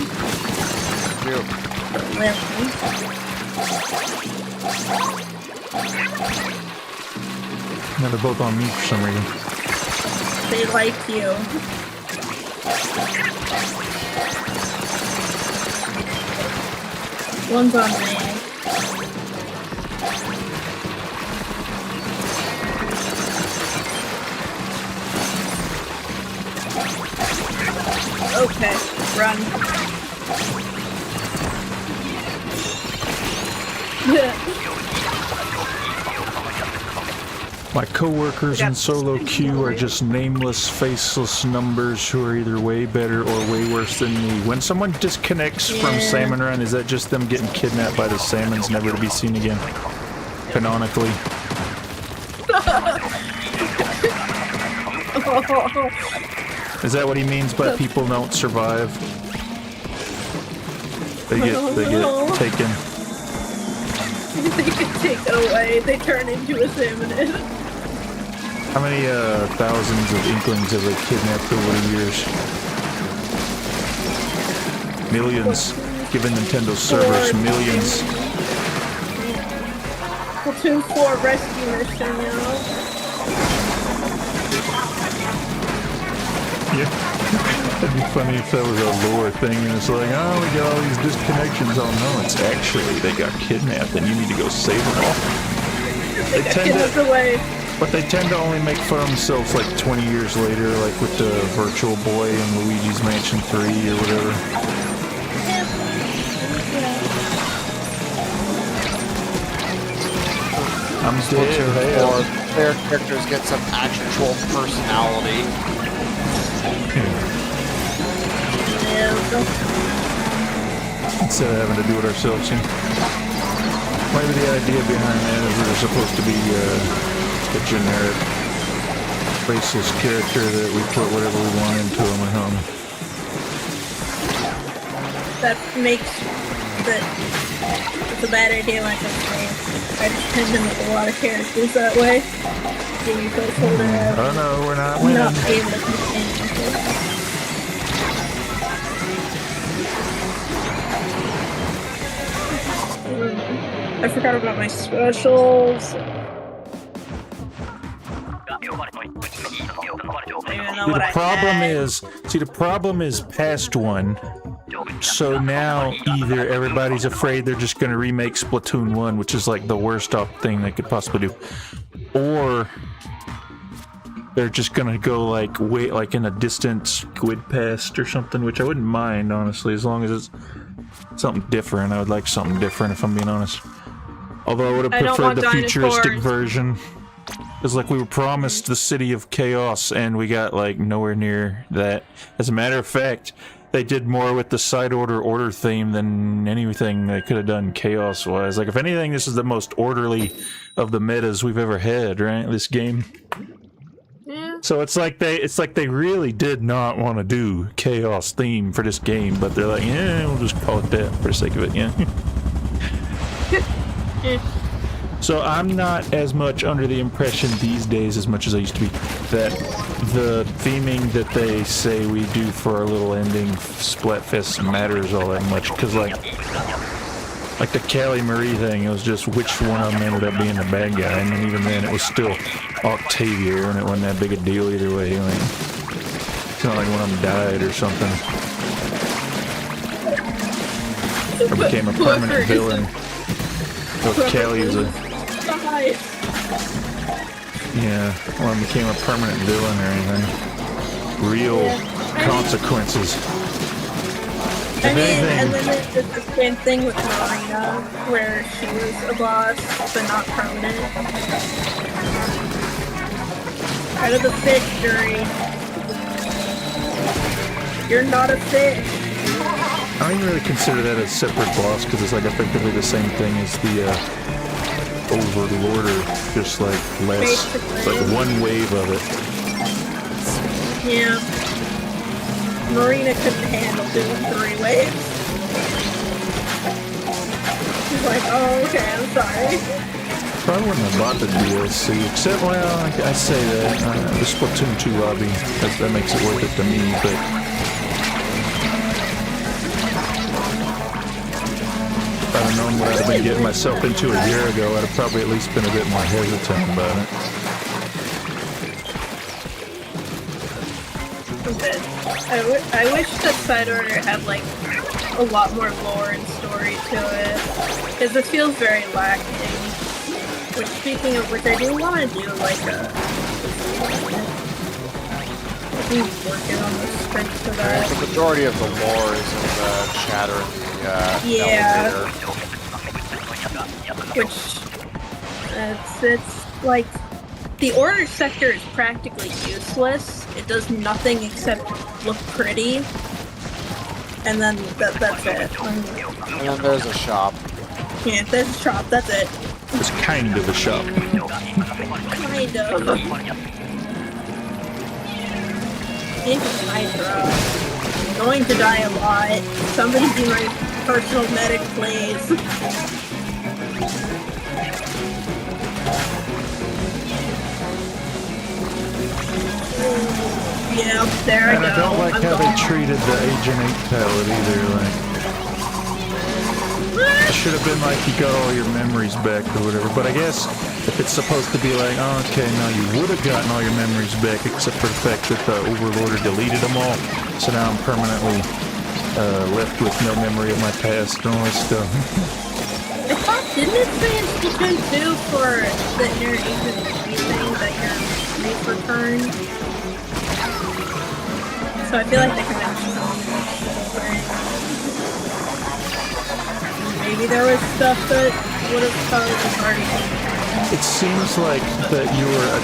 No, they're both on me for some reason. They like you. One's on me. Okay, run. My coworkers in solo queue are just nameless, faceless numbers who are either way better or way worse than me. When someone disconnects from Salmon Run, is that just them getting kidnapped by the salmons, never to be seen again? Canonically. Is that what he means by people don't survive? They get taken. They get taken away. They turn into a salmonid. How many thousands of Inklings have they kidnapped over the years? Millions. Given Nintendo servers, millions. Splatoon 4 rescue mission, you know? Yeah. That'd be funny if that was a lore thing and it's like, oh, we got all these disconnections. Oh no, it's actually they got kidnapped and you need to go save them all. They tend to, but they tend to only make fun of themselves like 20 years later, like with the Virtual Boy and Luigi's Mansion 3 or whatever. I'm dead. Or their characters get some actual personality. Instead of having to do it ourselves, yeah. Maybe the idea behind that is we're supposed to be a generic, faceless character that we put whatever we want into them at home. That makes it's a bad idea, like I say. I just tend to make a lot of characters that way. Being a placeholder. Oh no, we're not winning. Not able to continue. I forgot about my specials. The problem is past one. So now either everybody's afraid they're just going to remake Splatoon 1, which is like the worst thing they could possibly do, or they're just going to go like like in a distant squid past or something, which I wouldn't mind, honestly, as long as it's something different. I would like something different, if I'm being honest. Although I would have preferred the futuristic version. Because like we were promised the City of Chaos and we got like nowhere near that. As a matter of fact, they did more with the side order theme than anything they could have done chaos wise. Like if anything, this is the most orderly of the metas we've ever had, right? This game. Yeah. So it's like they really did not want to do chaos theme for this game, but they're like, yeah, we'll just call it that for the sake of it, yeah. So I'm not as much under the impression these days as much as I used to be that the theming that they say we do for our little ending Splatfest matters all that much, because like the Callie Marie thing, it was just which one of them ended up being the bad guy, and even then it was still Octavia, and it wasn't that big a deal either way. Like, it's not like one of them died or something, or became a permanent villain. Well, Callie is a one became a permanent villain or anything. Real consequences. I mean, and then there's the same thing with Marina, where she was a boss, but not permanent. Out of the fish, Dury. You're not a fish. I don't even really consider that a separate boss, because it's like effectively the same thing as the Overlorder, just like less, like one wave of it. Yeah. Marina couldn't handle doing 3 waves. She's like, oh, okay, I'm sorry. Probably wouldn't have bought the DLC, except, well, I say that, the Splatoon 2 lobby, that makes it worth it to me, but if I'd have known what I'd have been getting myself into a year ago, I'd have probably at least been a bit more hesitant about it. I wish that Side Order had, like, a lot more lore and story to it, because it feels very lacking. Which, speaking of which, I do want to do, like, a... I'm working on the script for that. The majority of the lore is in the chatter in the elevator. Which, it's like, the Order sector is practically useless. It does nothing except look pretty. And then that's it. And then there's a shop. Yeah, there's a shop, that's it. It's kind of a shop. Kind of. Into Hydra. I'm going to die a lot. Somebody be my personal medic, please. Yeah, there I go. And I don't like how they treated the Agent 8 palette either, like... It should have been like you got all your memories back or whatever, but I guess if it's supposed to be like, oh, okay, no, you would have gotten all your memories back except for the fact that the Overlorder deleted them all, so now I'm permanently left with no memory of my past and all that stuff. I thought, didn't it say in Splatoon 2 for the inner Agent thing that your memories returned? So I feel like they kind of maybe there was stuff that would have caused party. It seems like that you were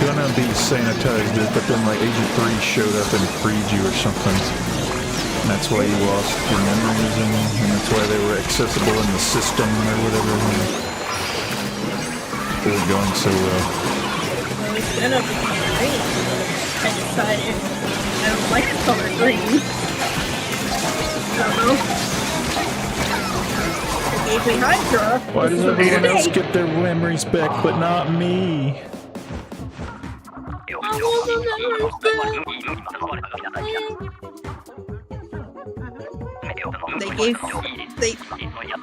gonna be sanitized, but then like Agent 3 showed up and freed you or something. And that's why you lost your memories, and that's why they were accessible in the system or whatever. It was going so well. It was gonna be green. I decided I don't like the color green. I don't know. It gave me Hydra. Why does everyone else get their memories back, but not me? I want the memories back.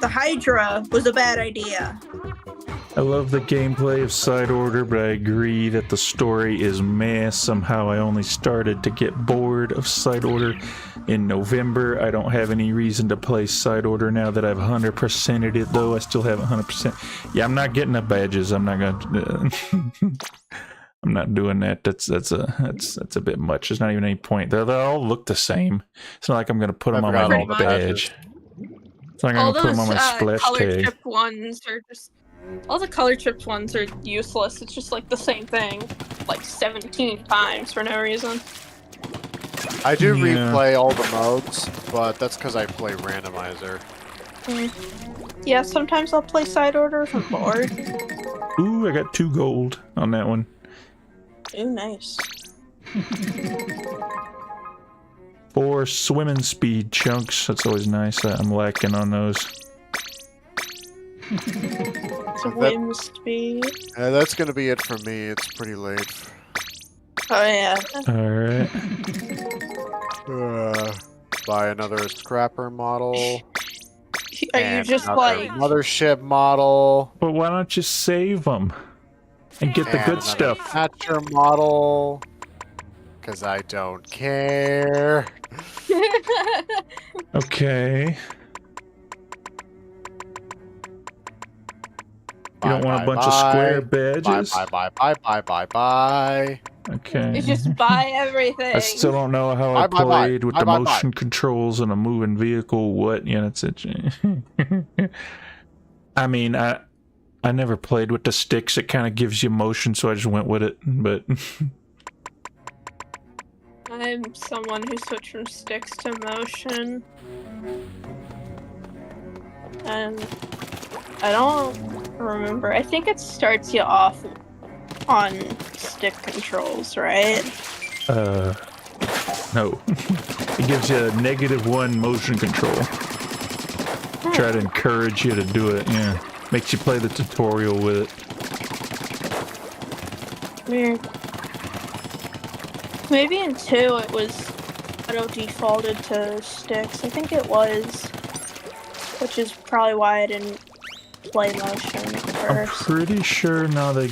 The Hydra was a bad idea. I love the gameplay of Side Order, but I agree that the story is meh. Somehow I only started to get bored of Side Order in November. I don't have any reason to play Side Order now that I've 100%ed it, though. I still haven't 100%. Yeah, I'm not getting the badges. I'm not gonna... I'm not doing that. That's a bit much. There's not even any point. They all look the same. It's not like I'm gonna put them on my new badge. It's not like I'm gonna put them on my splash tag. Color-tripped ones are just... All the color-tripped ones are useless. It's just like the same thing, like 17 times for no reason. I do replay all the modes, but that's because I play randomizer. Yeah, sometimes I'll play Side Order if I'm bored. Ooh, I got 2 gold on that one. Ooh, nice. 4 swimming speed chunks. That's always nice. I'm lacking on those. Swim speed. Yeah, that's gonna be it for me. It's pretty late. Oh yeah. Alright. Buy another scrapper model. Are you just like mothership model? But why don't you save them? And get the good stuff. Hatcher model. Because I don't care. Okay. You don't want a bunch of square badges? Bye. Okay. you just buy everything? I still don't know how I played with the motion controls and a moving vehicle. What? Yeah, that's it. I mean, I never played with the sticks. It kind of gives you motion, so I just went with it. But I'm someone who switched from sticks to motion. And I don't remember. I think it starts you off on stick controls, right? No. It gives you a -1 motion control. Try to encourage you to do it, yeah. Makes you play the tutorial with it. Weird. Maybe in 2 it was auto-defaulted to sticks. I think it was. Which is probably why I didn't play motion I'm first. pretty sure now they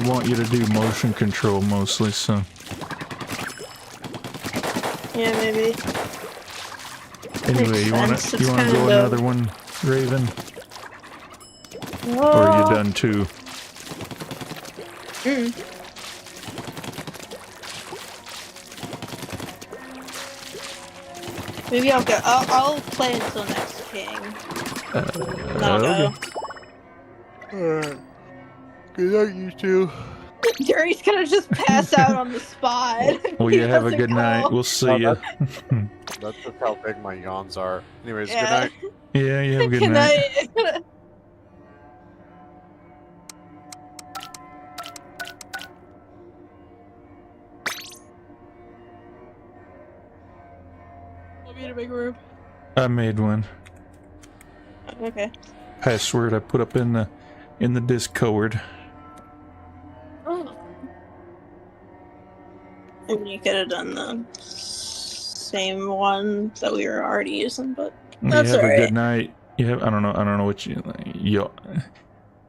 want you to do motion control mostly, so. Yeah, maybe. Anyway, you wanna go another one, Raven? Whoa. Or are you done too? Maybe I'll go. I'll play until next king. And then I'll go. Alright. Good night, you two. Dury's gonna just pass out on the spot. Well, you have a good night. We'll see you. That's just how big my yawns are. Anyways, Yeah. good night. Yeah, you have a good night. I'll be in a big room. I made one. Okay. Password I put up in the Discord. Oh. Maybe you could have done the same one that we were already using, but that's you have alright. a good night. You have, I don't know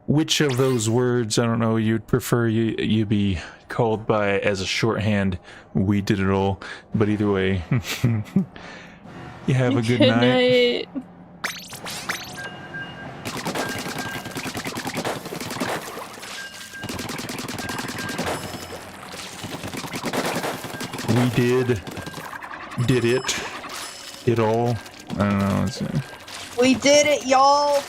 which of those words, I don't know, you'd prefer you be called by as a shorthand. We did it all, but either way. You have a good night. We did it all. I don't know. We did it, y'all.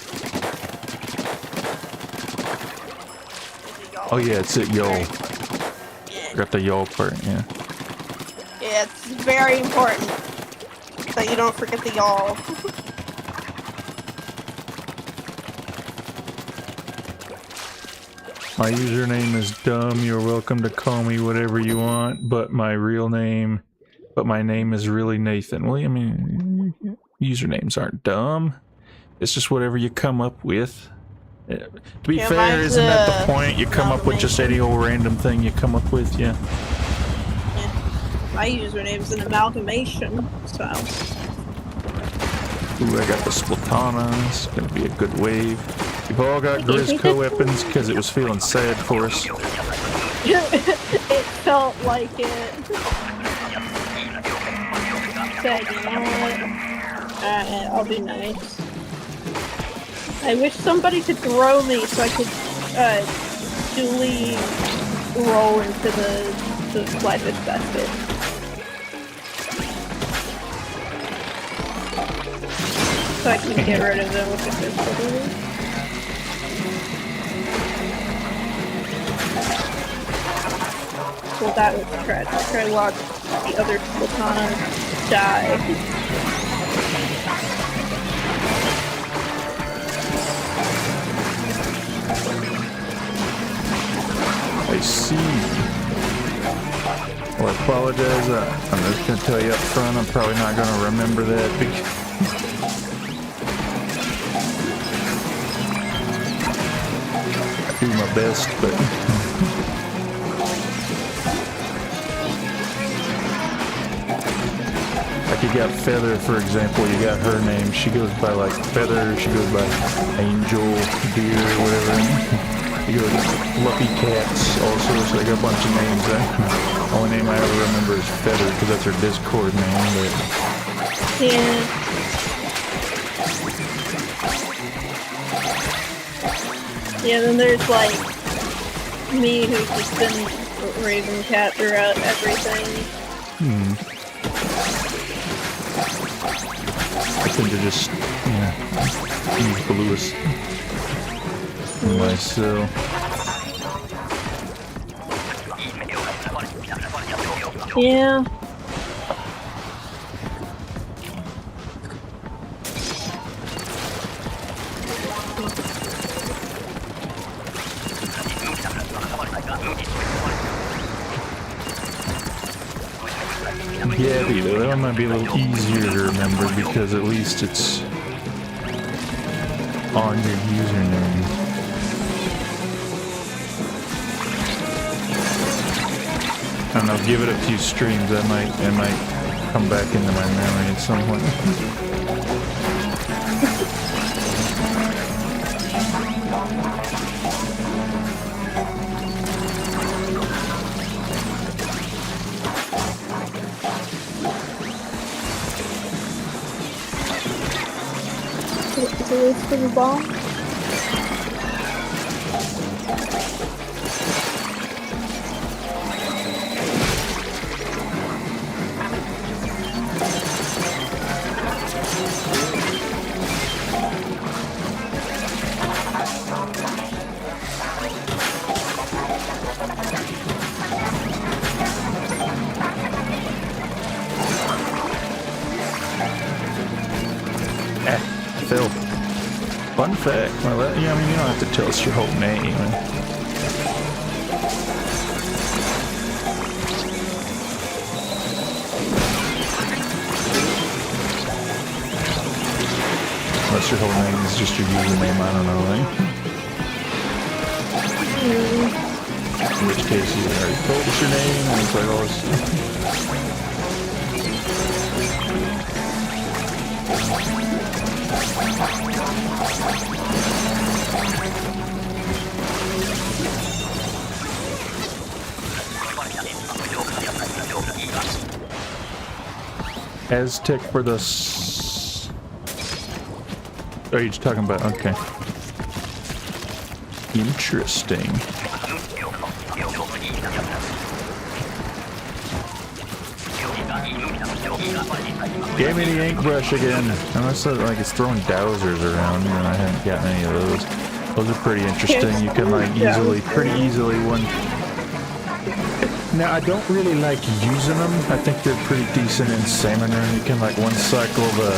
Oh yeah, it's it, y'all. Yeah. Got the y'all part, yeah. Yeah, it's very important that you don't forget the y'all. My username is dumb. You're welcome to call me whatever you want, but my name is really Nathan. Well, I mean, usernames aren't dumb. It's just whatever you come up with. To be fair, isn't that the point? You come up with just any old random thing you come up with, yeah. My username's an amalgamation, so. Ooh, I got the Splatana. It's gonna be a good wave. We've all got Grisco weapons because it was feeling sad for us. It felt like it. Said, you know what? I'll be nice. I wish somebody could throw me so I could duly roll into the flyfish basket. So I can get rid of them with the fish. Well, that was tragic. I watched the other Sultana die. I see. Well, I apologize. I'm just going to tell you up front, I'm probably not going to remember that because I do my best, but like you got Feather, for example, you got her name. She goes by like Feather, she goes by Angel, Deer, whatever. You go Lucky Cats also, so they got a bunch of names there. Only name I ever remember is Feather because that's her Discord name, but Yeah. Yeah, then there's like me who's just been Raven Cat throughout everything. I tend to just, use Blewis myself. Yeah. Yeah, that one might be a little easier to remember because at least it's on your username. I don't know, give it a few streams, it might come back into my memory at some point. The list of the bomb. Phil. Fun fact. Well, I mean, you don't have to tell us your whole name. Unless your whole name is just your username, I don't know, right? In which case, you already told us your name, and it's like all this. Aztec for the Oh, you're just talking about, okay. Interesting. Gave me the ink brush again. Unless like it's throwing dowsers around, and I haven't gotten any of those. Those are pretty interesting. You can like pretty easily one. Now I don't really like using them. I think they're pretty decent in salmon run. You can like one cycle the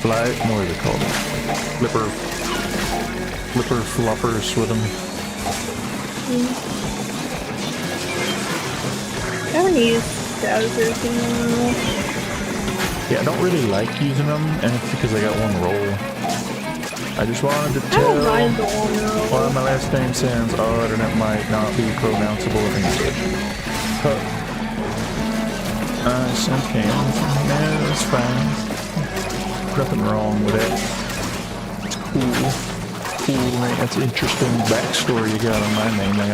fly. What is it called? Flipper floppers with them. I haven't used dowsers in a while. Yeah, I don't really like using them, and it's because I got one roll. I just wanted to I tell. don't mind the one roll. While my last name sounds odd and it might not be pronounceable in English. It's okay. No, it's fine. Nothing wrong with it. It's cool. Cool, mate. That's interesting backstory you got on my name. I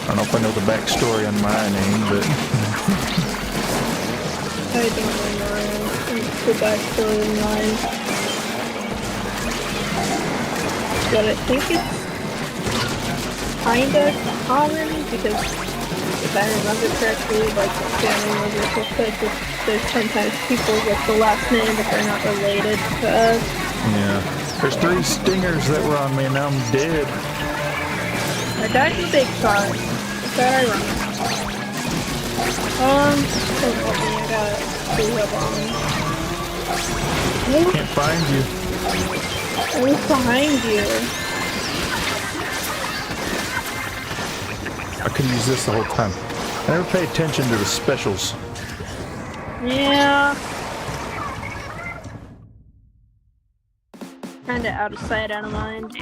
don't know if I know the backstory on my name, but I don't know the backstory of mine. But I think it's kinda common because if I remember correctly, like the family members will say that there's sometimes people with the last name but they're not related to us. yeah. There's 3 stingers that were on me and now I'm dead. I died in a big car. Is that ironic? Don't help me, I got 2 web on. Can't find you. I was behind you. I could use this the whole time. I never pay attention to the specials. Yeah. Kinda out of sight, out of mind.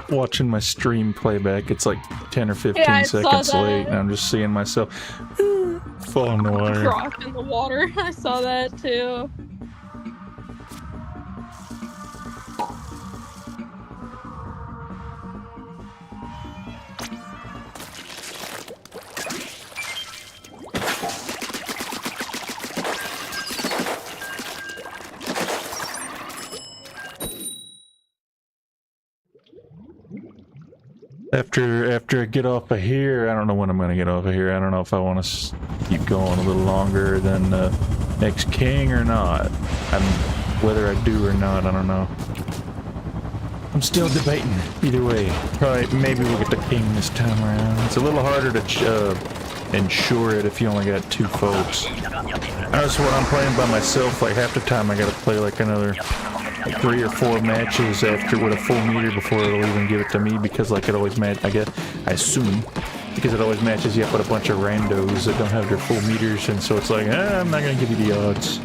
Watching my stream playback, it's like 10 or 15 Yeah, I saw seconds that. late, and I'm just seeing myself fall in the water. Drop in the water. I saw that too. After I get off of here, I don't know when I'm gonna get off of here. I don't know if I want to keep going a little longer than next king or not. Whether I do or not, I don't know. I'm still debating. Either way, probably maybe we'll get the king this time around. It's a little harder to ensure it if you only got 2 folks. That's what I'm playing by myself. Like half the time, I gotta play like another 3 or 4 matches after with a full meter before it'll even give it to me, because like it always I assume because it always matches you up with a bunch of randos that don't have their full meters, and so it's like, I'm not gonna give you the odds.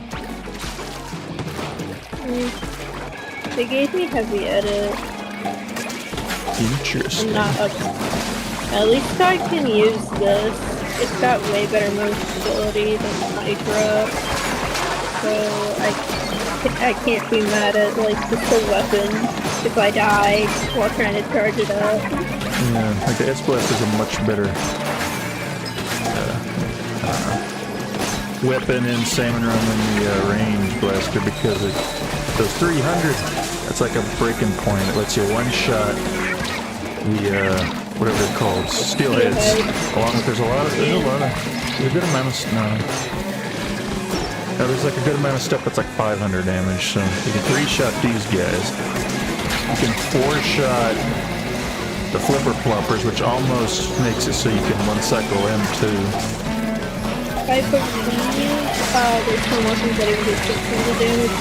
They gave me heavy edit. Interesting. I'm not upset. At least I can use this. It's got way better movability than Hydra, so I can't be mad at like the full weapon if I die while trying to charge it up. Yeah, like the S-Blast is a much better weapon in Salmon Run than the range blaster, because those 300, that's like a breaking point. It lets you one-shot the whatever they're called, steelheads. Along with there's a good amount of there's like a good amount of stuff that's like 500 damage. So you can 3-shot these guys. You can 4-shot the flipper plumpers, which almost makes it so you can one-cycle them too. I believe there's some weapons that even do 600 damage.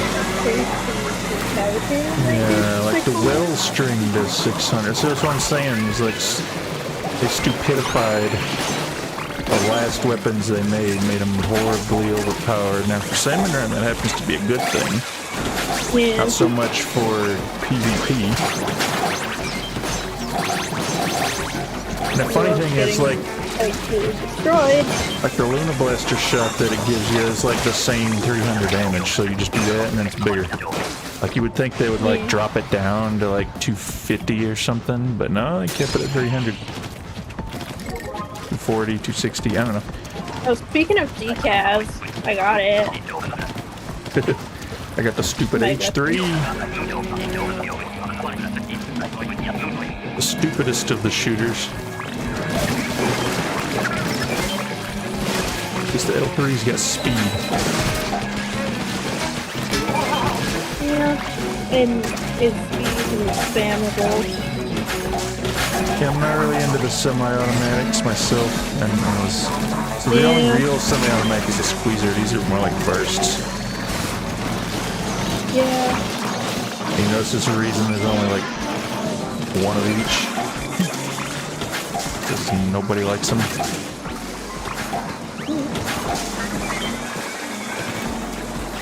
Yeah, like the well string does 600. So that's what I'm saying. Is like they stupidified the last weapons they made them horribly overpowered. Now for Salmon Run, that happens to be a good thing. Yeah. Not so much for PvP. And the funny thing is, like the Luna Blaster shot that it gives you is like the same 300 damage, so you just do that and then it's bigger. Like you would think they would like drop it down to like 250 or something, but no, they kept it at 300. 240, 260, I don't know. Oh, speaking of decals, I got it. I got the stupid H3. The stupidest of the shooters. At least the L3's got speed. Yeah, and it's easily spammable. Yeah, I'm not really into the semi-automatics myself, and so the only real semi-automatic is the squeezer. These are more like bursts. Yeah. You notice there's a reason there's only like one of each. Because nobody likes them.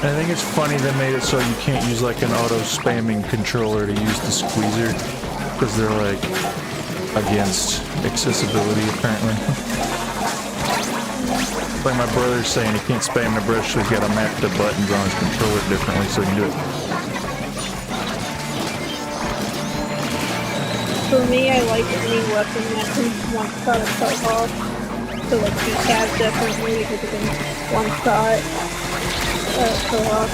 And I think it's funny they made it so you can't use like an auto-spamming controller to use the squeezer, because they're like against accessibility apparently. Like my brother's saying he can't spam the brush, so he's got to map the buttons on his controller differently so he can do it. For me, I like any weapon that can one-shot itself off. So like decals definitely, because it can one-shot kill off.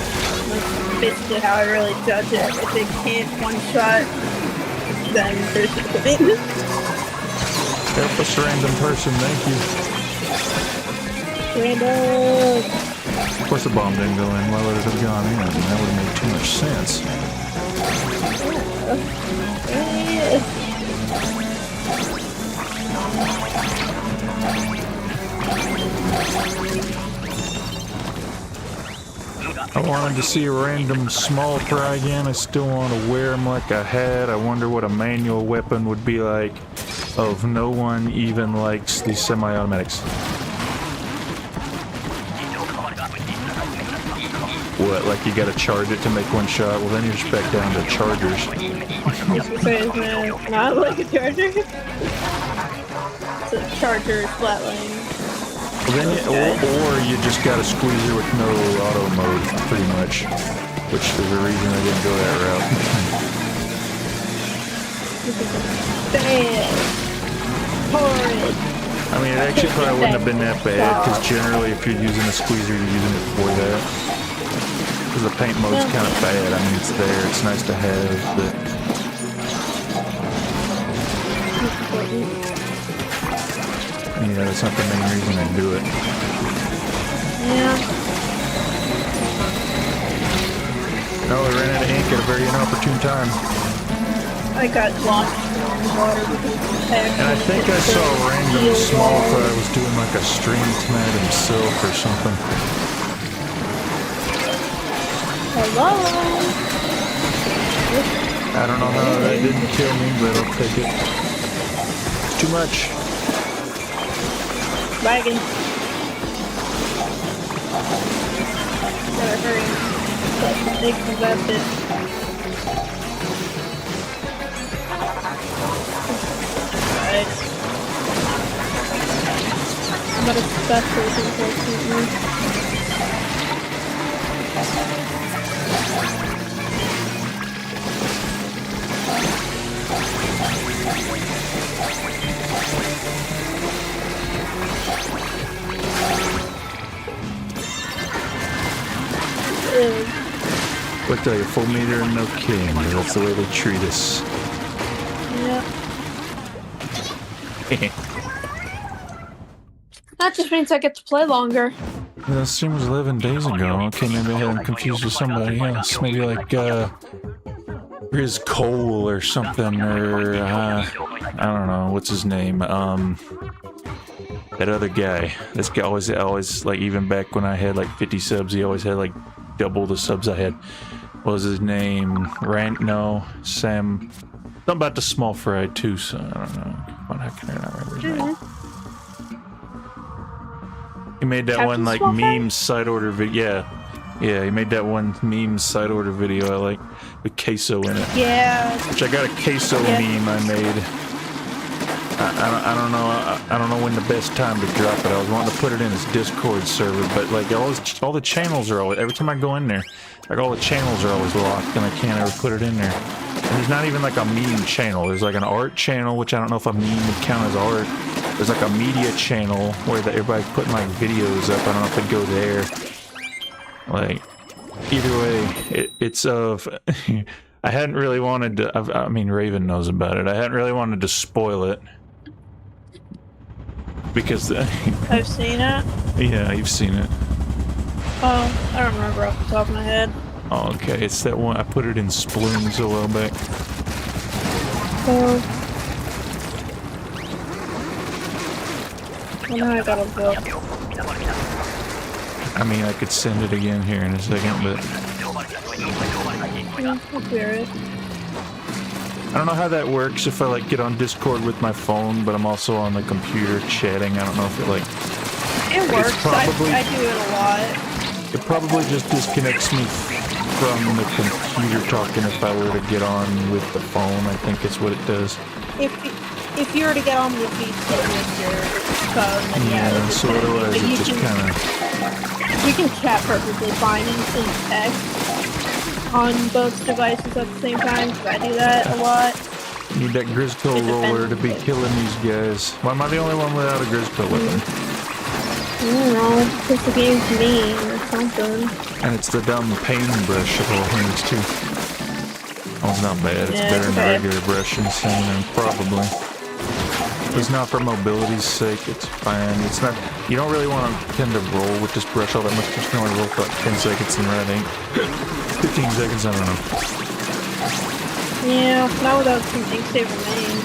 That's basically how I really judge it. If it can't one-shot, then there's no point. Help us, random person, thank you. Random! Of course the bomb didn't go in. Why would it have gone in? That would have made too much sense. I wanted to see a random small fry again. I still want to wear them like I had. I wonder what a manual weapon would be like. Of no one even likes these semi-automatics. What, like you gotta charge it to make one shot? Well, then you're just back down to chargers. Isn't it not like a charger? It's a charger flatline. Well, then or you just got a squeezer with no auto mode, pretty much. Which is the reason I didn't go that route. Bad. Horrid. I mean, it actually probably wouldn't have been that bad, because generally if you're using a squeezer, you're using it for that. Because the paint mode's kind of bad. I mean, it's there, it's nice to have, but... Yeah, that's not the main reason I do it. Yeah. No, I ran out of ink at a very inopportune time. I got lost in the water because And I think I saw a random small fry was doing like a stream tonight himself or something. Hello? I don't know how that didn't kill me, but I'll take it. It's too much. Wagon. Gotta hurry. But they can grab it. Right. I'm not a specialist, unfortunately. What tell you, full meter and no king. That's the way they treat us. Yeah. That just means I get to play longer. That stream was 11 days ago. Okay, maybe I had him confused with somebody else. Maybe like, Riz Cole or something, or, I don't know, what's his name? That other guy. This guy always, like, even back when I had like 50 subs, he always had like double the subs I had. What was his name? Sam. Something about the small fry too, so I don't know. What I can not remember his name. He made that one like meme side order video. Yeah, he made that one meme side order video I like with queso in it. Yeah. Which I got a queso meme I made. I don't know when the best time to drop it. I was wanting to put it in his Discord server, but like all the channels are always, every time I go in there, like all the channels are always locked and I can't ever put it in there. And there's not even like a meme channel. There's like an art channel, which I don't know if a meme would count as art. There's like a media channel where everybody's putting like videos up. I don't know if it'd go there. Like, either way, it's of... I hadn't really wanted to... I mean, Raven knows about it. I hadn't really wanted to spoil it. Because... I've seen it? Yeah, you've seen it. Oh, I don't remember off the top of my head. Oh, okay. It's that one. I put it in Sploons a while back. Oh. Well, now I gotta look. I mean, I could send it again here in a second, but... Yeah, I'll clear it. I don't know how that works if I, like, get on Discord with my phone, but I'm also on the computer chatting. I don't know if it, like... It works. Probably, I do it a lot. It probably just disconnects me from the computer talking if I were to get on with the phone. I think it's what it does. If you were to get on the PC with your phone, then yeah, so otherwise it just kind of... You can chat perfectly fine and send text on both devices at the same time, because I do that a lot. Need that Grizzco roller to be killing these guys. Why am I the only one without a Grizzco weapon? I don't know, because the game's mean or something. And it's the dumb paintbrush of all things too. Oh, it's not bad. It's better than the regular brush and sand, probably. It's not for mobility's sake. It's fine. It's not. You don't really want to tend to roll with this brush all that much. You can only roll for like 10 seconds and red ink. 15 seconds. I don't know. Yeah, not without some ink saver main.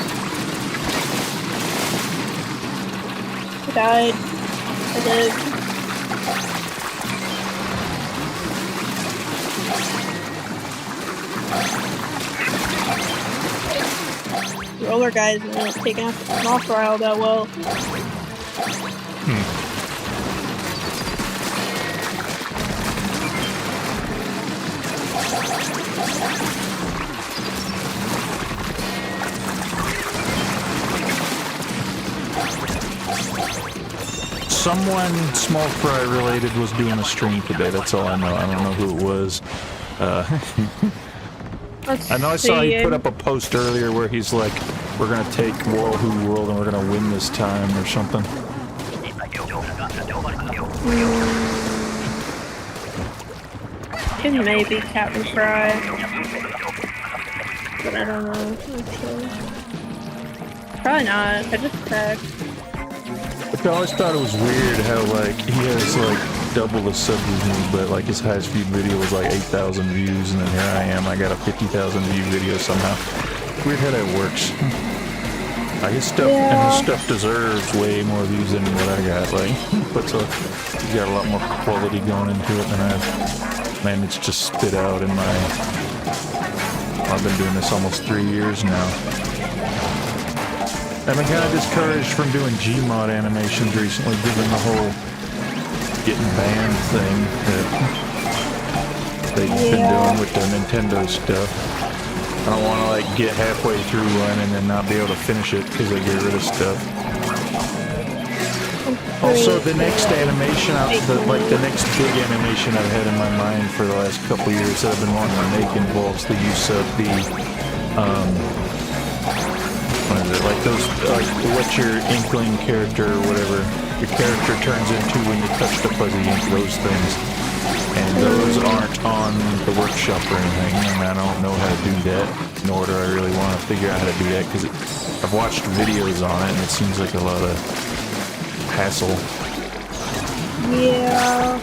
I died. I did. other guys not taking off trial that well. Someone small fry related was doing a stream today. That's all I know. I don't know who it was. I know I saw he put up a post earlier where he's like, "We're gonna take World Who World and we're gonna win this time" or something. It may be Captain Fry, but I don't know. Actually. Probably not. I just checked. I always thought it was weird how like he has like double the subs as me, but like his highest viewed video was like 8,000 views, and then here I am, I got a 50,000 view video somehow. Weird how that works. His stuff and his stuff deserves way more views than what I got. Like, he's got a lot more quality going into it than I've managed to spit out in my. I've been doing this almost 3 years now. I've been kind of discouraged from doing Gmod animations recently, given the whole getting banned thing that they've been doing with the Nintendo stuff. I don't want to like get halfway through one and then not be able to finish it because they get rid of stuff. Also, the next animation, the next big animation I've had in my mind for the last couple years that I've been wanting to make involves the use of the what is it? Like those, like what your Inkling character or whatever your character turns into when you touch the fuzzy ink, those things. And those aren't on the workshop or anything, and I don't know how to do that, nor do I really want to figure out how to do that, because I've watched videos on it, and it seems like a lot of hassle. Yeah,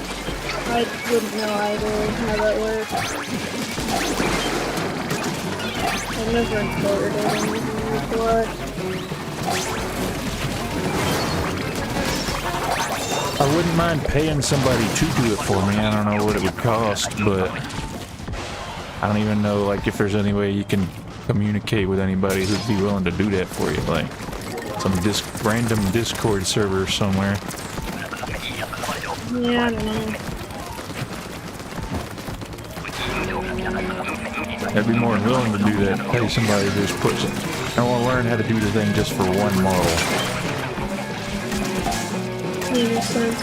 I wouldn't know either how that works. I've never imported it before. I wouldn't mind paying somebody to do it for me. I don't know what it would cost, but I don't even know like if there's any way you can communicate with anybody who'd be willing to do that for you, like some random Discord server somewhere. Yeah, I don't know. I'd be more than willing to do that. Pay somebody to just put some. I want to learn how to do the thing just for one model. Makes sense.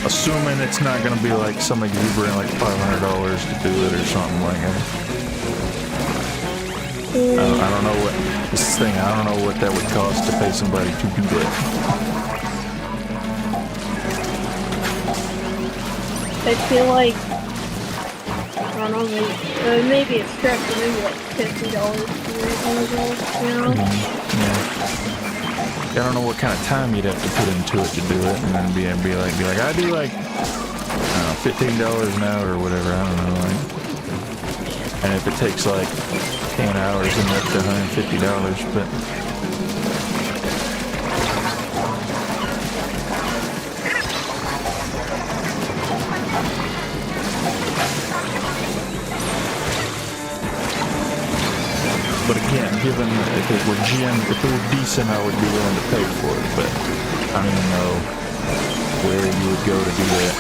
Assuming it's not going to be like some exuberant like $500 to do it or something like that. I don't know what this thing. I don't know what that would cost to pay somebody to do that. I feel like I don't know, maybe it's stretching, maybe like $50 for you know? Yeah. I don't know what kind of time you'd have to put into it to do it, and then be like, I do like, I don't know, $15 an hour or whatever, I don't know, like, and if it takes like 10 hours, then that's $150, but. But again, given that if it were decent, I would be willing to pay for it, but I don't even know where you would go to do that.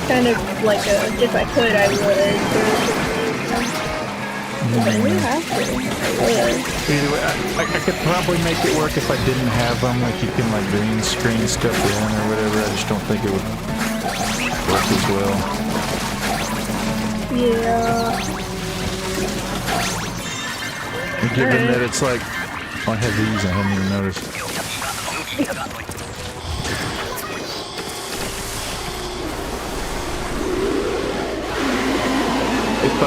Kind of like if I could, I would. If I didn't have to, I would. Either way, I could probably make it work if I didn't have them, like you can like green screen stuff in or whatever. I just don't think it would work as well. Yeah. And given that it's like, oh, I have these, I haven't even noticed. I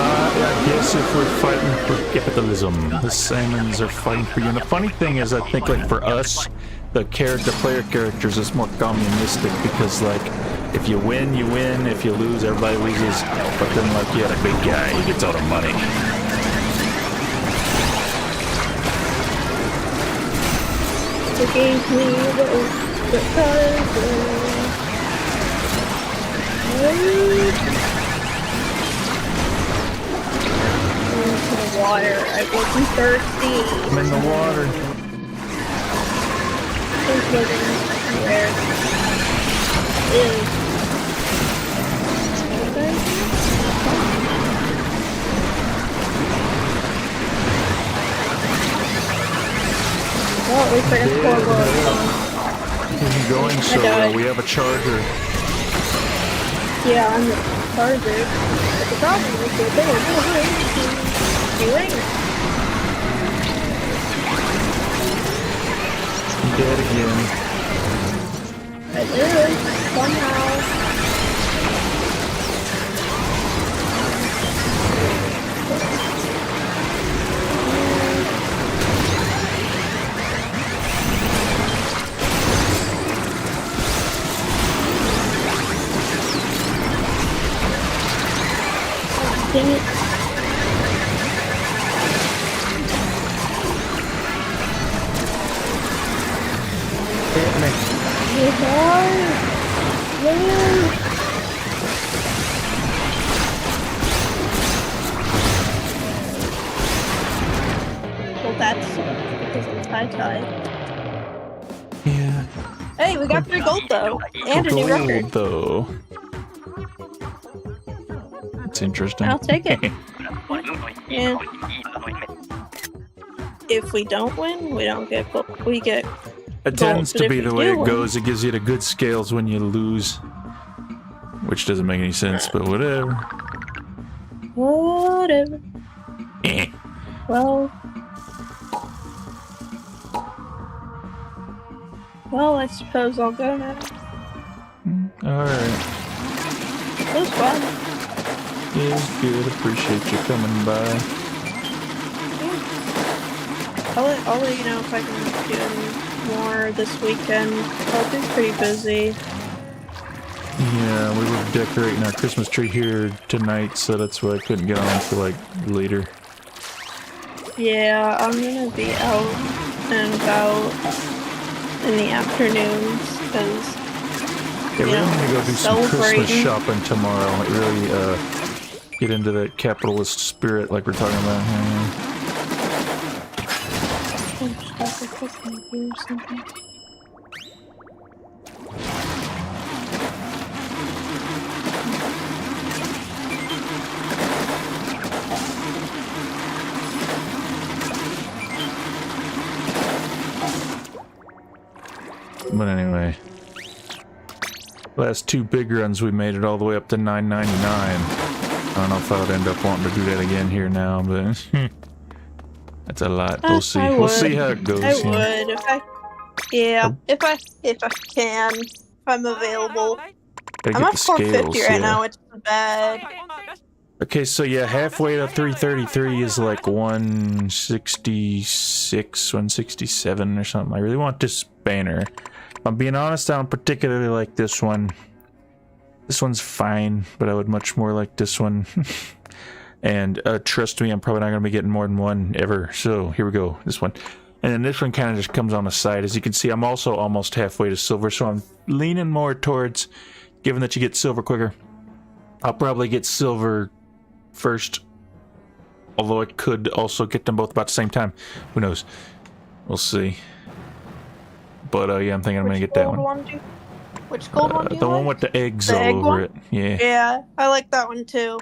guess if we're fighting for capitalism, the salmons are fighting for you. And the funny thing is, I think like for us, the player characters is more communistic because like if you win, you win. If you lose, everybody loses. But then like you had a big guy, he gets all the money. It gave me the Into the water. I will be thirsty. I'm in the water. Who's living where? Ew. Okay. Well, at least I got 4 bullets. This is going so well. We have a charger. Yeah, I'm the charger. But the problem is that they are doing I'm dead again. I live somehow. Dang it. Hit me. Well, that's because I'm tie-tie. Yeah. Hey, we got 3 gold though, and a new record. Though. It's interesting. I'll take it. Yeah. If we don't win, we don't get gold. We get It tends gold, to but be if the we way do it win- goes. It gives you the good scales when you lose. Which doesn't make any sense, but whatever. Whatever. Eh. Well, I suppose I'll go now. Alright. It was fun. Yeah, it's good. Appreciate you coming by. I'll let you know if I can do more this weekend. I'll be pretty busy. Yeah, we were decorating our Christmas tree here tonight, so that's why I couldn't get on till like later. Yeah, I'm gonna be out and about in the afternoons because Yeah, we're gonna go do some Christmas celebrating. shopping tomorrow. Like really get into that capitalist spirit like we're talking about here. But anyway, last 2 big runs we made it all the way up to 9.99. I don't know if I would end up wanting to do that again here now, but that's a lot. We'll see. I We'll would. see how it goes. I yeah. would if I can, if I'm available. Gotta I'm get at the scales, 450 right yeah. now, which is bad. Okay, so yeah, halfway to 333 is like 166, 167 or something. I really want this banner. If I'm being honest, I don't particularly like this one. This one's fine, but I would much more like this one. And trust me, I'm probably not going to be getting more than one ever. So here we go, this one. And then this one kind of just comes on the side. As you can see, I'm also almost halfway to silver, so I'm leaning more towards, given that you get silver quicker, I'll probably get silver first. Although I could also get them both about the same time. Who knows? We'll see. But yeah, I'm thinking I'm going to get that one. Which gold one do you The like? one with the eggs The all egg over one? it. Yeah. Yeah, I like that one too.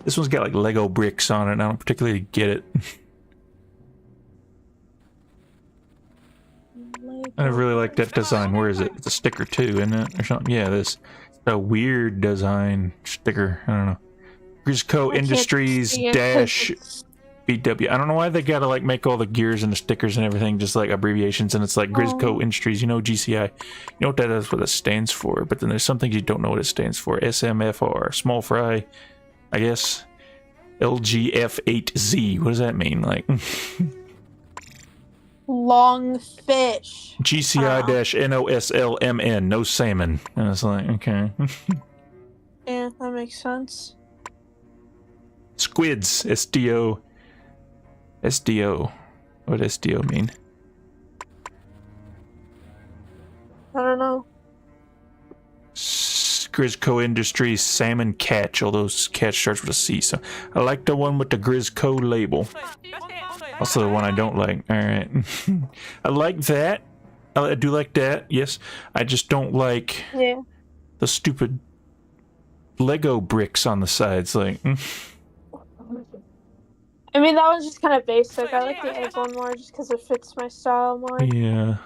This one's got like Lego bricks on it, and I don't particularly get it. I never really liked that design. Where is it? It's a sticker too, isn't it? Or something? Yeah, this. A weird design sticker. I don't know. Grisco Industries dash BW. I don't know why they gotta like make all the gears and the stickers and everything just like abbreviations, and it's like Grisco Industries, you know, GCI. You know what that is, what it stands for, but then there's some things you don't know what it stands for. SMFR, small fry, I guess. LGF8Z. What does that mean? Like Long fish. GCI-NOSLMN, no salmon. And it's like, okay. Yeah, that makes sense. Squids, SDO. SDO. What does SDO mean? I don't know. Grisco Industries salmon catch, although catch starts with a C. So I like the one with the Grisco label. Also the one I don't like. Alright. I like that. I do like that, yes. I just don't like the stupid Lego bricks on the sides. Like, I mean, that one's just kind of basic. I like the egg one more just because it fits my style more. yeah.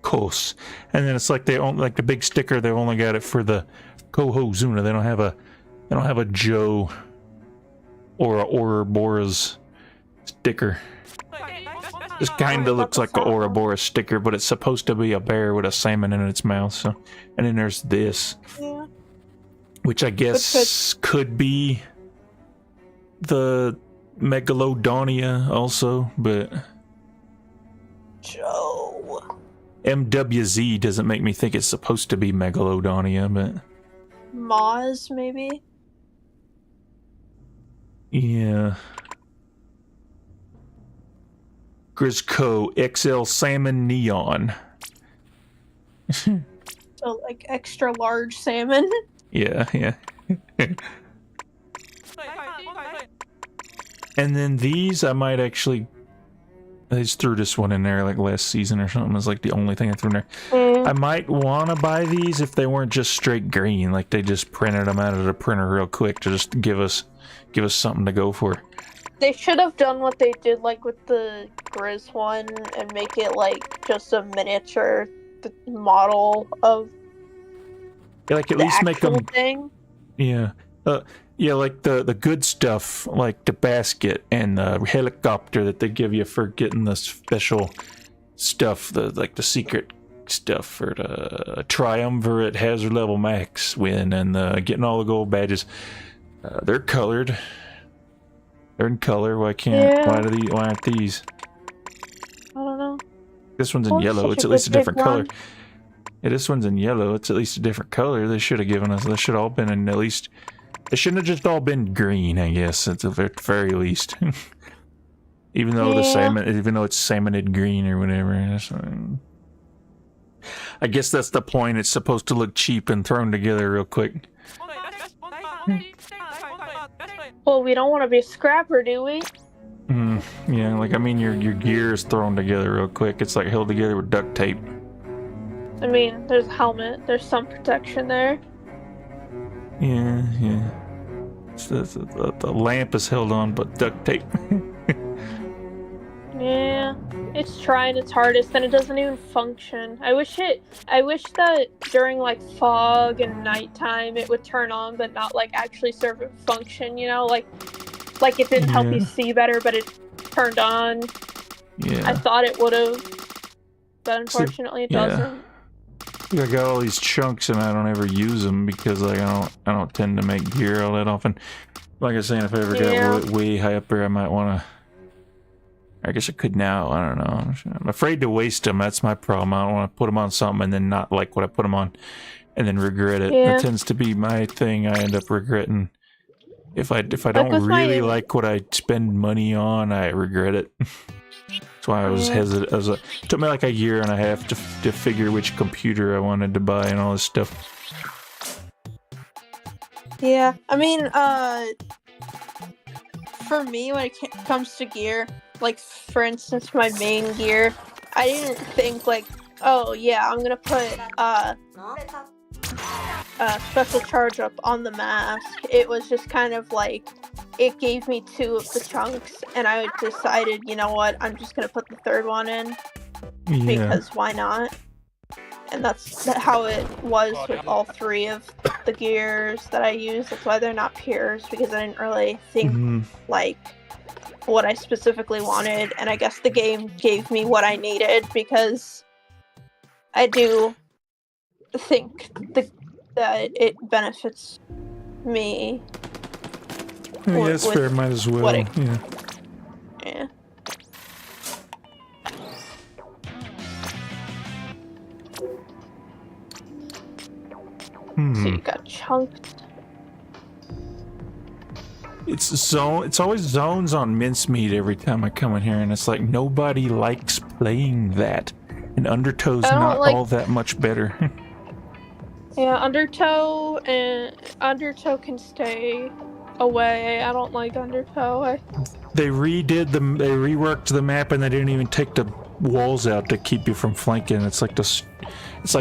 Course. And then it's like they own, like the big sticker, they've only got it for the Kohozuna. They don't have a Joe or a Ouroboros sticker. This kind of looks like an Ouroboros sticker, but it's supposed to be a bear with a salmon in its mouth. So, and then there's this, which I guess could be the Megalodonia also, but Joe. MWZ doesn't make me think it's supposed to be Megalodonia, but Moz maybe. Yeah. Grisco XL Salmon Neon. So like extra large salmon. Yeah, yeah. And then these, I might actually... I just threw this one in there like last season or something. It's like the only thing I threw in there. I might want to buy these if they weren't just straight green. Like they just printed them out of the printer real quick to just give us something to go for. They should have done what they did like with the Grizz one and make it like just a miniature model of Yeah, like at least make them thing. Yeah. Yeah, like the good stuff, like the basket and the helicopter that they give you for getting the special stuff, like the secret stuff for the Triumvirate Hazard Level Max win and getting all the gold badges. They're colored. They're in color. Why aren't these? I don't know. This one's in yellow. It's at least a different color. Yeah, this one's in yellow. It's at least a different color. They should have given us. They should have all been in at least. It shouldn't have just all been green, I guess, at the very least. Even though the salmon, even though it's salmonid green or whatever. I guess that's the point. It's supposed to look cheap and thrown together real quick. Well, we don't want to be a scrapper, do we? Yeah, like I mean, your gear is thrown together real quick. It's like held together with duct tape. I mean, there's a helmet. There's some protection there. Yeah, yeah. The lamp is held on, but duct tape. Yeah, it's trying its hardest, and it doesn't even function. I wish that during like fog and nighttime it would turn on, but not like actually serve a function. You know, like it didn't help you see better, but it turned on. Yeah. I thought it would have, but unfortunately it doesn't. I got all these chunks and I don't ever use them because like I don't tend to make gear all that often. Like I was saying, if I ever got way high up there, I might want to. I guess I could now. I don't know. I'm afraid to waste them. That's my problem. I don't want to put them on something and then not like what I put them on, and then regret it. That tends to be my thing. I end up regretting. If I don't really like what I spend money on, I regret it. That's why I was hesitant. It took me like a year and a half to figure which computer I wanted to buy and all this stuff. Yeah, I mean, for me, when it comes to gear, like for instance, my main gear, I didn't think like, oh yeah, I'm gonna put special charge up on the mask. It was just kind of like, it gave me 2 of the chunks, and I decided, you know what, I'm just gonna put the 3rd one in because why not? And that's how it was with all 3 of the gears that I use. That's why they're not pures, because I didn't really think like what I specifically wanted, and I guess the game gave me what I needed, because I do think that it benefits me. Yeah, that's fair. Might as well. Yeah. So you got chunked. It's always zones on mincemeat every time I come in here, and it's like nobody likes playing that. And Undertow's not all that much better. Yeah, Undertow can stay away. I don't like Undertow. They reworked the map, and they didn't even take the walls out to keep you from flanking. It's like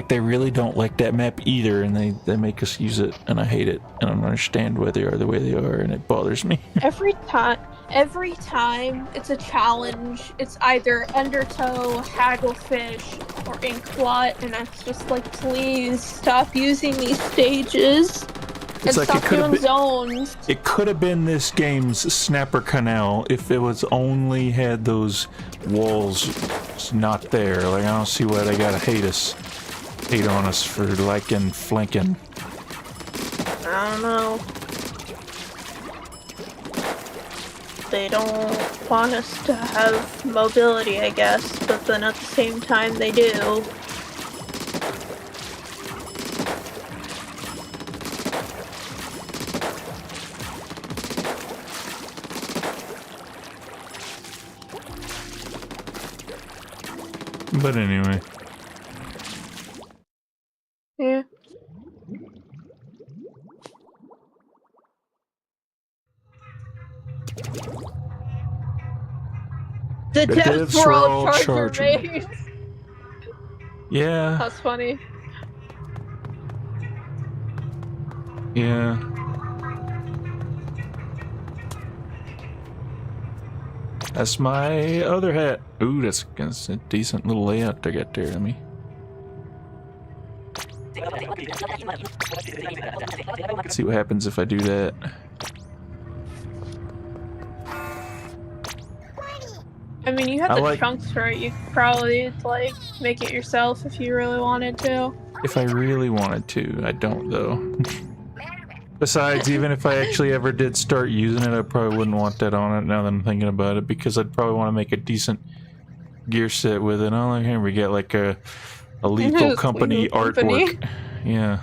they really don't like that map either, and they make us use it, and I hate it. I don't understand why they are the way they are, and it bothers me. Every time it's a challenge, it's either Undertow, Hagglefish, or Inkblot, and it's just like, please stop using these stages and It's like stop doing zones. It could have been this game's Snapper Canal if it was only had those walls not there. Like, I don't see why they gotta hate on us for liking flanking. I don't know. They don't want us to have mobility, I guess, but then at the same time they do. But anyway. Yeah. The deaths were all charger made. Yeah. That's funny. Yeah. That's my other hat. Ooh, that's a decent little layout to get there to me. Let's see what happens if I do that. I mean, you have the chunks for it. You could probably, like, make it yourself if you really wanted to. If I really wanted to. I don't, though. Besides, even if I actually ever did start using it, I probably wouldn't want that on it now that I'm thinking about it, because I'd probably want to make a decent gear set with it. Oh, here we get, like, a Lethal Company artwork. Yeah.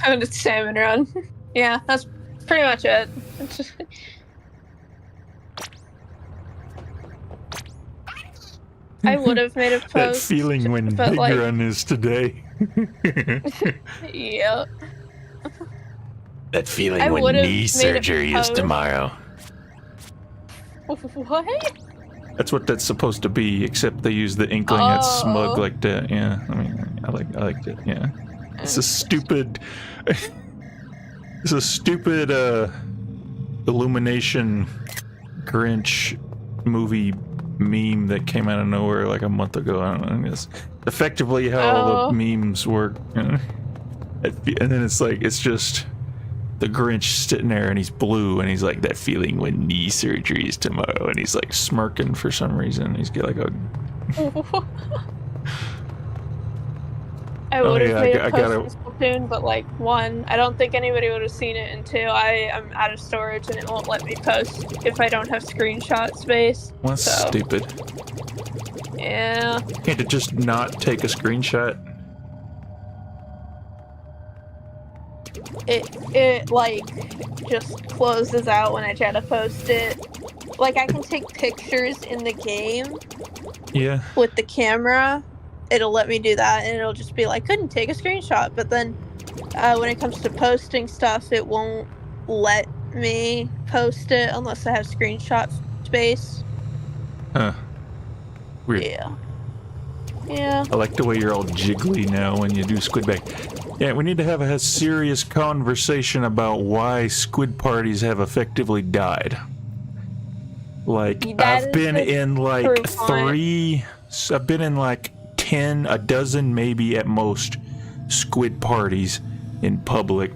And it's salmon run. Yeah, that's pretty much it. It's just... I would have made a post. That feeling when Big like... Run is today. Yep. That feeling when knee surgery is tomorrow. What? That's what that's supposed to be, except they use the inkling that's smug like that. Yeah, I mean, I liked it. Yeah, it's a stupid, Illumination Grinch movie meme that came out of nowhere like a month ago. I don't know. It's effectively how the memes work. And then it's like, it's just the Grinch sitting there and he's blue and he's like, that feeling when knee surgery is tomorrow, and he's like smirking for some reason. He's got like a I would have made a post in Splatoon, but like, one, I don't think anybody would have seen it, and two, I am out of storage and it won't let me post if I don't have screenshot space. Well, that's stupid. Yeah. Can't it just not take a screenshot? It like just closes out when I try to post it. Like, I can take pictures in the game. Yeah. With the camera. It'll let me do that, and it'll just be like, couldn't take a screenshot. But then when it comes to posting stuff, it won't let me post it unless I have screenshot space. Huh. Weird. Yeah. Yeah. I like the way you're all jiggly now when you do Squidbag. Yeah, we need to have a serious conversation about why squid parties have effectively died. Like, I've been in like I've been in like 10, a dozen maybe at most, squid parties in public,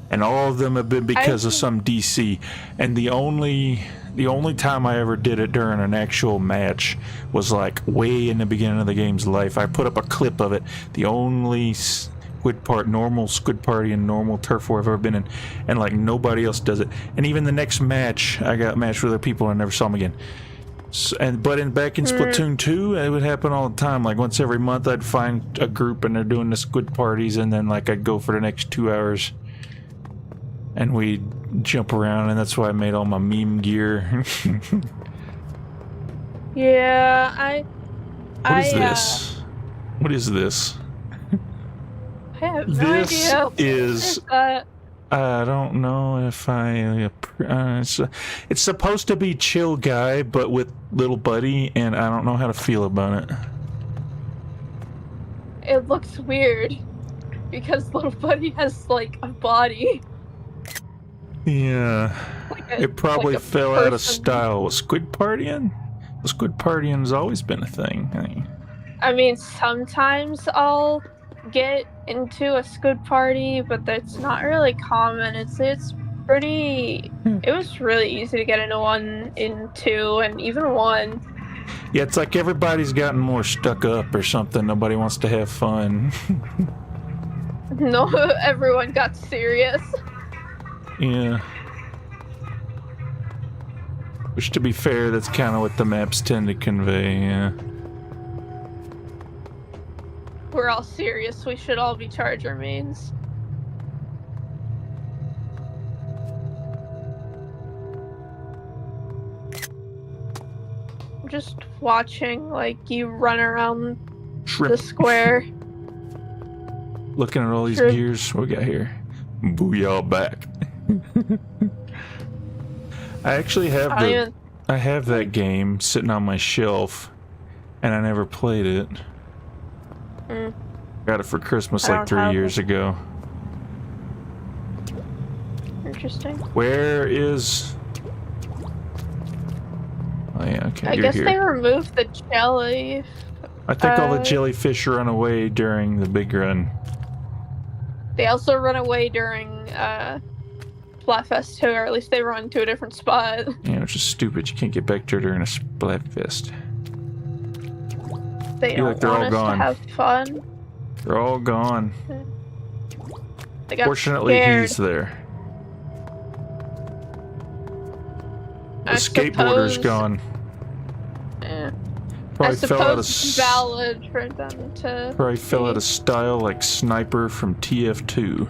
and all of them have been because of some DC. And the only time I ever did it during an actual match was like way in the beginning of the game's life. I put up a clip of it. The only normal squid party and normal turf war I've ever been in, and like nobody else does it. And even the next match, I got matched with other people and I never saw them again. Back in Splatoon 2, it would happen all the time. Like once every month, I'd find a group and they're doing the squid parties, and then like I'd go for the next 2 hours, and we'd jump around, and that's why I made all my meme gear. Yeah, What is this? What is this? have no This idea. is. I don't know if it's supposed to be Chill Guy, but with Little Buddy, and I don't know how to feel about it. It looks weird because Little Buddy has like a body. Yeah, it probably fell out of style. Was Squid Partying? Squid Partying's always been a thing. I mean, sometimes I'll get into a Squid Party, but that's not really common. It's pretty. It was really easy to get into 1 in 2 and even 1. Yeah, it's like everybody's gotten more stuck up or something. Nobody wants to have fun. No, everyone got serious. Yeah. Which, to be fair, that's kind of what the maps tend to convey, yeah. We're all serious. We should all be Charger mains. I'm just watching, like, you run around the square. Looking at all these gears. What we got here? Booyah back. I actually have I have that game sitting on my shelf, and I never played it. Got it for Christmas like 3 years ago. Interesting. Where is? Oh yeah, okay. I guess they removed the jelly. I think all the jellyfish run away during the big run. They also run away during Splatfest too, or at least they run to a different spot. Yeah, which is stupid. You can't get back there during a Splatfest. They don't want us to have fun. They're all gone. They got Fortunately, scared. he's there. The skateboarder's gone. Yeah. Probably fell out of it's valid for them to. Probably fell out of style like Sniper from TF2.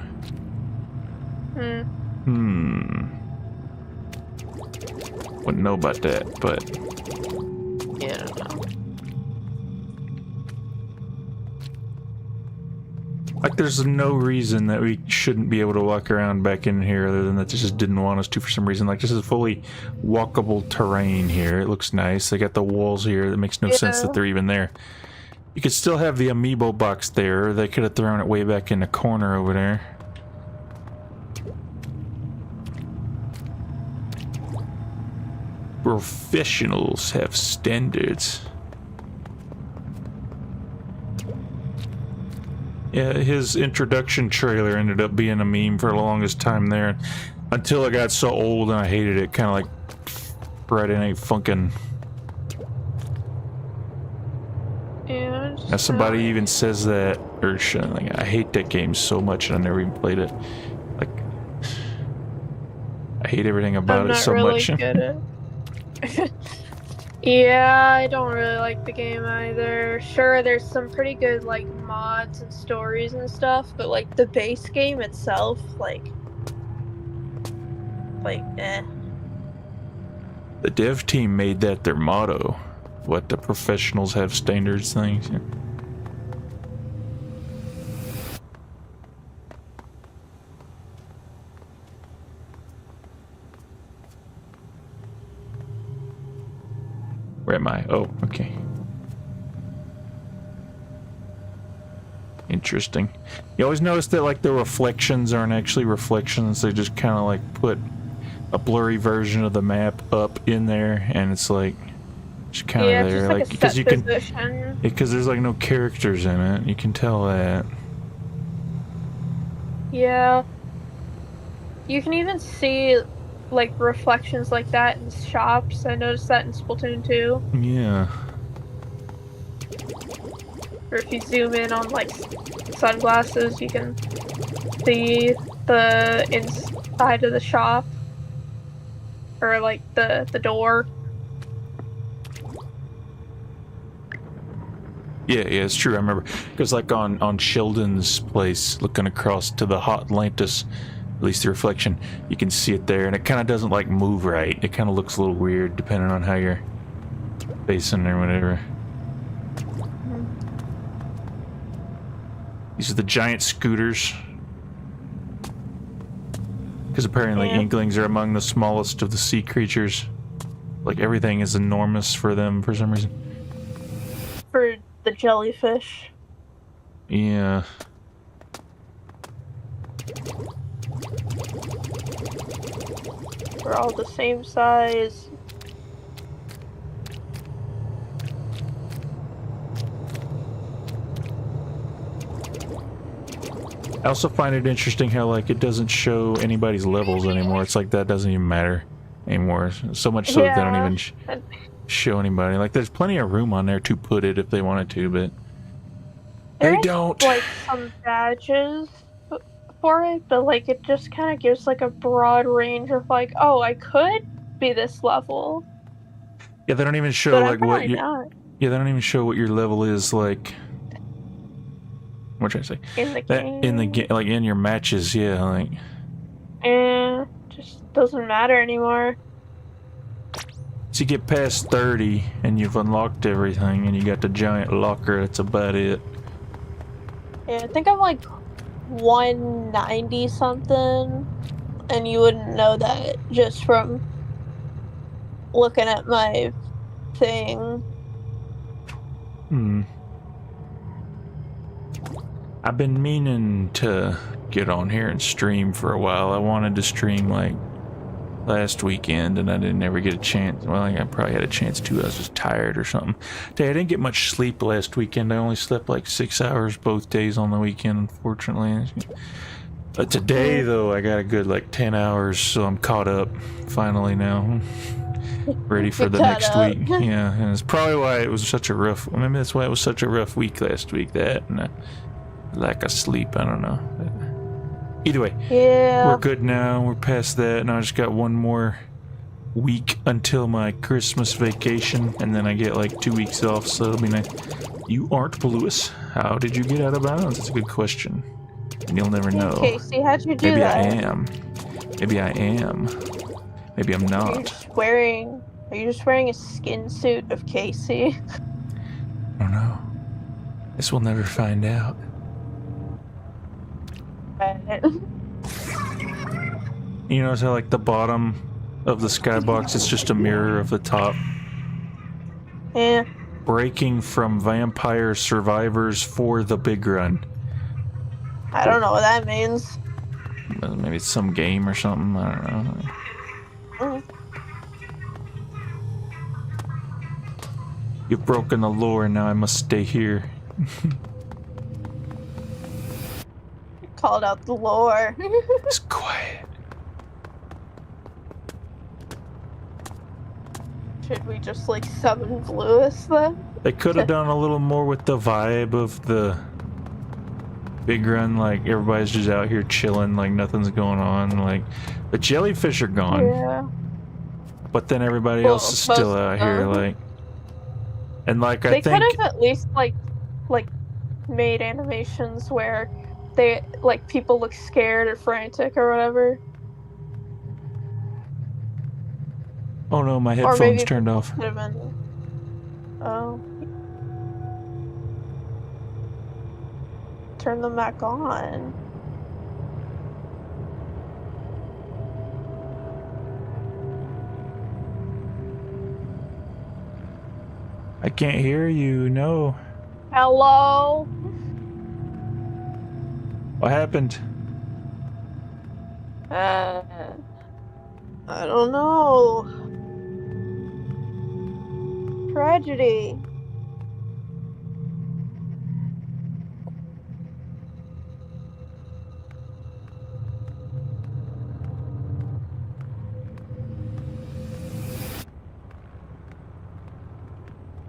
Wouldn't know about that, but yeah, I don't know. Like, there's no reason that we shouldn't be able to walk around back in here other than that they just didn't want us to for some reason. Like, this is fully walkable terrain here. It looks nice. They got the walls here. That makes no sense that they're even there. You could still have the amiibo box there. They could have thrown it way back in the corner over there. Professionals have standards. Yeah, his introduction trailer ended up being a meme for the longest time there, until it got so old and I hated it, kind of like Friday Night Funkin'. Yeah. Now somebody even says that, or like, I hate that game so much and I never even played it. Like, I hate everything about it so much. Yeah, I don't really like the game either. Sure, there's some pretty good, like, mods and stories and stuff, but, like, the base game itself, like, eh. The dev team made that their motto. What, the professionals have standards things? Yeah. Where am I? Oh, okay. Interesting. You always notice that, like, the reflections aren't actually reflections. They just kind of, like, put a blurry version of the map up in there, and it's, like, just kind of there. Just like because you can, position. because there's, like, no characters in it. You can tell that. Yeah. You can even see, like, reflections like that in shops. I noticed that in Splatoon 2. Yeah. Or if you zoom in on, like, sunglasses, you can see the inside of the shop. Or, like, the door. Yeah, it's true. I remember. Because, like, on Sheldon's place, looking across to the hot Atlantis, at least the reflection, you can see it there, and it kind of doesn't, like, move right. It kind of looks a little weird depending on how you're facing or whatever. These are the giant scooters. Because apparently inklings are among the smallest of the sea creatures. Like everything is enormous for them for some reason. For the jellyfish. Yeah. We're all the same size. I also find it interesting how, like, it doesn't show anybody's levels anymore. It's like that doesn't even matter anymore. So much so that they don't even show anybody. Like, there's plenty of room on there to put it if they wanted to, but they don't. Like, some badges for it, but, like, it just kind of gives, like, a broad range of, like, oh, I could be this level. Yeah, they don't even show, but like, what you... Yeah, they don't even show what your level is, like... What should I say? In the game? In the game, like, in your matches, yeah, like... just doesn't matter anymore. So you get past 30, and you've unlocked everything, and you got the giant locker, that's about it. Yeah, I think I'm, like, 190 something, and you wouldn't know that just from looking at my thing. I've been meaning to get on here and stream for a while. I wanted to stream like last weekend and I didn't ever get a chance. Well, I probably had a chance to. I was just tired or something. I didn't get much sleep last weekend. I only slept like 6 hours both days on the weekend, unfortunately. But today, though, I got a good like 10 hours, so I'm caught up finally now. Ready for the next week. Yeah, and it's probably why it was such a rough... Maybe that's why it was such a rough week last week, that and lack of sleep, I don't know. Either way, we're good now. We're past that, and I just got one more week until my Christmas vacation, and then I get like 2 weeks off, so it'll be nice. You aren't Blewis. How did you get out of bounds? That's a good question. And you'll never know. Casey, how'd you do that? Maybe I am. Maybe I am. Maybe I'm not. Are you just wearing a skin suit of Casey? I don't know. Guess we'll never find out. You notice how like the bottom of the skybox is just a mirror of the top? Yeah. Breaking from Vampire Survivors for the Big Run. I don't know what that means. Maybe it's some game or something, I don't know. You've broken the lore, now I must stay here. Called out the lore. It's quiet. Should we just like summon Blewis then? They could have done a little more with the vibe of the Big Run, like everybody's just out here chilling, like nothing's going on, like the jellyfish are gone. Yeah. But then everybody else is still out here, like, and like I think they could have at least like made animations where they like people look scared or frantic or whatever. Oh no, my headphones turned off. Could have been... Oh. Turn them back on. I can't hear you, no. Hello? What happened? I don't know. Tragedy.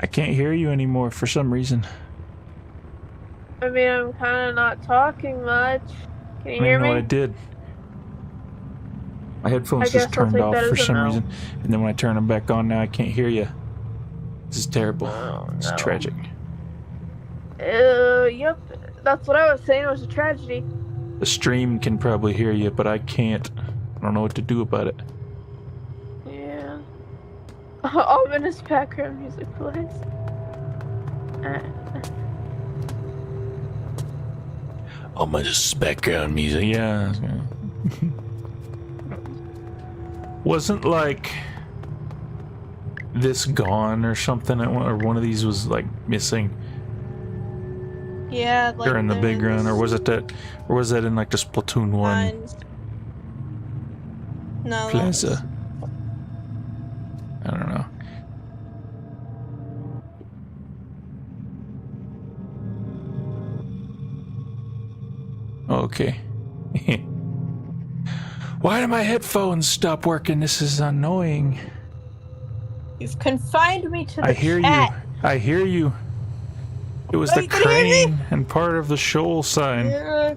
I can't hear you anymore for some reason. I mean, I'm kind of not talking much. Can you hear me? I don't know what I did. My headphones just turned off for some reason. And then when I turn them back on now, I can't hear you. This is terrible. Oh, no. It's tragic. Yep. That's what I was saying. It was a tragedy. The stream can probably hear you, but I can't. I don't know what to do about it. Yeah. Ominous background music plays. Oh, my just background music. Yeah. Wasn't like this gone or something, or one of these was like missing Yeah, like during the big run, or was it that, or was that in like the Splatoon 1 lines. No, plaza? I don't know. Okay. Why do my headphones stop working? This is annoying. You've confined me to the I hear chat. you. I hear you. It was Oh, the you can hear me? crane and part of the shoal sign. Yeah.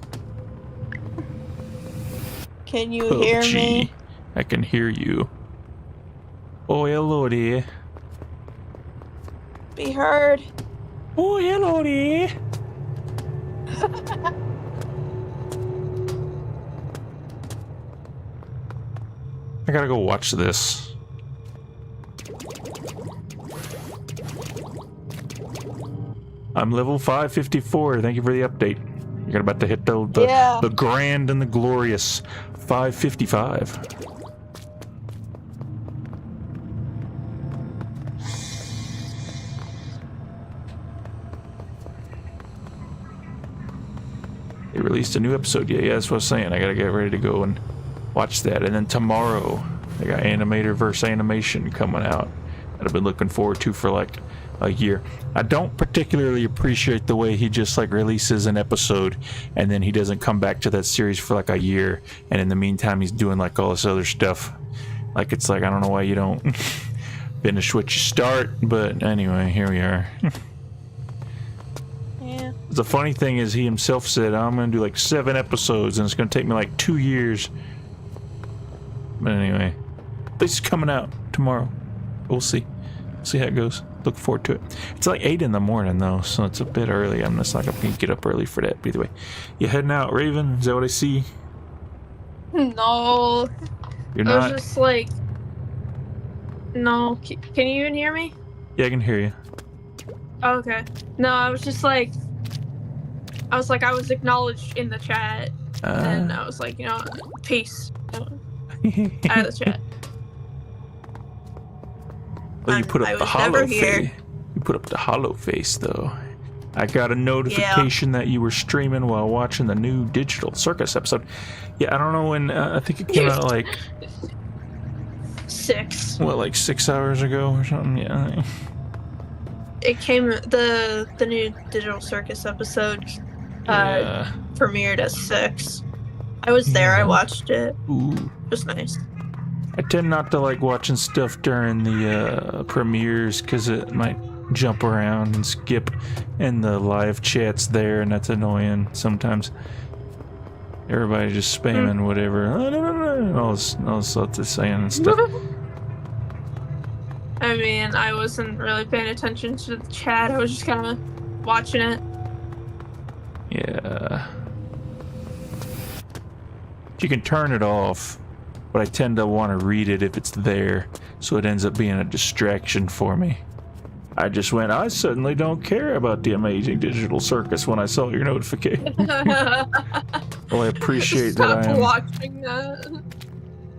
Can you hear PUBG. me? I can hear you. Oh, hello there. Be heard. Oh, hello there. I gotta go watch this. I'm level 554. Thank you for the update. You're about to hit the grand and the glorious 555. They released a new episode. Yeah, that's what I was saying. I gotta get ready to go and watch that. And then tomorrow, they got Animator vs. Animation coming out that I've been looking forward to for like a year. I don't particularly appreciate the way he just like releases an episode and then he doesn't come back to that series for like a year, and in the meantime he's doing like all this other stuff. Like, it's like, I don't know why you don't finish what you start, but anyway, here we are. Yeah. The funny thing is, he himself said, I'm gonna do like 7 episodes and it's gonna take me like 2 years. But anyway, this is coming out tomorrow. We'll see. See how it goes. Look forward to it. It's like 8 in the morning though, so it's a bit early. I'm just not gonna get up early for that. But either way, you heading out, Raven? Is that what I see? No. You're I not? was just like, no. Can you even hear me? Yeah, I can hear you. Oh, okay. No, I was just like, I was acknowledged in the chat, and I was like, you know, peace. Out of the chat. Well, you put up I the was hollow never here. face. You put up the hollow face though. I got a notification that you were streaming while watching the new Digital Circus episode. Yeah, I don't know when. I think it came out like 6. what, like 6 hours ago or something. Yeah. It came the new Digital Circus episode Yeah. premiered at 6. I was there. I watched it. Ooh. It was nice. I tend not to like watching stuff during the premieres because it might jump around and skip, and the live chat's there, and that's annoying sometimes. Everybody just spamming whatever, all this stuff they're saying and stuff. I mean, I wasn't really paying attention to the chat. I was just kind of watching it. Yeah. You can turn it off, but I tend to want to read it if it's there, so it ends up being a distraction for me. I just went, I suddenly don't care about the amazing Digital Circus when I saw your notification. Well, I appreciate Stop that. watching that.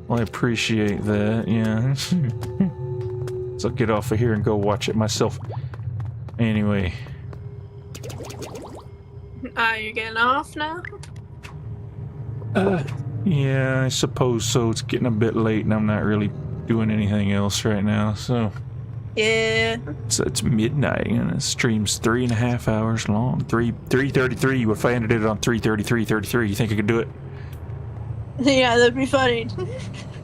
Well, I appreciate that, yeah. So I'll get off of here and go watch it myself. Anyway. You're getting off now? Yeah, I suppose so. It's getting a bit late and I'm not really doing anything else right now, so. Yeah. So it's midnight and the stream's 3.5 hours long. 3:33. If I ended it on 3:33, you think I could do it? Yeah, that'd be funny.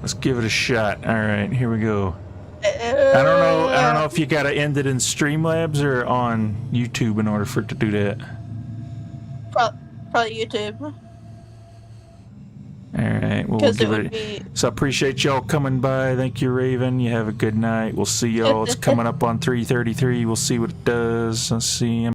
Let's give it a shot. All right, here we go. I don't know if you gotta end it in Streamlabs or on YouTube in order for it to do that. Probably YouTube. All right, well, we'll give it. So I appreciate y'all coming by. Thank you, Raven. You have a good night. We'll see y'all. It's coming up on 3:33. We'll see what it does. Let's see.